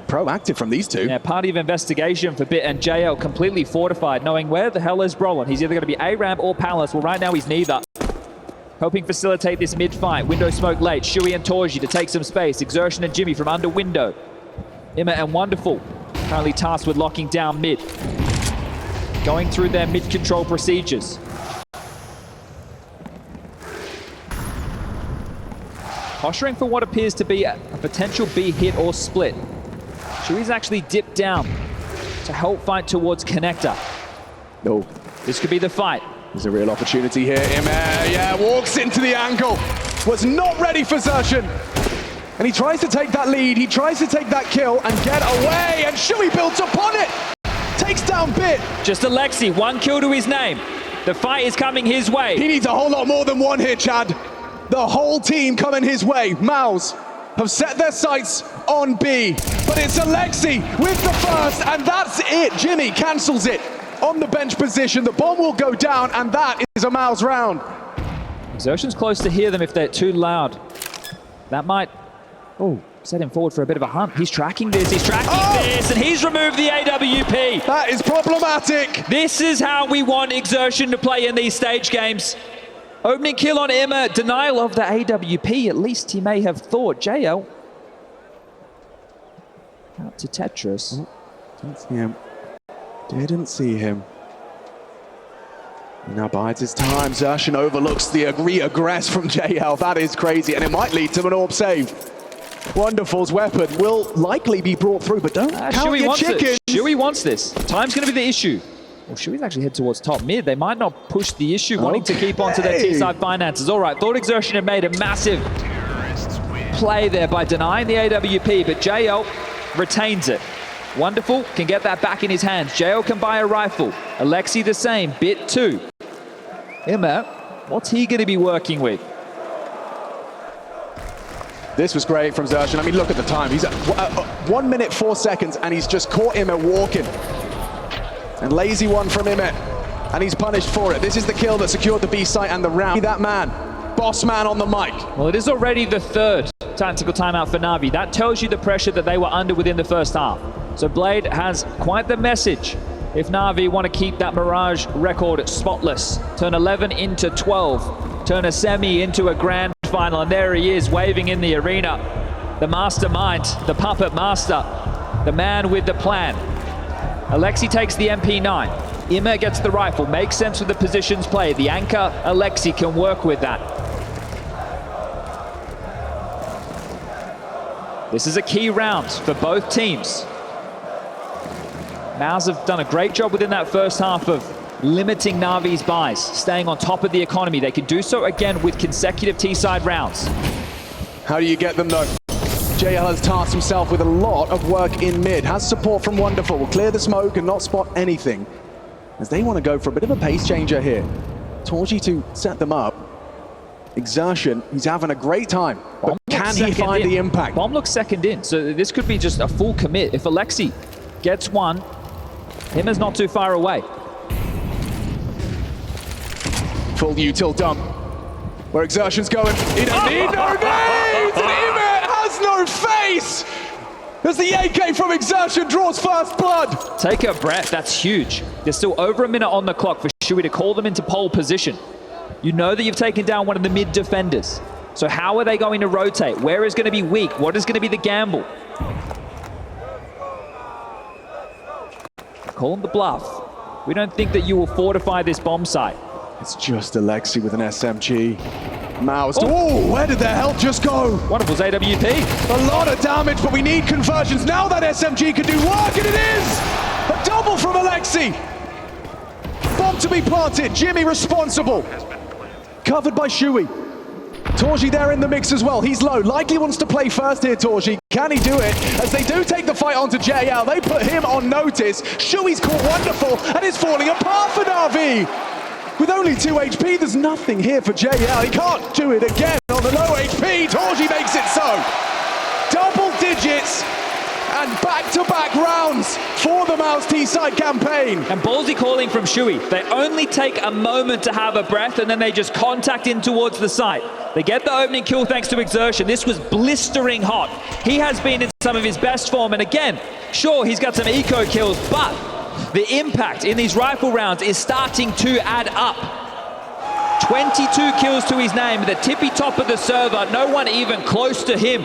Proactive from these 2. Yeah, party of investigation for Bit, and JL completely fortified, knowing where the hell is Brolin. He's either going to be A-Ramp or Palace. Well, right now he's neither. Hoping facilitate this mid-fight. Window smoke late. Shui and Torji to take some space. Xerxen and Jimmy from under window. Ima and Wonderful currently tasked with locking down mid. Going through their mid-control procedures. Posturing for what appears to be a potential B hit or split. Shui's actually dipped down to help fight towards connector. No. This could be the fight. There's a real opportunity here. Ima, yeah, walks into the angle. Was not ready for Xerxen. And he tries to take that lead. He tries to take that kill and get away. And Shui builds upon it. takes down Bit. Just Alexi, 1 kill to his name. The fight is coming his way. He needs a whole lot more than one here, Chad. The whole team coming his way. MOUZ have set their sights on B, but it's Alexi with the first, and that's it. Jimmy cancels it on the bench position. The bomb will go down, and that is a MOUZ round. Exertion's close to hear them if they're too loud. That might, set him forward for a bit of a hunt. He's tracking this, and he's removed the AWP. That is problematic. This is how we want Exertion to play in these stage games. Opening kill on Emma, denial of the AWP, at least he may have thought. JL. Out to Tetris. Didn't see him. Didn't see him. He now bides his time. Xerxon overlooks the re-aggress from JL. That is crazy, and it might lead to an AWP save. Wonderful's weapon will likely be brought through, but don't count your chickens. Shui wants this. Time's going to be the issue. Well, Shui's actually head towards top mid. They might not push the issue, wanting to keep on to their T-side finances. All right, thought Exertion had made a massive play there by denying the AWP, but JL retains it. Wonderful can get that back in his hands. JL can buy a rifle. Alexi the same, Bit 2. Emma, what's he going to be working with? This was great from Xerxon. I mean, look at the time. He's at 1 minute 4 seconds, and he's just caught Emma walking. And lazy one from Emma, and he's punished for it. This is the kill that secured the B site and the round. That man, boss man on the mic. Well, it is already the 3rd tactical timeout for NAVI. That tells you the pressure that they were under within the first half. So Blade has quite the message if NAVI want to keep that Mirage record spotless. Turn 11 into 12. Turn a semi into a grand final. And there he is, waving in the arena. The mastermind, the puppet master, the man with the plan. Alexi takes the MP9. Emma gets the rifle. Makes sense with the positions played. The anchor, Alexi, can work with that. This is a key round for both teams. MOUZ have done a great job within that first half of limiting Navi's buys, staying on top of the economy. They can do so again with consecutive T-side rounds. How do you get them though? JL has tasked himself with a lot of work in mid. Has support from Wonderful. Will clear the smoke and not spot anything, as they want to go for a bit of a pace changer here. Torgy to set them up. Exertion, he's having a great time. But can he find the impact? Bomb looks second in, so this could be just a full commit. If Alexi gets one, Emma's not too far away. Full util dump. Where Exertion's going. He don't need no nades! And Emma has no face! As the AK from Exertion draws first blood. Take a breath, that's huge. There's still over a minute on the clock for Shui to call them into pole position. You know that you've taken down one of the mid defenders. So how are they going to rotate? Where is going to be weak? What is going to be the gamble? Call them the bluff. We don't think that you will fortify this bomb site. It's just Alexi with an SMG. MOUZ. Oh, where did their health just go? Wonderful's AWP. A lot of damage, but we need conversions. Now that SMG can do work, and it is! A double from Alexi. Bomb to be planted. Jimmy responsible. Covered by Shui. Torgy there in the mix as well. He's low. Likely wants to play first here, Torgy. Can he do it? As they do take the fight onto JL, they put him on notice. Shui's caught Wonderful, and it's falling apart for NAVI. With only 2 HP, there's nothing here for JL. He can't do it again on the low HP. Torgy makes it so. Double digits and back-to-back rounds for the MOUZ T-side campaign. And ballsy calling from Shui. They only take a moment to have a breath, and then they just contact in towards the site. They get the opening kill thanks to Exertion. This was blistering hot. He has been in some of his best form, and again, sure, he's got some eco kills, but the impact in these rifle rounds is starting to add up. 22 kills to his name, the tippy top of the server, no one even close to him.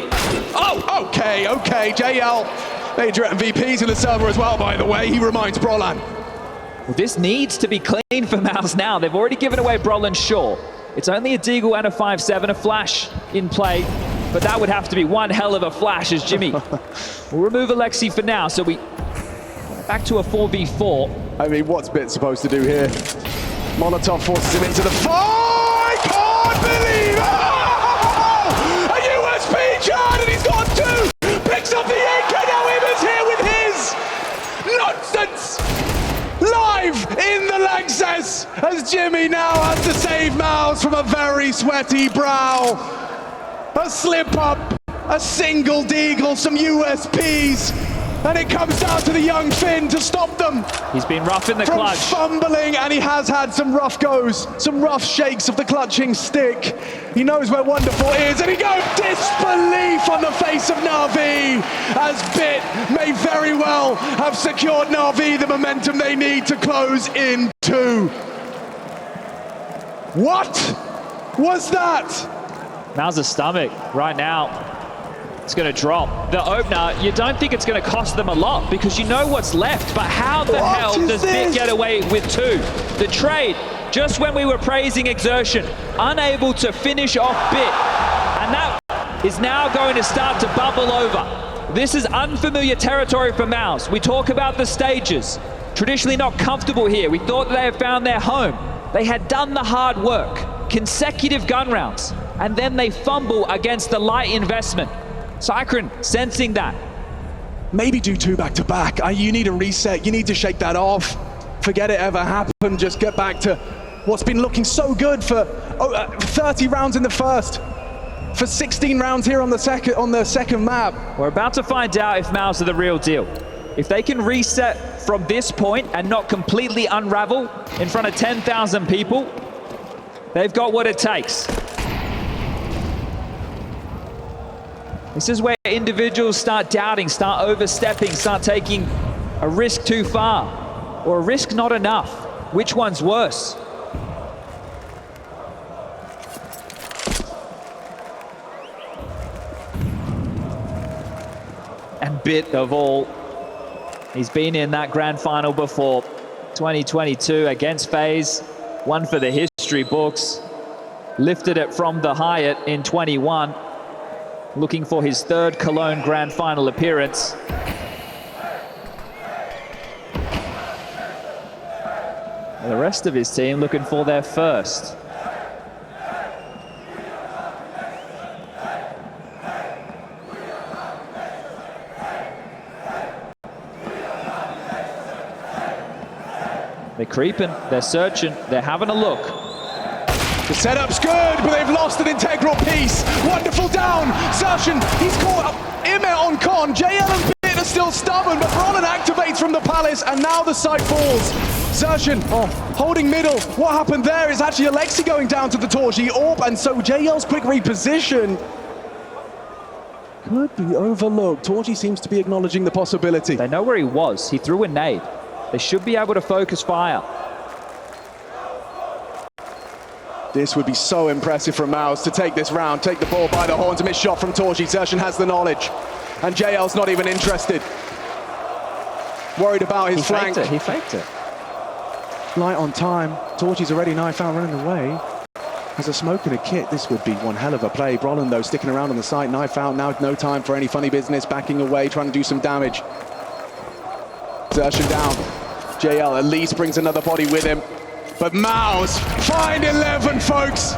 Oh, okay, JL. Major MVPs in the server as well, by the way. He reminds Brolan. Well, this needs to be clean for MOUZ now. They've already given away Brolan, sure. It's only a Deagle and a 5-7, a flash in play, but that would have to be one hell of a flash as Jimmy will remove Alexi for now, so we back to a 4v4. I mean, what's Bit supposed to do here? Molotov forces him into the fight! I can't believe it! Oh! A USP charge, and he's got 2! Picks up the AK, now Emma's here with his! Nonsense! as Jimmy now has to save MOUZ from a very sweaty brow. A slip up, a single deagle, some USPs, and it comes down to the young Finn to stop them. He's been rough in the From clutch. fumbling, and he has had some rough goes, some rough shakes of the clutching stick. He knows where Wonderful is, and he goes disbelief on the face of NAVI, as Bit may very well have secured NAVI the momentum they need to close in 2. What was that? MOUZ's stomach right now. It's going to drop. The opener, you don't think it's going to cost them a lot because you know what's left, but how the hell does Bit get away with 2? The trade, just when we were praising exertion, unable to finish off Bit, and that is now going to start to bubble over. This is unfamiliar territory for MOUZ. We talk about the stages, traditionally not comfortable here. We thought they had found their home. They had done the hard work, consecutive gun rounds, and then they fumble against the light investment. Cycron sensing that. Maybe do 2 back-to-back. You need a reset. You need to shake that off. Forget it ever happened. Just get back to what's been looking so good for 30 rounds in the first, for 16 rounds here on the second map. We're about to find out if MOUZ are the real deal. If they can reset from this point and not completely unravel in front of 10,000 people, they've got what it takes. This is where individuals start doubting, start overstepping, start taking a risk too far, or a risk not enough. Which one's worse? And Bit of all, he's been in that grand final before, 2022 against FaZe, one for the history books, lifted it from the Hyatt in 21. Looking for his 3rd Cologne Grand Final appearance. And the rest of his team looking for their 1st. They're creeping, they're searching, they're having a look. The setup's good, but they've lost an integral piece. Wonderful down. Zershan, he's caught IEM on con. JL and Bit are still stubborn, but Roland activates from the Palace, and now the site falls. Zershan, holding middle. What happened there is actually Alexi going down to the Torji AWP, and so JL's quick reposition could be overlooked. Torji seems to be acknowledging the possibility. They know where he was. He threw a nade. They should be able to focus fire. This would be so impressive from MOUZ to take this round, take the ball by the horns, a missed shot from Torji. Zershan has the knowledge, and JL's not even interested. Worried about his flank. He faked it. Light on time. Torji's already knife out, running away. Has a smoke and a kit. This would be one hell of a play. Brolin, though, sticking around on the site, knife out. Now no time for any funny business, backing away, trying to do some damage. Zershan down. JL at least brings another body with him. But MOUZ find 11, folks.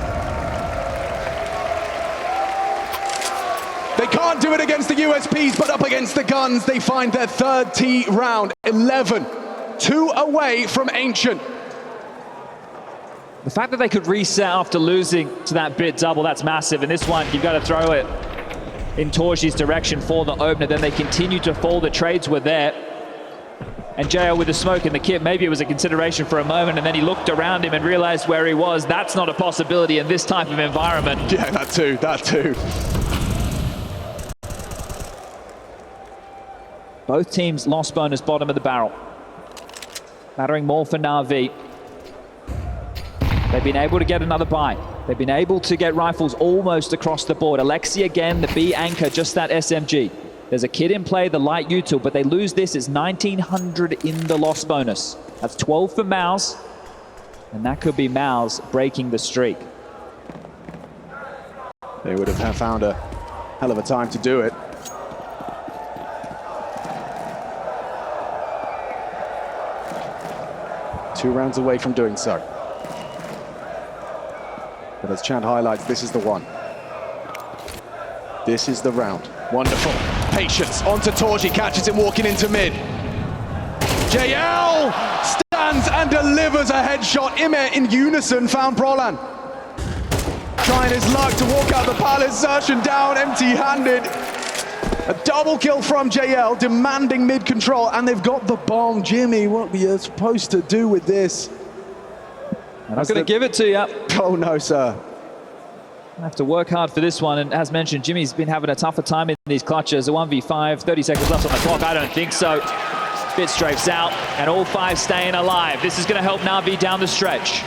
They can't do it against the USPs, but up against the guns, they find their 3rd T round. 11, 2 away from Ancient. The fact that they could reset after losing to that Bit double, that's massive. And this one, you've got to throw it in Torji's direction for the opener. Then they continue to fall. The trades were there. And JL with the smoke in the kit, maybe it was a consideration for a moment, and then he looked around him and realized where he was. That's not a possibility in this type of environment. Yeah, that too. Both teams lost bonus bottom of the barrel. Mattering more for NAVI. They've been able to get another buy. They've been able to get rifles almost across the board. Alexi again, the B anchor, just that SMG. There's a kid in play, the light util, but they lose this. It's 1,900 in the loss bonus. That's 12 for MOUZ, and that could be MOUZ breaking the streak. They would have found a hell of a time to do it. Two rounds away from doing so. But as Chad highlights, this is the one. This is the round. Wonderful. Patience onto Torji, catches him walking into mid. JL stands and delivers a headshot. IME in unison found Brolan. Trying his luck to walk out the palace, Zershan down empty-handed. A double kill from JL, demanding mid-control, and they've got the bomb. Jimmy, what are you supposed to do with this? I'm not going to give it to you. Oh no, sir. I have to work hard for this one, and as mentioned, Jimmy's been having a tougher time in these clutches. A 1v5, 30 seconds left on the clock. I don't think so. Bit strafes out, and all 5 staying alive. This is going to help NAVI down the stretch.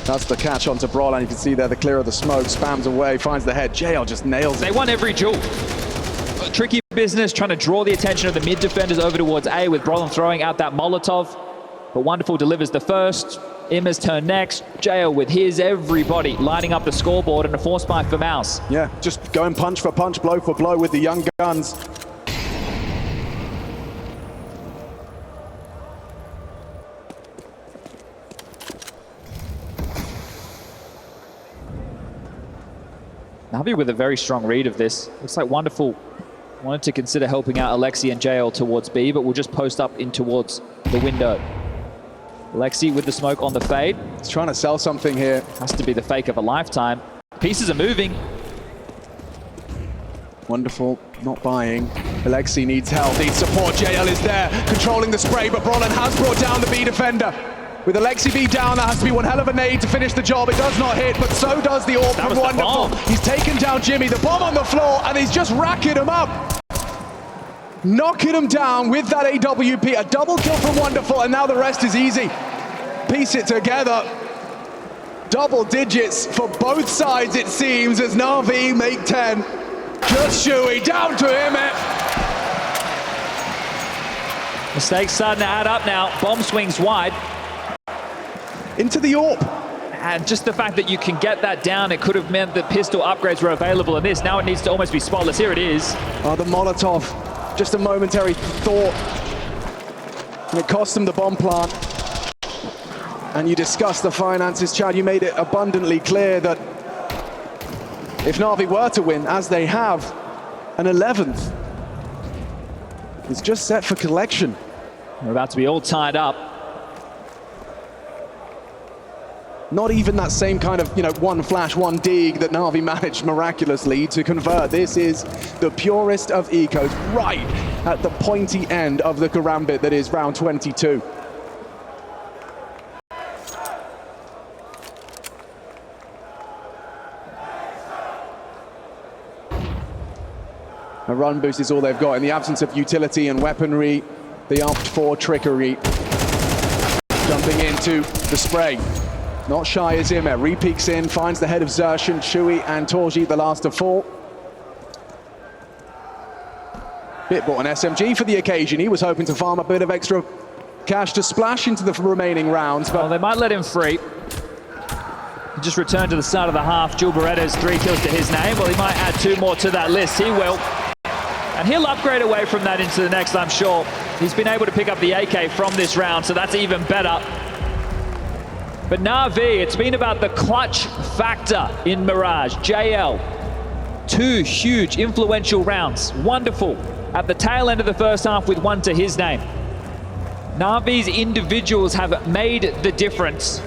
That's the catch onto Brolan. You can see there the clear of the smoke, spams away, finds the head. JL just nails it. They won every duel. Tricky business, trying to draw the attention of the mid defenders over towards A, with Brolan throwing out that Molotov. But Wonderful delivers the first. IME's turn next. JL with his, everybody lining up the scoreboard, and a force buy for MOUZ. Yeah, just going punch for punch, blow for blow with the young guns. NAVI with a very strong read of this. Looks like Wonderful wanted to consider helping out Alexi and JL towards B, but will just post up in towards the window. Alexi with the smoke on the fade. He's trying to sell something here. Has to be the fake of a lifetime. Pieces are moving. Wonderful, not buying. Alexi needs help, needs support. JL is there, controlling the spray, but Brolan has brought down the B defender. With Alexi B down, that has to be one hell of a nade to finish the job. It does not hit, but so does the AWP from Wonderful. He's taken down Jimmy, the bomb on the floor, and he's just racking him up. Knocking him down with that AWP. A double kill from Wonderful, and now the rest is easy. Piece it together. Double digits for both sides, it seems, as NAVI make 10. Just Shuey, down to him. Mistakes starting to add up now. Bomb swings wide. Into the AWP. And just the fact that you can get that down, it could have meant that pistol upgrades were available in this. Now it needs to almost be spotless. Here it is. Oh, the Molotov. Just a momentary thought. And it cost them the bomb plant. And you discussed the finances, Chad. You made it abundantly clear that if NAVI were to win, as they have, an 11th is just set for collection. We're about to be all tied up. Not even that same kind of, one flash, one dig that NAVI managed miraculously to convert. This is the purest of ecos, right at the pointy end of the karambit that is round 22. A run boost is all they've got. In the absence of utility and weaponry, they opt for trickery. Jumping into the spray. Not shy as IME, re-peeks in, finds the head of Zershan, Shuey and Torji, the last to fall. Bit bought an SMG for the occasion. He was hoping to farm a bit of extra cash to splash into the remaining rounds, but... Well, they might let him free. Just returned to the start of the half. Jul Beretta's 3 kills to his name. Well, he might add 2 more to that list. He will. And he'll upgrade away from that into the next, I'm sure. He's been able to pick up the AK from this round, so that's even better. But NAVI, it's been about the clutch factor in Mirage. JL, 2 huge, influential rounds. Wonderful at the tail end of the first half with 1 to his name. NAVI's individuals have made the difference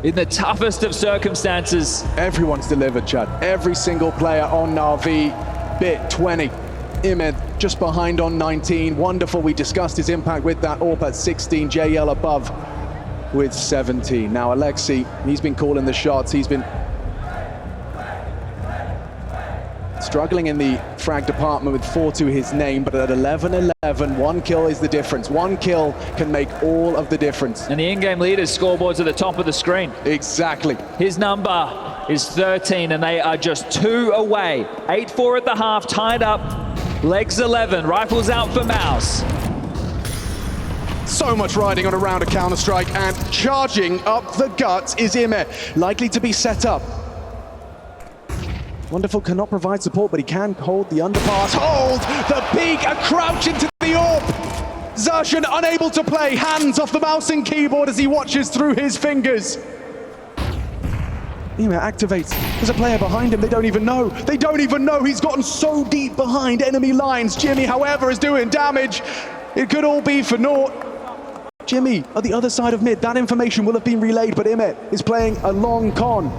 in the toughest of circumstances. Everyone's delivered, Chad. Every single player on NAVI, bit 20. IME just behind on 19. Wonderful, we discussed his impact with that AWP at 16. JL above with 17. Now Alexi, he's been calling the shots. He's been struggling in the frag department with 4 to his name, but at 11-11, 1 kill is the difference. 1 kill can make all of the difference. And the in-game leader's scoreboard's at the top of the screen. Exactly. His number is 13, and they are just 2 away. 8-4 at the half, tied up. Legs 11, rifles out for MOUZ. So much riding on a round of Counter-Strike, and charging up the guts is IME, likely to be set up. Wonderful cannot provide support, but he can hold the underpass. Hold the peak, a crouch into the AWP. Zershan unable to play, hands off the mouse and keyboard as he watches through his fingers. IME activates. There's a player behind him. They don't even know. They don't even know he's gotten so deep behind enemy lines. Jimmy, however, is doing damage. It could all be for naught. Jimmy at the other side of mid. That information will have been relayed, but IME is playing a long con.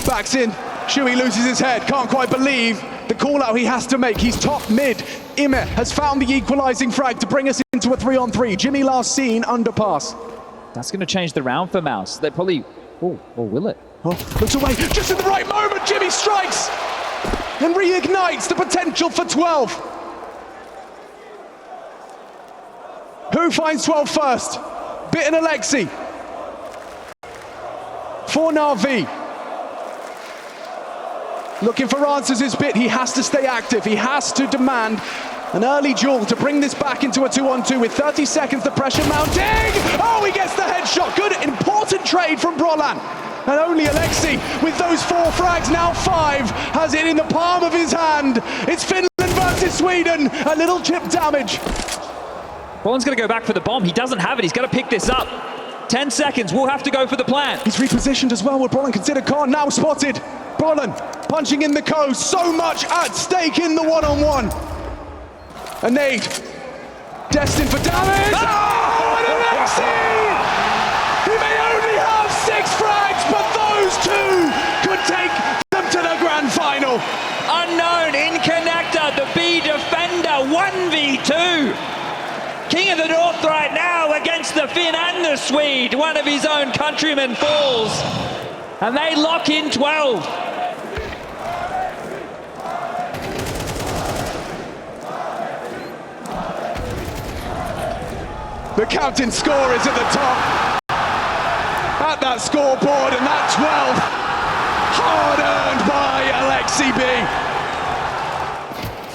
Backs in. Shui loses his head. Can't quite believe the call out he has to make. He's top mid. IME has found the equalizing frag to bring us into a 3-on-3. Jimmy last seen underpass. That's going to change the round for MOUZ. They probably... Oh, or will it? Oh, looks away, just in the right moment, Jimmy strikes and reignites the potential for 12. Who finds 12 first? Bit and Alexi. For NAVI. Looking for answers is Bit. He has to stay active. He has to demand an early duel to bring this back into a 2-on-2 with 30 seconds, the pressure mounting. Oh, he gets the headshot. Good, important trade from Brolan. And only Alexi, with those 4 frags, now 5, has it in the palm of his hand. It's Finland versus Sweden. A little chip damage. Brolan's going to go back for the bomb. He doesn't have it. He's got to pick this up. 10 seconds. We'll have to go for the plan. He's repositioned as well. Will Brolan consider Khan? Now spotted. Brolan punching in the coast. So much at stake in the one-on-one. A nade, destined for damage. Oh, and Alexi! He may only have 6 frags, but those 2 could take them to the grand final. Unknown in connector, the B defender, 1v2. King of the North right now against the Finn and the Swede. One of his own countrymen falls. And they lock in 12. The captain score is at the top. At that scoreboard, and that 12. Hard earned by Alexi B.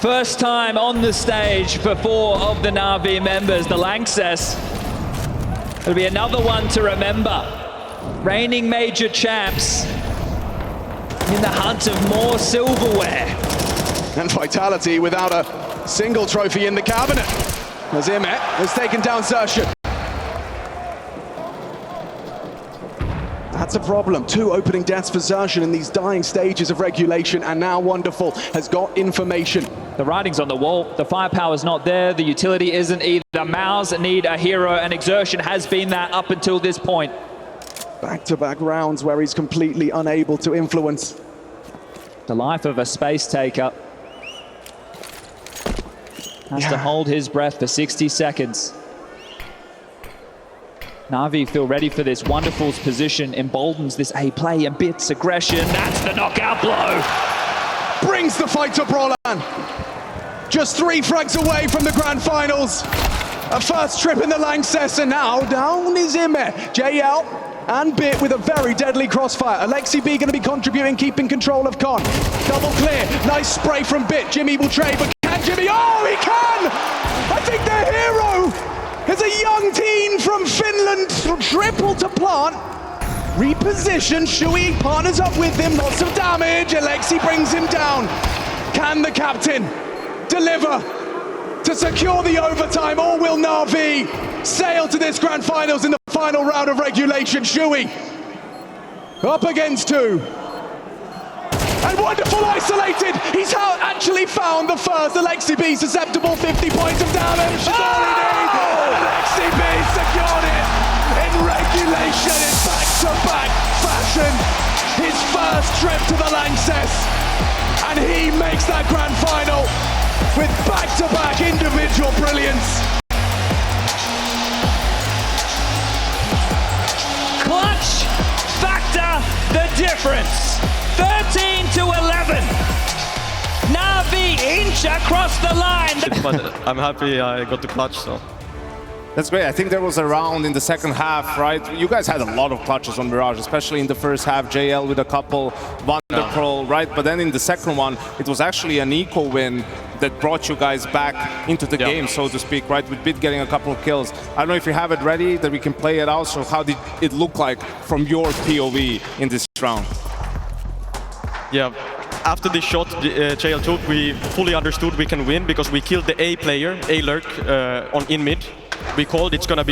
First time on the stage for 4 of the NAVI members, the Lanxess. It'll be another one to remember. Reigning major champs in the hunt of more silverware. And Vitality without a single trophy in the cabinet. As IME has taken down Zershan. That's a problem. 2 opening deaths for Zershan in these dying stages of regulation, and now Wonderful has got information. The writing's on the wall. The firepower's not there. The utility isn't either. MOUZ need a hero, and Exertion has been that up until this point. Back-to-back rounds where he's completely unable to influence. The life of a space taker. Has to hold his breath for 60 seconds. NAVI feel ready for this. Wonderful's position emboldens this A play and Bit's aggression. That's the knockout blow. Brings the fight to Brolan. Just 3 frags away from the grand finals. A first trip in the Lanxess, and now down is IME. JL and Bit with a very deadly crossfire. Alexi B going to be contributing, keeping control of Con. Double clear. Nice spray from Bit. Jimmy will trade, but Jimmy, oh, he can! I think their hero is a young teen from Finland, triple to plant. Reposition, Shui partners up with him, lots of damage. Alexi brings him down. Can the captain deliver to secure the overtime, or will NAVI sail to this grand finals in the final round of regulation? Shui up against 2. And Wonderful isolated. He's actually found the first. Alexi B susceptible, 50 points of damage. Oh! And Alexi B secured it in regulation in back-to-back fashion. His first trip to the Lanxess. And he makes that grand final with back-to-back individual brilliance. Clutch factor the difference. 13 to 11. NAVI inch across the line. But I'm happy I got the clutch, so. That's great. I think there was a round in the second half, right? You guys had a lot of clutches on Mirage, especially in the first half. JL with a couple, Wonderful, right? But then in the second one, it was actually an eco win that brought you guys back into the game, so to speak, right? With Bit getting a couple of kills. I don't know if you have it ready, that we can play it out. So how did it look like from your POV in this round? Yeah, after this shot JL took, we fully understood we can win because we killed the A player, A lurk, in mid. We called it's gonna be